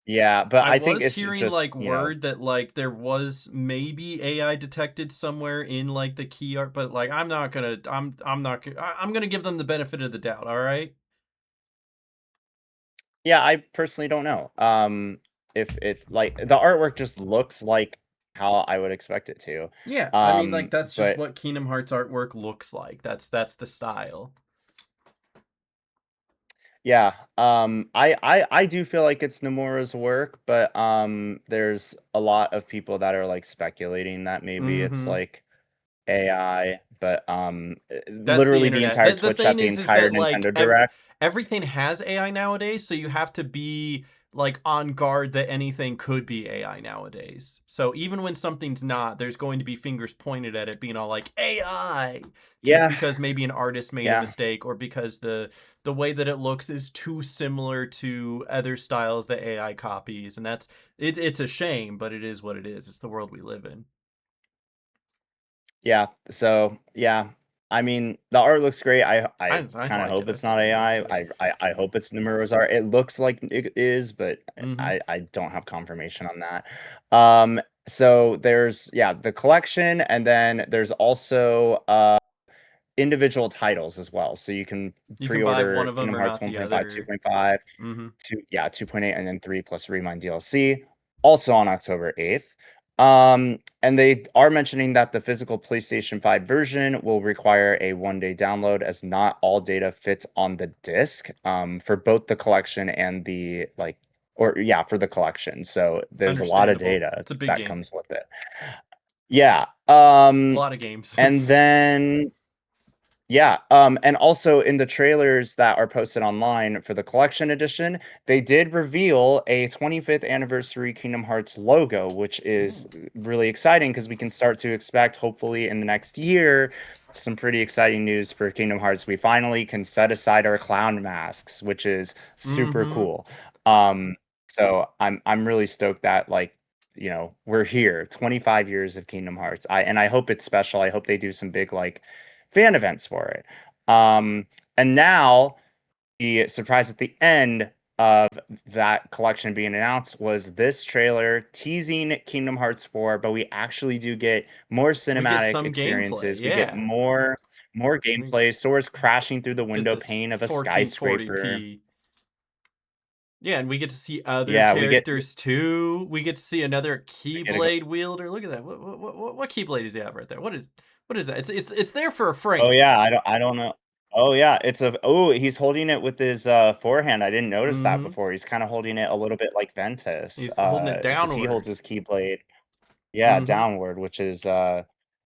Yeah, but I I think was it's hearing just, like word that like there was maybe AI detected somewhere in like the key art, but like I'm not gonna I'm gonna give them the benefit of the doubt. All right. yeah, I personally don't know. If like the artwork just looks like how I would expect it to. Yeah, I mean like that's just But what Kingdom Hearts artwork looks like. That's the style. yeah, I do feel like it's Nomura's work, but there's a lot of people that are like speculating that maybe it's Mm-hmm. like AI, but That's the literally the internet. entire The Twitch chat, thing the is entire that like Nintendo Direct. everything has AI nowadays, so you have to be like on guard that anything could be AI nowadays. So even when something's not, there's going to be fingers pointed at it being all like AI, just Yeah, because maybe an artist made a yeah. mistake, or because the way that it looks is too similar to other styles that AI copies. And it's a shame, but it is what it is. It's the world we live in. Yeah. So yeah, I mean the art looks great. I I kind of like it. hope I it's think not it looks AI. good. I hope it's Numero's art. It looks like it is, but Mm-hmm. I don't have confirmation on that. So there's the collection, and then there's also individual titles as well. So you can You can buy one pre-order of them Kingdom or Hearts not the 1.5, other. 2.5, Mm-hmm. 2.8, and then 3 plus Remind DLC, also on October 8th. And they are mentioning that the physical PlayStation 5 version will require a 1-day download, as not all data fits on the disc, for both the collection and the for the collection. So there's a lot of Understandable. data It's a big that game. comes with it. Yeah. A lot of games. And then and also in the trailers that are posted online for the collection edition, they did reveal a 25th anniversary Kingdom Hearts logo, which is Ooh. really exciting because we can start to expect, hopefully in the next year, some pretty exciting news for Kingdom Hearts. We finally can set aside our clown masks, which is super Mm-hmm. cool. Um, so I'm really stoked that we're here, 25 years of Kingdom Hearts. I hope it's special. I hope they do some big fan events for it. Um, and now the surprise at the end of that collection being announced was this trailer teasing Kingdom Hearts 4, but we actually do get more We get cinematic some gameplay, experiences. We get yeah. more We gameplay. Sora's crashing through the get window this pane of a skyscraper. 1440p. Yeah, and we get to see other Yeah, we get characters too. We get to see another we get to go. Keyblade wielder. Look at that. What Keyblade does he have right there? What is that? It's there for a Oh Frank. yeah, I don't know. Oh yeah, he's holding it with his forehand. I didn't notice that Mm-hmm. before. He's kind of holding it a little bit like Ventus, He's holding it because he holds downward. his keyblade, Mm-hmm. downward, which is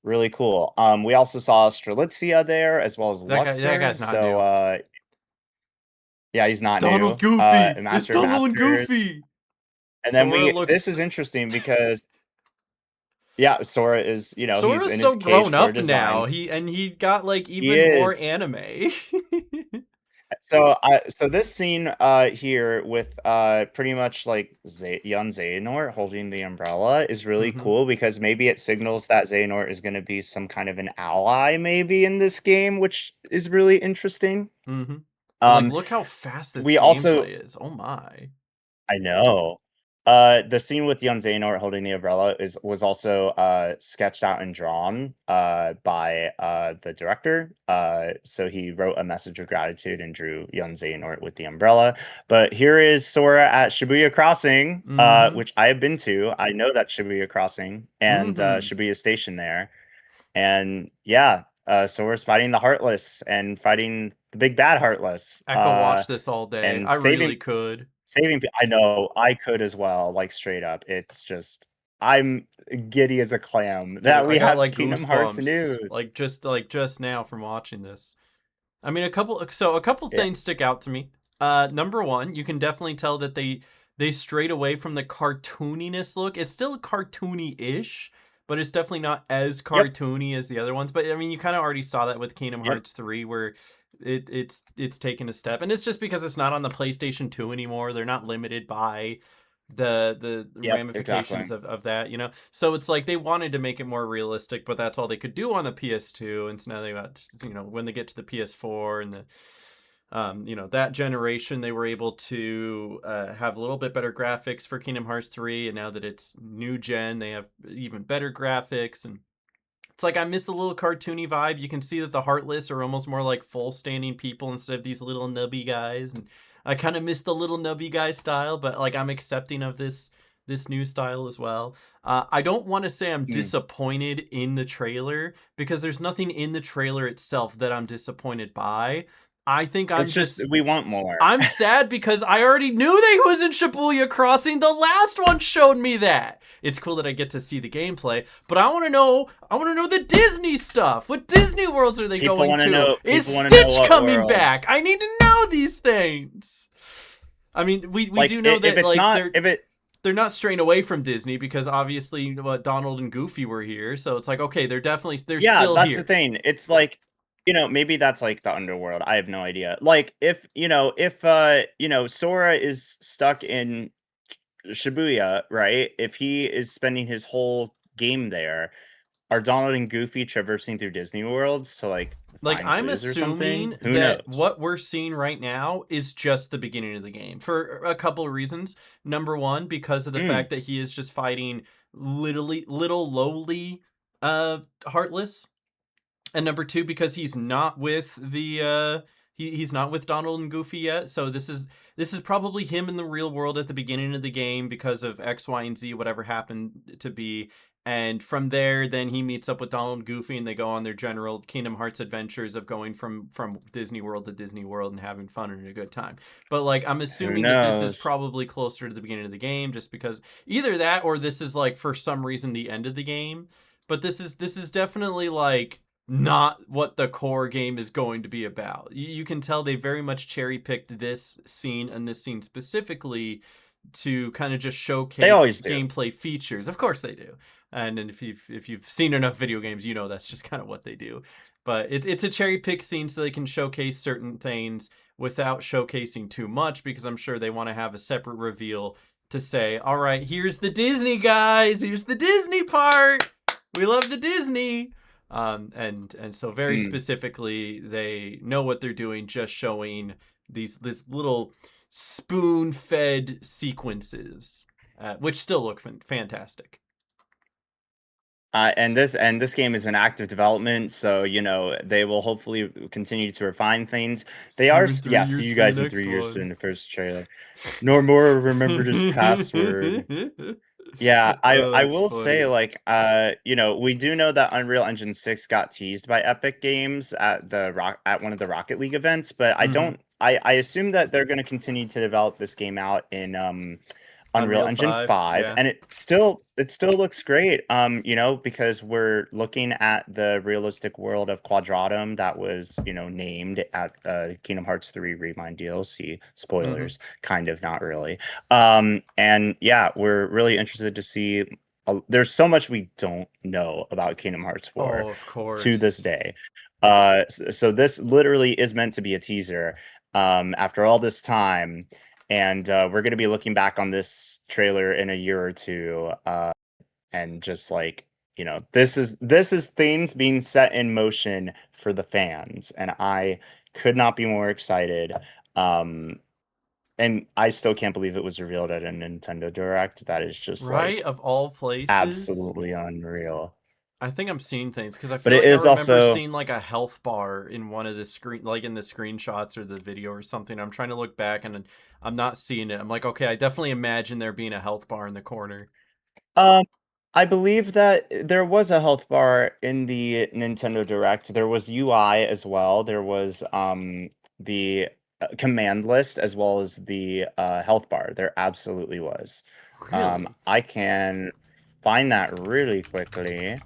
really cool. We also saw Strelitzia there as well as That Luxor. guy's not So new. yeah, he's not Donald new. Goofy. It's Master of Donald and Masters. Goofy. And then Sora this looks is interesting because Sora is, he's Sora's in so his cage grown floor up design. now. He got like He even more is. anime. So this scene here with pretty much like young Xehanort holding the umbrella is really Mm-hmm. cool because maybe it signals that Xehanort is going to be some kind of an ally maybe in this game, which is really interesting. Mm-hmm. And like Um look how fast this we also gameplay is. Oh my. I know. The scene with young Xehanort holding the umbrella was also sketched out and drawn by the director. So he wrote a message of gratitude and drew young Xehanort with the umbrella. But here is Sora at Shibuya Crossing, Mm-hmm. which I have been to. I know that Shibuya Crossing and Mm-hmm. Shibuya Station there. And Sora's fighting the Heartless and fighting the big bad Heartless. I could watch this all day. And I really could. I know, I could as well, like, straight up. It's just I'm giddy as a clam Dude, that I we got have like Kingdom Hearts goosebumps. news. Like just now from watching this. I mean, a couple Yeah. things stick out to me. Number one, you can definitely tell that they strayed away from the cartooniness look. It's still cartoony-ish, but it's definitely not as Yep. cartoony as the other ones. But I mean, you kind of already saw that with Kingdom Yep. Hearts 3, where it's taken a step, and it's just because it's not on the PlayStation 2 anymore. They're not limited by the Yep, ramifications exactly. of that, so it's like they wanted to make it more realistic, but that's all they could do on the PS2, and so now they got, when they get to the PS4 and the that generation, they were able to have a little bit better graphics for Kingdom Hearts 3, and now that it's new gen, they have even better graphics. And it's like I miss the little cartoony vibe. You can see that the Heartless are almost more like full standing people instead of these little nubby guys, and I kind of miss the little nubby guy style. But like I'm accepting of this new style as well. I don't want to say I'm Mm. disappointed in the trailer because there's nothing in the trailer itself that I'm disappointed by. I think I'm It's just we want more. I'm sad because I already knew they was in Shibuya Crossing. The last one showed me that. It's cool that I get to see the gameplay, but I want to know the Disney stuff. What Disney worlds are they People going want to to? know. Is People want to know Stitch what coming worlds. back? I need to know these things. I mean, we Like, do know if that it's like not, if it they're not straying away from Disney because obviously Donald and Goofy were here, so it's like okay, they're yeah, still that's here. the thing. It's like, maybe that's like the underworld. I have no idea. Like if Sora is stuck in Shibuya, right? If he is spending his whole game there, are Donald and Goofy traversing through Disney worlds to like find I'm clues or something? assuming Who that knows? what we're seeing right now is just the beginning of the game for a couple of reasons. Number one, because of the fact that he is just fighting little lowly Heartless, and number two, because he's not with the he's not with Donald and Goofy yet. So this is probably him in the real world at the beginning of the game because of X, Y, and Z, whatever happened to be. And from there, then he meets up with Donald and Goofy, and they go on their general Kingdom Hearts adventures of going from Disney World to Disney World and having fun and a good time. But like, I'm assuming that this is probably closer to the beginning of the game, just because either that or this is like for some reason the end of the game. But this is definitely like not what the core game is going to be about. You can tell they very much cherry picked this scene and this scene specifically to kind of just showcase gameplay features. Of course they do. And if you've seen enough video games, you know that's just kind of what they do. But it's a cherry pick scene so they can showcase certain things without showcasing too much, because I'm sure they want to have a separate reveal to say, all right, here's the Disney, guys. Here's the Disney part. We love the Disney. And so very specifically, they know what they're doing, just showing this little spoon-fed sequences, which still look fantastic. And this game is in active development, so they will hopefully continue to refine things. They are, see you guys in 3 years in the first trailer. No more remembered his password. Yeah, I will say, like, we do know that Unreal Engine 6 got teased by Epic Games at one of the Rocket League events, but I assume that they're going to continue to develop this game out in Unreal Engine 5, yeah. and it still looks great. Because we're looking at the realistic world of Quadratum that was named at Kingdom Hearts 3 Remind DLC. Spoilers, kind of, not really. And yeah, we're really interested to see. There's so much we don't know about Kingdom Hearts 4 of course, to this day. So this literally is meant to be a teaser. After all this time. And we're going to be looking back on this trailer in a year or two, and just like, this is things being set in motion for the fans, and I could not be more excited. And I still can't believe it was revealed at a Nintendo Direct. That is just right, of all places, absolutely unreal. I think I'm seeing things because I feel like I remember seeing like a health bar in one of the in the screenshots or the video or something. I'm trying to look back and I'm not seeing it. I'm like, okay, I definitely imagine there being a health bar in the corner. I believe that there was a health bar in the Nintendo Direct. There was UI as well. There was the command list as well as the health bar. There absolutely was. Really? I can find that really quickly.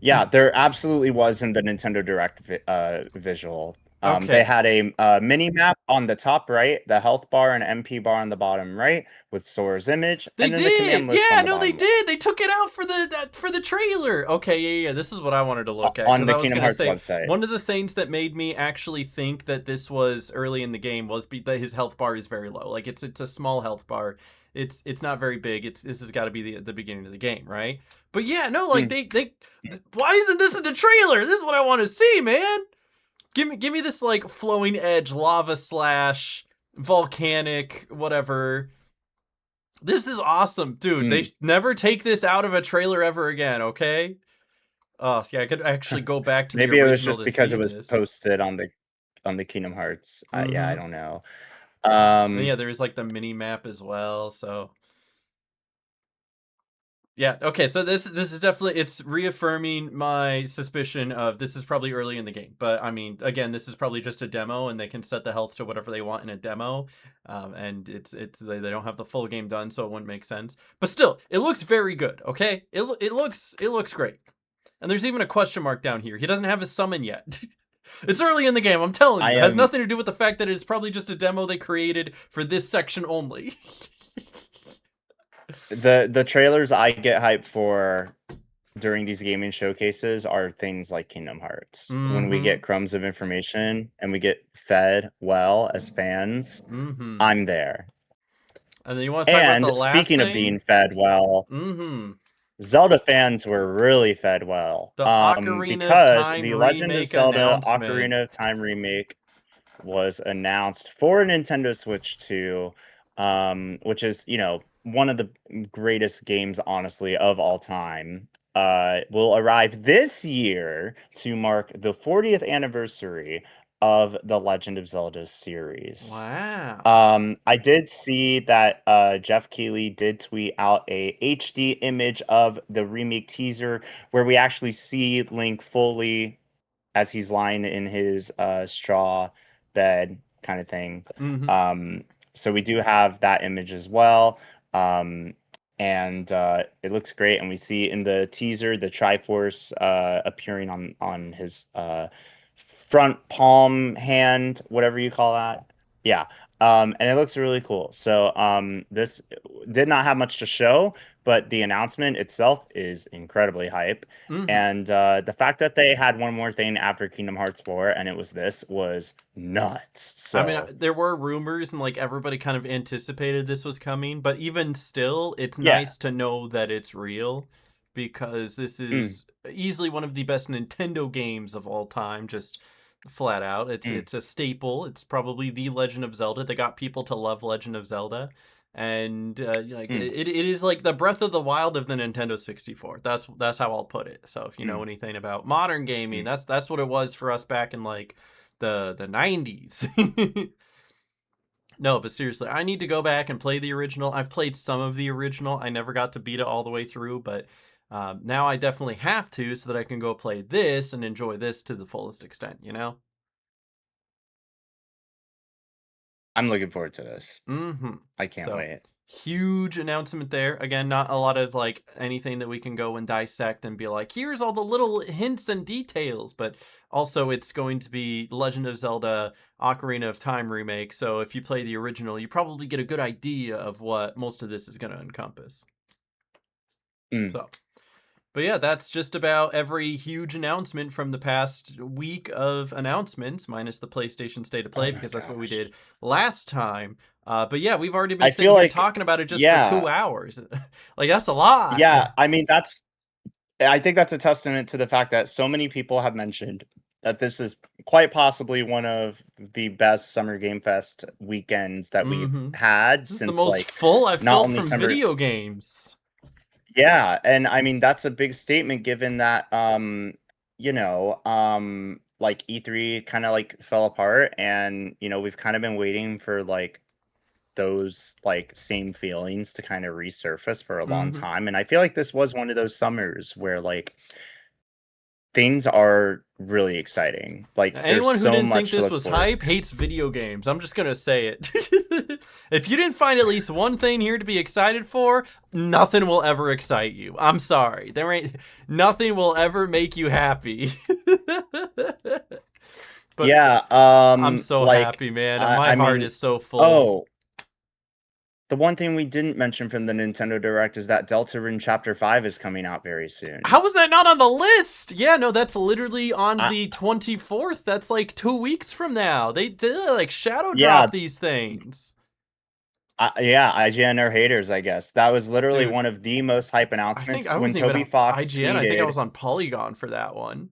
Yeah, there absolutely was in the Nintendo Direct visual. They had a mini map on the top right, the health bar and MP bar on the bottom right with Sora's image, and then the command list on the bottom. They did. They took it out for the trailer. Okay, yeah. This is what I wanted to look at on the Kingdom Hearts website. One of the things that made me actually think that this was early in the game was that his health bar is very low. Like it's a small health bar. It's not very big. This has got to be the beginning of the game, right? But yeah, no, like they why isn't this in the trailer? This is what I want to see, man. Give me this like flowing edge lava slash volcanic whatever. This is awesome, dude. They never take this out of a trailer ever again, okay? Oh, yeah, I could actually go back to maybe the original. It was just because it was posted on the Kingdom Hearts. Yeah, I don't know. And yeah, there is like the mini map as well, so Yeah, okay, so this is definitely, it's reaffirming my suspicion of this is probably early in the game. But I mean, again, this is probably just a demo, and they can set the health to whatever they want in a demo. And they don't have the full game done, so it wouldn't make sense. But still, it looks very good. Okay, it looks great. And there's even a question mark down here. He doesn't have his summon yet. It's early in the game, I'm telling you. I It has am nothing to do with the fact that it's probably just a demo they created for this section only. the trailers I get hyped for during these gaming showcases are things like Kingdom Hearts. When we Mm-hmm. get crumbs of information and we get fed well as fans, Mm-hmm. I'm there. And then you want to talk about And the last speaking of thing? being fed well, Mm-hmm. Zelda fans were really fed well. The Ocarina of Because Time the Legend of remake Zelda announcement. Ocarina of Time remake was announced for Nintendo Switch 2, which is, one of the greatest games, honestly, of all time. Will arrive this year to mark the 40th anniversary of the Legend of Zelda series. Wow. I did see that Jeff Keighley did tweet out a HD image of the remake teaser where we actually see Link fully as he's lying in his straw bed kind of thing. Mm-hmm. So we do have that image as well. Um, and it looks great. And we see in the teaser the Triforce appearing on his front palm hand, whatever you call that. Yeah. And it looks really cool. So this did not have much to show, but the announcement itself is incredibly hype. Mm-hmm. And the fact that they had one more thing after Kingdom Hearts 4 and it was was nuts. So I mean, there were rumors and like everybody kind of anticipated this was coming, but even still, it's yeah. nice to know that it's real because this is easily one of the best Nintendo games of all time, just flat out. It's a staple. It's probably the Legend of Zelda that got people to love Legend of Zelda. And it is like the Breath of the Wild of the Nintendo 64. That's how I'll put it. So if you know anything about modern gaming, that's what it was for us back in like the 90s. No, but seriously, I need to go back and play the original. I've played some of the original. I never got to beat it all the way through, but now I definitely have to so that I can go play this and enjoy this to the fullest extent, you know? I'm looking forward to this. Mm-hmm. I can't wait. Huge announcement there. Again, not a lot of like anything that we can go and dissect and be like, here's all the little hints and details, but also it's going to be Legend of Zelda Ocarina of Time remake. So if you play the original, you probably get a good idea of what most of this is going to encompass. So, but yeah, that's just about every huge announcement from the past week of announcements, minus the PlayStation State of Play, because that's what we did last time. But yeah, we've already been sitting here talking about it just for 2 hours. Like, that's a lot. Yeah, I mean, I think that's a testament to the fact that so many people have mentioned that this is quite possibly one of the best Summer Game Fest weekends that we've had this since, is the most full I've felt from video games. Yeah, and I mean that's a big statement given that like E3 kind of like fell apart and we've kind of been waiting for like those like same feelings to kind of resurface for a long time, and I feel like this was one of those summers where like things are really exciting. Like anyone who didn't think this was hype to. hates video games. I'm just gonna say it. If you didn't find at least one thing here to be excited for, nothing will ever excite you. I'm sorry. Nothing will ever make you happy. But yeah, I'm so like, happy, man. My heart is so full. Oh, the one thing we didn't mention from the Nintendo Direct is that Deltarune Chapter 5 is coming out very soon. How was that not on the list? Yeah, no, that's literally on the 24th. That's like 2 weeks from now. They did like shadow drop these things. Yeah, IGN are haters, I guess. That was literally one of the most hype announcements. I when Toby Fox IGN, tweeted, I think I was on Polygon for that one.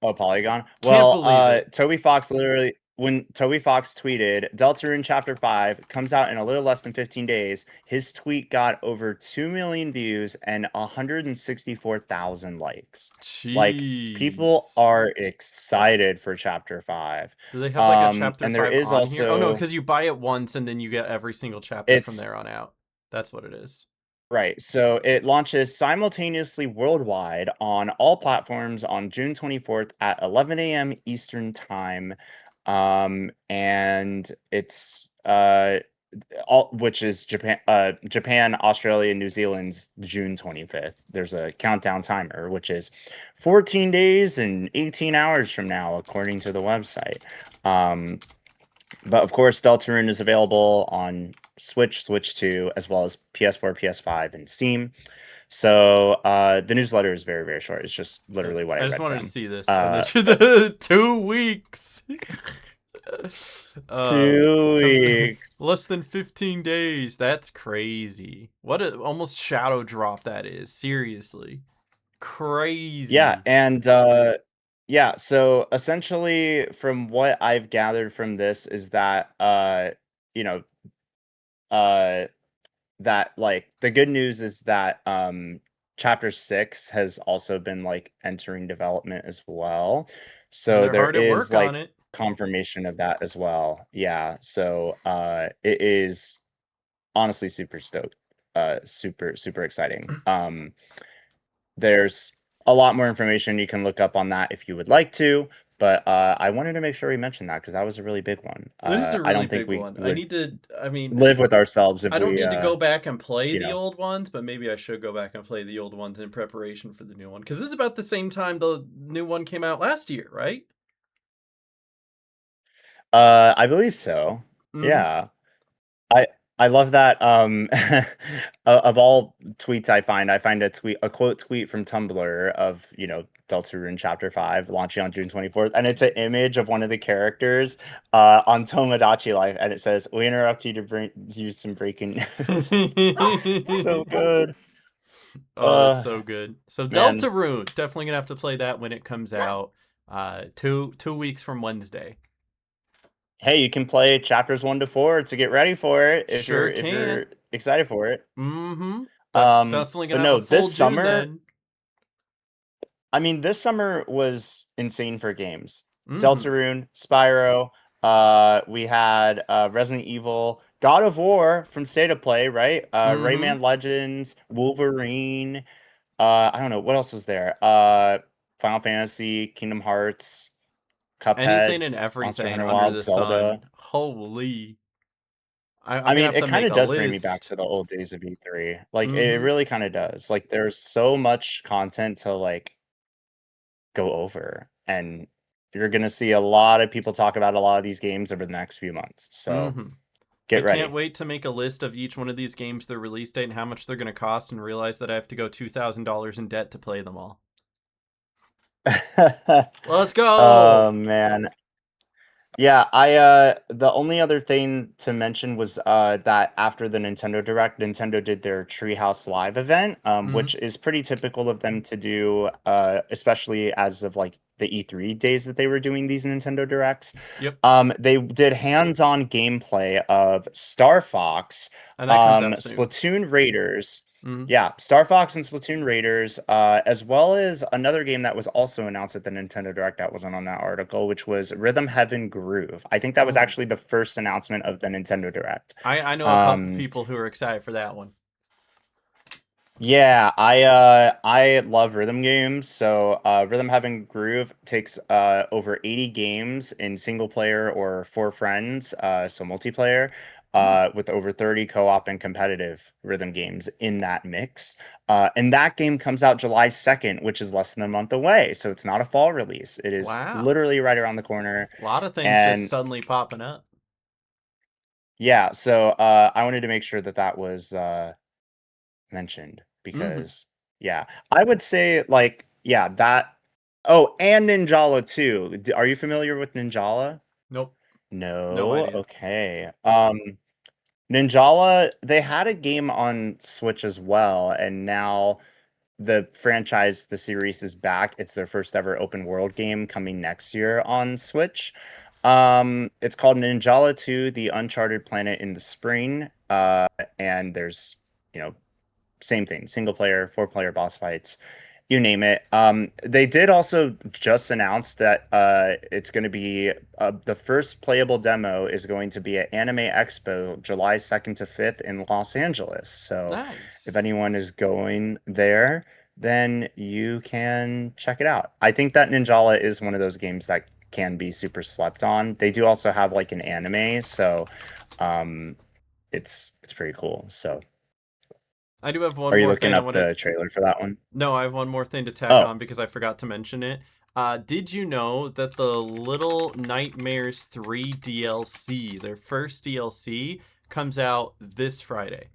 Oh, Polygon? Can't believe it. Toby Fox literally, when Toby Fox tweeted, Deltarune Chapter 5 comes out in a little less than 15 days, his tweet got over 2 million views and 164,000 likes. Jeez. Like, people are excited for Chapter 5. Do they have like a Chapter 5 and there is on also... here? Oh, no, because you buy it once and then you get every single chapter from there on out. That's what it is. Right. So it launches simultaneously worldwide on all platforms on June 24th at 11 a.m. Eastern Time. And it's all which is Japan, Australia, New Zealand's June 25th. There's a countdown timer, which is 14 days and 18 hours from now, according to the website. But of course, Deltarune is available on Switch, Switch 2, as well as PS4, PS5, and Steam. So the newsletter is very, very short. It's just literally what I I just read wanted to from. see this. And the 2 weeks. 2 weeks. Less than 15 days. That's crazy. What a almost shadow drop that is. Seriously. Crazy. Yeah, and yeah, so essentially from what I've gathered from this is that you know, uh that like the good news is that chapter 6 has also been like entering development as well. And So they're there hard at is work on like it. confirmation of that as well. Yeah, so it is honestly super stoked. Super exciting. There's a lot more information you can look up on that if you would like to, but I wanted to make sure we mentioned that because that was a really big one. It is a I really don't think big we one. would I mean, live with ourselves if I don't we need to go back and play you the know. old ones, but maybe I should go back and play the old ones in preparation for the new one. Because this is about the same time the new one came out last year, right? I believe so. Mm-hmm. Yeah. I I love that, of all tweets I find a quote tweet from Tumblr of, Deltarune Chapter 5 launching on June 24th, and it's an image of one of the characters, on Tomodachi Life, and it says, "We interrupt you to bring you some breaking news." It's so good. Oh, it's so good. So Man. Deltarune, definitely gonna have to play that when it comes out. Two weeks from Wednesday. Hey, you can play chapters 1 to 4 to get ready for it Sure if can. you're excited for it. Mm-hmm. Definitely But gonna have a no, full this June summer then. I mean, this summer was insane for games. Mm-hmm. Deltarune, Spyro, we had Resident Evil, God of War from State of Play, right? Mm-hmm. Rayman Legends, Wolverine. I don't know what else was there. Final Fantasy, Kingdom Hearts, Anything Cuphead, and Monster everything Hunter under Wild, the Zelda. sun. Holy. I'm I gonna mean, have it to kind make of a does bring me back list. to the old days of E3. Like, it Mm-hmm. really kind of does. Like, there's so much content to like go over, and you're gonna see a lot of people talk about a lot of these games over the next few months. So Mm-hmm. I get can't ready. wait to make a list of each one of these games, their release date, and how much they're gonna cost, and realize that I have to go $2,000 in debt to play them all. Let's go! Oh man. Yeah, the only other thing to mention was that after the Nintendo Direct, Nintendo did their Treehouse Live event, Mm-hmm. which is pretty typical of them to do, especially as of like the E3 days that they were doing these Nintendo Directs. Yep. They did hands-on gameplay of Star Fox, And that comes out soon. Splatoon Raiders. Mm-hmm. Yeah, Star Fox and Splatoon Raiders, as well as another game that was also announced at the Nintendo Direct that wasn't on that article, which was Rhythm Heaven Groove. I think that was Oh. actually the first announcement of the Nintendo Direct. I know a couple Um, people who are excited for that one. yeah, I love rhythm games. So Rhythm Heaven Groove takes over 80 games in single player or for friends, so multiplayer, Mm. with over 30 co-op and competitive rhythm games in that mix. And that game comes out July 2nd, which is less than a month away. So it's not a fall release. It is Wow. literally right around the corner. A lot of things just And suddenly popping up. yeah, so I wanted to make sure that that was mentioned Mm-hmm. because yeah, I would say like yeah, that oh, and Ninjala too. Are you familiar with Ninjala? Nope. No No. idea. Okay. Ninjala, they had a game on Switch as well, and now the franchise, the series is back. It's their first ever open world game coming next year on Switch. It's called Ninjala 2: The Uncharted Planet in the Spring. And there's, you know, same thing, single player, 4-player boss fights. You name it. They did also just announce that it's going to be the first playable demo is going to be at Anime Expo July 2nd to 5th in Los Angeles. So if Nice. anyone is going there, then you can check it out. I think that Ninjala is one of those games that can be super slept on. They do also have like an anime, so um, it's pretty cool. So I do have one are you more looking thing I up want to. the trailer for that one? No, I have one more thing to tack Oh, on because I forgot to mention it. Did you know that the Little Nightmares 3 DLC, their first DLC, comes out this Friday?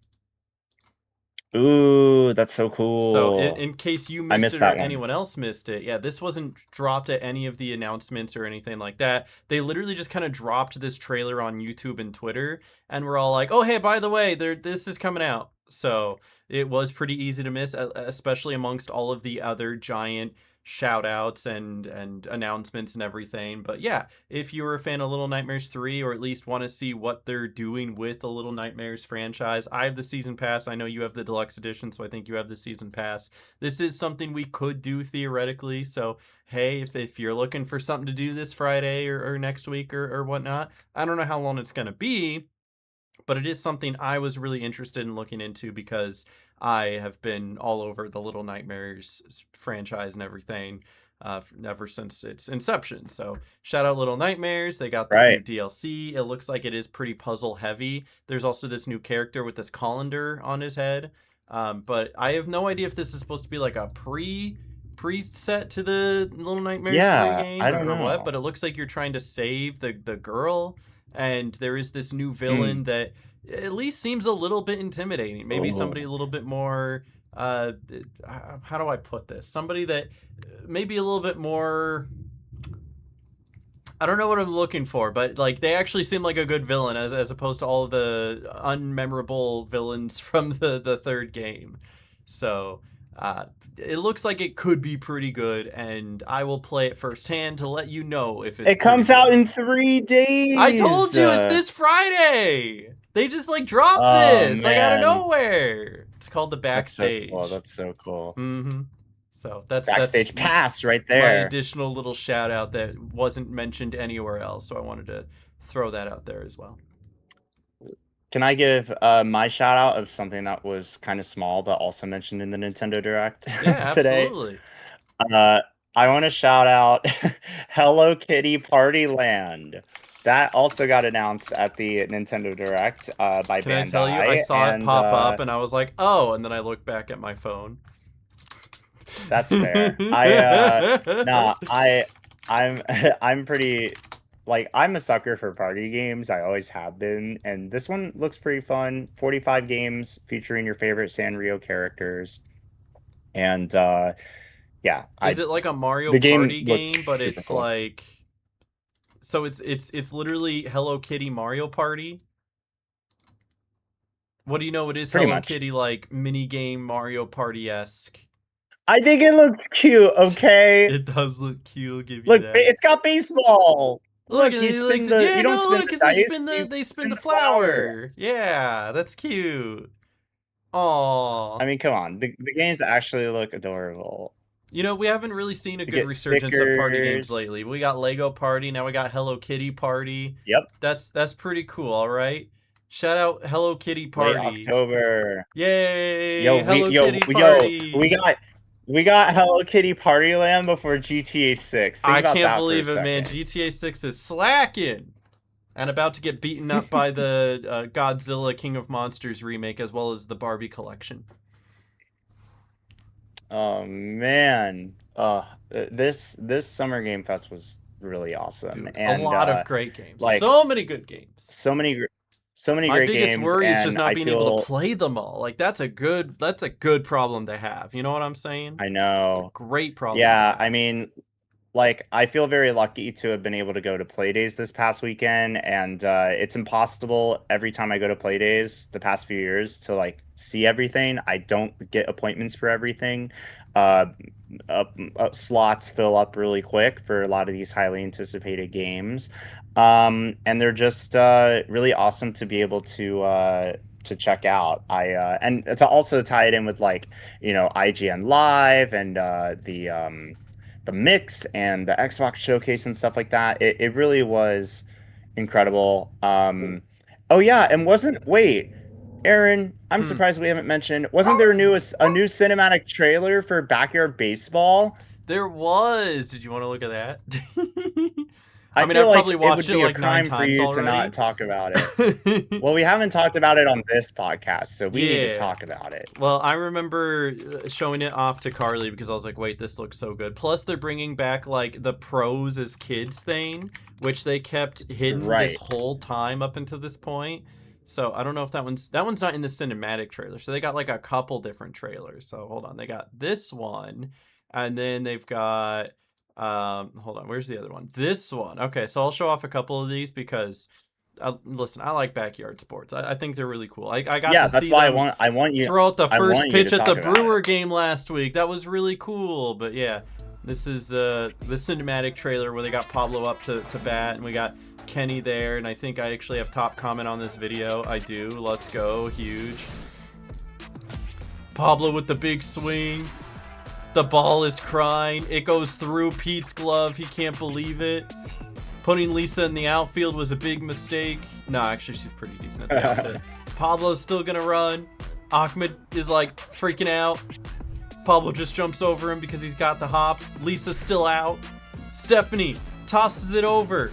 ooh, that's so So cool. in case you I missed missed it or that one. anyone else missed it, yeah, this wasn't dropped at any of the announcements or anything like that. They literally just kind of dropped this trailer on YouTube and Twitter, and we're all like, "Oh, hey, by the way, this is coming out." So it was pretty easy to miss, especially amongst all of the other giant shout outs and announcements and everything. But yeah, if you were a fan of Little Nightmares 3 or at least want to see what they're doing with the Little Nightmares franchise, I have the season pass. I know you have the deluxe edition, so I think you have the season pass. This is something we could do theoretically. So, hey, if you're looking for something to do this Friday or next week or whatnot, I don't know how long it's going to be, but it is something I was really interested in looking into because I have been all over the Little Nightmares franchise and everything ever since its inception. So shout out Little Nightmares. They got this new Right. DLC. It looks like it is pretty puzzle heavy. There's also this new character with this colander on his head. But I have no idea if this is supposed to be like a preset to the Little Nightmares 3 Yeah, game I don't or what, know. but it looks like you're trying to save the girl, and there is this new Mm. villain that at least seems a little bit intimidating. Maybe somebody a Oh. little bit more uh how do I put this? Somebody that maybe a little bit more, I don't know what I'm looking for, but like they actually seem like a good villain as opposed to all of the unmemorable villains from the third game. So it looks like it could be pretty good, and I will play it firsthand to let you know if it's It pretty comes out good. in 3 I told days. you it's this Friday. They just like dropped Oh this like out of man, nowhere. It's called the that's so cool. Backstage. That's so cool. Mm-hmm. So that's Backstage pass right my there. additional little shout out that wasn't mentioned anywhere else. So I wanted to throw that out there as well. Can I give my shout out of something that was kind of small but also mentioned in the Nintendo Direct Yeah, today? absolutely. Uh, I want to shout out Hello Kitty Party Land. That also got announced at the Nintendo Direct by Can I tell you, I Bandai, saw it and pop up and I was like, oh, and then I looked back at my phone. that's fair. Nah, I'm I'm pretty like I'm a sucker for party games. I always have been, and this one looks pretty fun. 45 games featuring your favorite Sanrio characters, and yeah, Is I it like a Mario the game Party looks game, but super it's cool. like, so it's literally Hello Kitty Mario Party? What do you know? It is Pretty Hello much. Kitty like mini game Mario Party esque. I think it looks cute, okay? It does look cute. I'll give you Look, that. it's got baseball. Look, Look, and you he likes spin it. the Yeah, you don't no, spin look, the cause dice, you they spin spin the the flower. flower. Yeah, that's cute. Aw. I mean, come on. The games actually look adorable. You know, we haven't really seen a You good get resurgence of party games stickers. lately. We got Lego Party, now we got Hello Kitty Party. Yep. That's pretty cool, all right? Shout out Hello Kitty Late Party. October. Yay! Hello Kitty We Party. got Hello Kitty Party Land before GTA 6. Think I about can't that for a believe it, man. second. GTA 6 is slacking and about to get beaten up by the Godzilla King of Monsters remake as well as the Barbie collection. Oh man. This Summer Game Fest was really awesome. Dude, a And lot of great games. like So many good games. so many My great biggest games, worry is just and not I being able to feel play them all. Like that's a good problem to have. You know what I'm saying? I It's a know. great problem to Yeah, I have. mean, like I feel very lucky to have been able to go to play days this past weekend, and it's impossible every time I go to play days the past few years to like see everything. I don't get appointments for everything. Uh, Slots fill up really quick for a lot of these highly anticipated games, and they're just really awesome to be able to check out. And to also tie it in with like, you know, IGN Live and the mix and the Xbox showcase and stuff like that. It really was incredible. Oh yeah, and wait, Aaron, I'm surprised we haven't mentioned. Wasn't there a new cinematic trailer for Backyard Baseball? There was. Did you want to look at that? I mean, feel I've like probably it watched would it be a like 9 crime for times you already. to not talk about it. Well, we haven't talked about it on this podcast, so we need to talk about it. Well, I remember showing it off to Carly because I was like, wait, this looks so good. Plus, they're bringing back like the pros as kids thing, which they kept hidden this whole time up until this point. So I don't know if that one's not in the cinematic trailer. So they got like a couple different trailers. So hold on, they got this one, and then they've got hold on, where's the other one? This one. Okay, so I'll show off a couple of these because listen, I like backyard sports. I think they're really cool. I got to see them I want you throw out the first pitch at the Brewer it. game last week. That was really cool. But yeah, this is the cinematic trailer where they got Pablo up to bat, and we got Kenny there, and I think I actually have top comment on this video. I do. Let's go. Huge. Pablo with the big swing. The ball is crying. It goes through Pete's glove. He can't believe it. Putting Lisa in the outfield was a big mistake. No, actually, she's pretty decent at the outfield. Pablo's still gonna run. Ahmed is like freaking out. Pablo just jumps over him because he's got the hops. Lisa's still out. Stephanie tosses it over.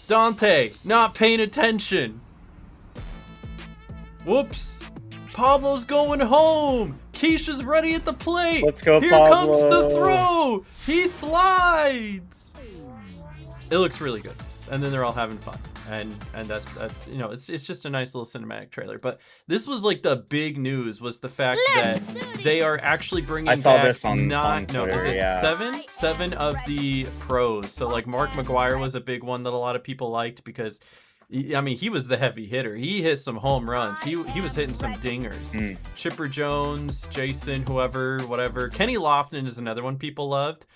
Dante not paying attention. Whoops. Pablo's going home. Keisha's ready at the plate. Let's go, Here Pablo. comes the throw. He slides. It looks really good. And then they're all having fun. And that's you know, it's just a nice little cinematic trailer. But this was like the big news was the fact that they are actually bringing back this on Twitter, is it seven of the pros. So like Mark McGuire was a big one that a lot of people liked because I mean, he was the heavy hitter. He hit some home runs. He was hitting some dingers. Chipper Jones, Jason, whoever, whatever. Kenny Lofton is another one people loved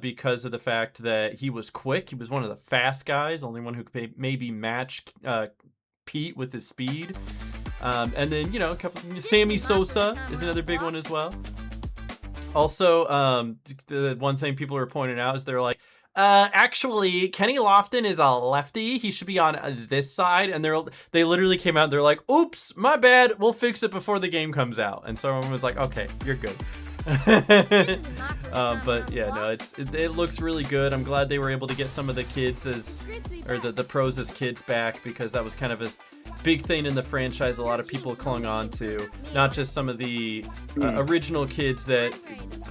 because of the fact that he was quick. He was one of the fast guys, only one who could maybe match Pete with his speed. And then, you know, Sammy Sosa is another big one as well. Also, the one thing people are pointing out is they're like, actually, Kenny Lofton is a lefty. He should be on this side. And they literally came out and they're like, oops, my bad. We'll fix it before the game comes out. And so everyone was like, okay, you're good. But yeah, no, it looks really good. I'm glad they were able to get some of the kids the pros as kids back because that was kind of a big thing in the franchise. A lot of people clung on to, not just some of the original kids that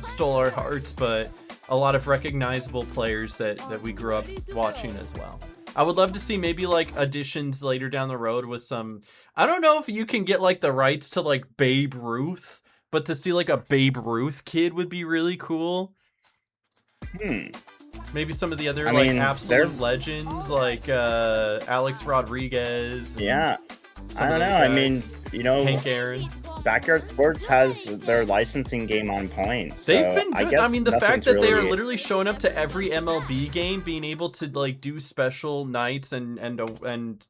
stole our hearts, but a lot of recognizable players that we grew up watching as well. I would love to see maybe like additions later down the road with some, I don't know if you can get like the rights to like Babe Ruth, but to see like a Babe Ruth kid would be really cool. Maybe some of the other absolute legends like Alex Rodriguez. Yeah. I don't know. Guys. I mean, you know, Hank Aaron. Backyard Sports has their licensing game on point. So they've been good. I mean, the fact that they are really literally showing up to every MLB game, being able to like do special nights and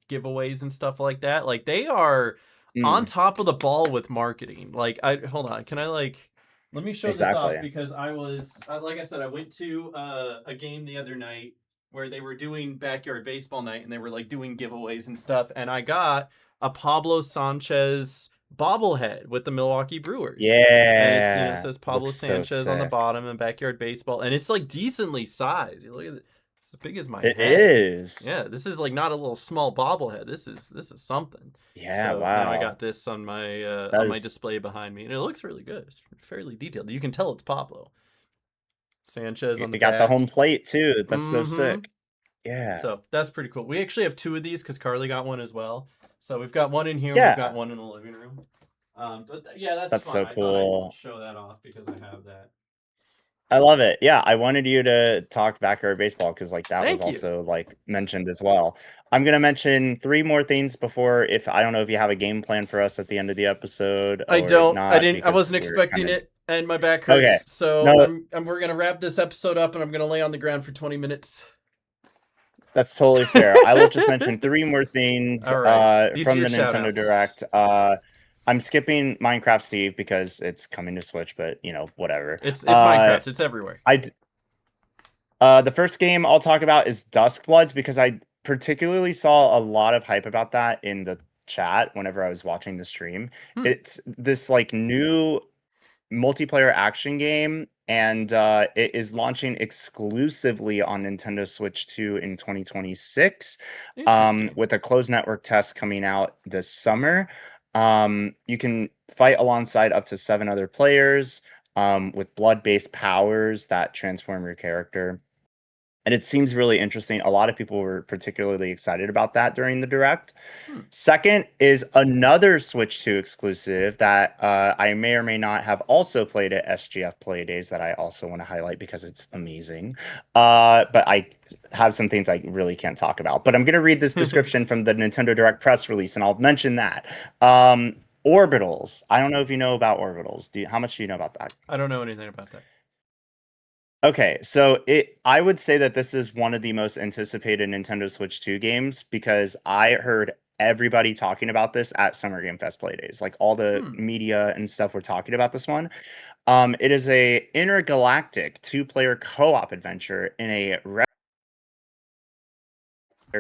giveaways and stuff like that, like they are on top of the ball with marketing. Like, hold on, can I like? Let me show this off because I was like I said, I went to a game the other night where they were doing backyard baseball night and they were like doing giveaways and stuff, and I got a Pablo Sanchez bobblehead with the Milwaukee Brewers. Yeah. And it says Pablo Sanchez on the bottom and backyard baseball. And it's like decently sized. You look at it. It's as big as my head. It is. Yeah, this is like not a little small bobblehead. This is something. Yeah, so wow. Now I got this on my my display behind me. And it looks really good. It's fairly detailed. You can tell it's Pablo. Sanchez on the back. You got the home plate too. That's so sick. Yeah. So that's pretty cool. We actually have two of these because Carly got one as well. So we've got one in here, we've got one in the living room. But yeah, that's fun. So cool. I thought I'd show that off because I have that. I love it. Yeah, I wanted you to talk backyard baseball because like that was also like mentioned as well. I'm gonna mention 3 more things before I don't know if you have a game plan for us at the end of the episode. I don't. I wasn't expecting it, and my back hurts. Okay. So we're gonna wrap this episode up, and I'm gonna lay on the ground for 20 minutes. That's totally fair. I will just mention 3 more things All right. These are from your the Nintendo shout-outs. Direct. I'm skipping Minecraft Steve because it's coming to Switch, but whatever. It's Minecraft. It's everywhere. The first game I'll talk about is Duskbloods because I particularly saw a lot of hype about that in the chat whenever I was watching the stream. It's this like new multiplayer action game, and it is launching exclusively on Nintendo Switch 2 in 2026, Interesting. with a closed network test coming out this summer. You can fight alongside up to 7 other players with blood-based powers that transform your character. And it seems really interesting. A lot of people were particularly excited about that during the Direct. Second is another Switch 2 exclusive that I may or may not have also played at SGF Play Days that I also want to highlight because it's amazing. But I have some things I really can't talk about. But I'm going to read this description from the Nintendo Direct press release, and I'll mention that. Orbitals. I don't know if you know about orbitals. How much do you know about that? I don't know anything about that. Okay, so I would say that this is one of the most anticipated Nintendo Switch 2 games because I heard everybody talking about this at Summer Game Fest Play Days. Like all the media and stuff were talking about this one. It is a intergalactic 2-player co-op adventure in a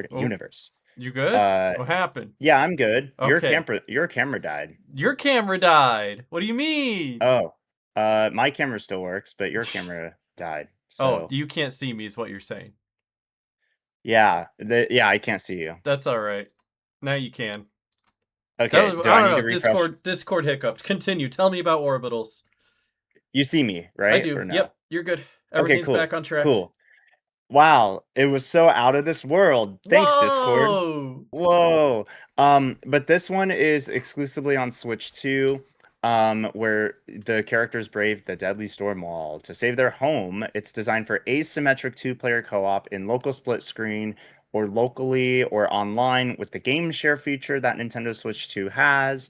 universe. You good? What happened? Yeah, I'm good. Okay. Your camera died. Your camera died. What do you mean? Oh, my camera still works, but your camera died. So you can't see me is what you're saying. yeah, I can't see you. That's all right. Now you can. Okay, I don't know. Discord hiccuped. Continue. Tell me about orbitals. You see me, right? I do. No? Yep, you're good. Everything's back on track. Cool. Wow, it was so out of this world. Thanks, Discord. Whoa. But this one is exclusively on Switch 2, where the characters brave the deadly storm wall to save their home. It's designed for asymmetric 2-player co-op in local split screen or locally or online with the game share feature that Nintendo Switch 2 has.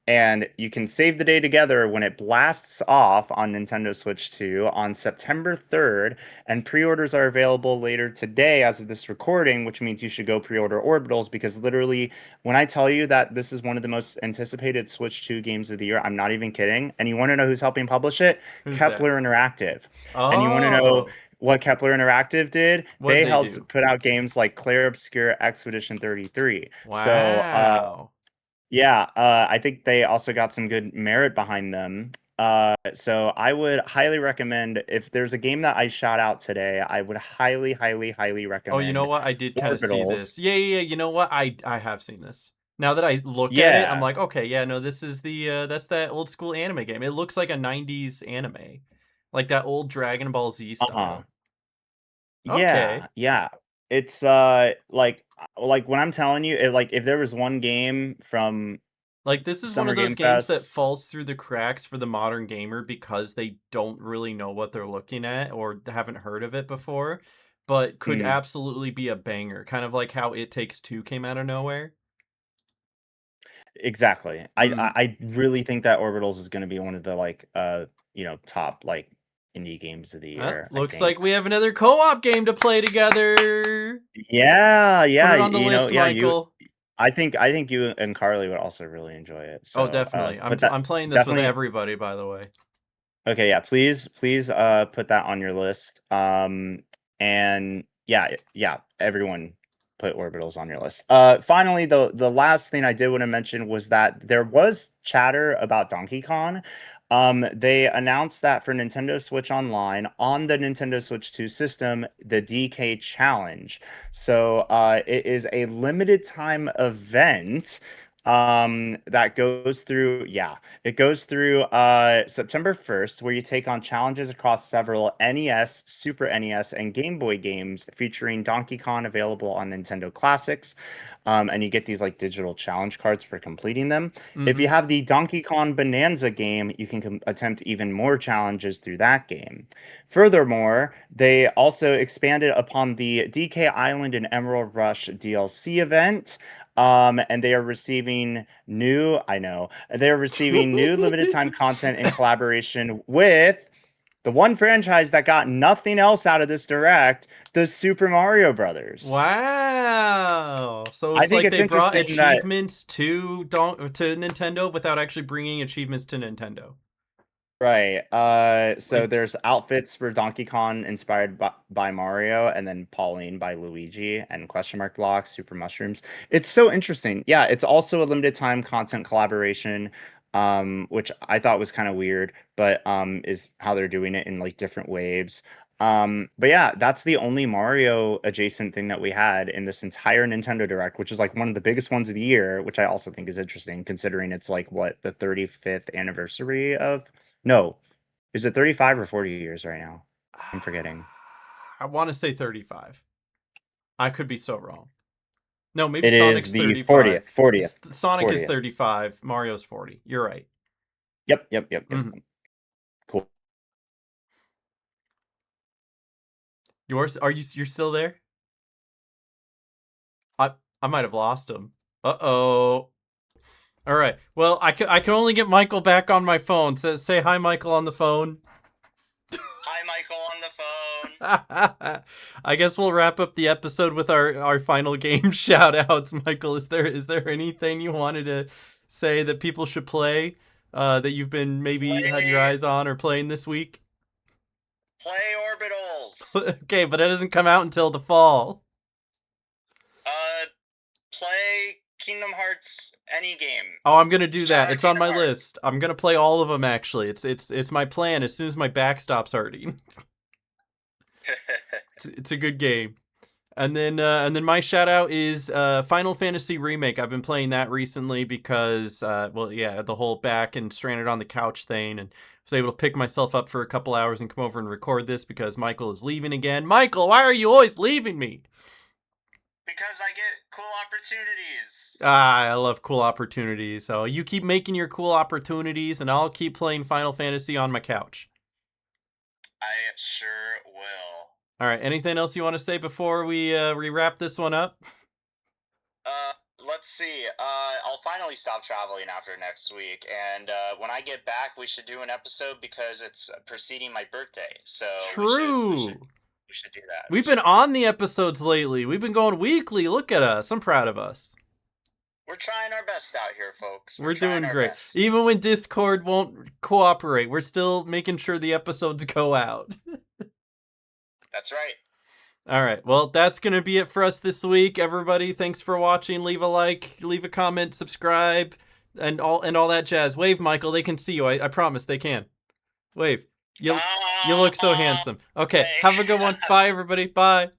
And you can save the day together when it blasts off on Nintendo Switch 2 on September 3rd, and pre-orders are available later today as of this recording, which means you should go pre-order Orbitals because literally, when I tell you that this is one of the most anticipated Switch 2 games of the year, I'm not even kidding. And you want to know who's helping publish it? Kepler Interactive. And you want to know what Kepler Interactive did? They helped put out games like Clair Obscur Expedition 33. Wow. So, yeah, I think they also got some good merit behind them. So I would highly recommend, if there's a game that I shot out today, I would highly recommend. Oh, you know what? I did kind of see this. Yeah. You know what? I have seen this. Now that I look at it, I'm like, okay, yeah, no, this is that's that old school anime game. It looks like a 90s anime. Like that old Dragon Ball Z style. Okay. Yeah. It's like when I'm telling you, if there was one game from like this is Summer one of those Game games Fest, that falls through the cracks for the modern gamer because they don't really know what they're looking at or haven't heard of it before, but could absolutely be a banger, kind of like how It Takes Two came out of nowhere. Exactly. I really think that Orbitals is going to be one of the top indie games of the year. Looks like we have another co-op game to play together. Yeah. Put it on the list, Michael. I think you and Carly would also really enjoy it. So, definitely. I'm playing this with everybody, by the way. Okay, yeah. Please, put that on your list. And yeah, everyone put Orbitals on your list. Finally, the last thing I did want to mention was that there was chatter about Donkey Kong. They announced that for Nintendo Switch Online on the Nintendo Switch 2 system, the DK Challenge. So it is a limited time event that goes through September 1st, where you take on challenges across several NES, Super NES, and Game Boy games featuring Donkey Kong available on Nintendo Classics. And you get these digital challenge cards for completing them. If you have the Donkey Kong Bonanza game, you can attempt even more challenges through that game. Furthermore, they also expanded upon the DK Island and Emerald Rush DLC event. And they are receiving new limited time content in collaboration with the one franchise that got nothing else out of this direct, the Super Mario Brothers. Wow. So I it's think like it's they brought interesting that- achievements to Nintendo without actually bringing achievements to Nintendo. Right. So there's outfits for Donkey Kong inspired by Mario, and then Pauline by Luigi, and question mark blocks, super mushrooms. It's so interesting. Yeah, it's also a limited time content collaboration, which I thought was kind of weird, but is how they're doing it in like different waves. But yeah, that's the only Mario adjacent thing that we had in this entire Nintendo Direct, which is like one of the biggest ones of the year, which I also think is interesting considering it's like what, the 35th anniversary of. No, is it 35 or 40 years right now? I'm forgetting. I want to say 35. I could be so wrong. No, maybe It Sonic's is the 35. 40th. Sonic is 40th. 35. Mario's 40. You're right. Yep. Mhm. Cool. You're still there? I might have lost him. Uh-oh. All right. Well, I can only get Michael back on my phone. So say hi, Michael, on the phone. Hi, Michael on the phone. I guess we'll wrap up the episode with our final game shout outs. Michael, is there anything you wanted to say that people should play that you've been had your eyes on or playing this week? Play Orbitals. Okay, but it doesn't come out until the fall. Play Kingdom Hearts any game. Oh, I'm gonna do that. Shout out It's on my Kingdom Hearts. list. I'm gonna play all of them. Actually, it's my plan. As soon as my back stops hurting, it's a good game. And then my shout out is Final Fantasy Remake. I've been playing that recently because the whole back and stranded on the couch thing, and was able to pick myself up for a couple hours and come over and record this because Michael is leaving again. Michael, why are you always leaving me? Because I get cool opportunities. I love cool opportunities. So you keep making your cool opportunities, and I'll keep playing Final Fantasy on my couch. I sure will. All right. Anything else you want to say before we wrap this one up? Let's see. I'll finally stop traveling after next week, and when I get back, we should do an episode because it's preceding my birthday. So True. We should do that. We've been on the episodes lately. We've been going weekly. Look at us. I'm proud of us. We're trying our best out here, folks. We're trying doing our great. best. Even when Discord won't cooperate, we're still making sure the episodes go out. That's right. All right. Well, that's going to be it for us this week. Everybody, thanks for watching. Leave a like, leave a comment, subscribe, and all that jazz. Wave, Michael. They can see you. I promise they can. Wave. You look so handsome. Okay, have a good one. Bye, everybody. Bye.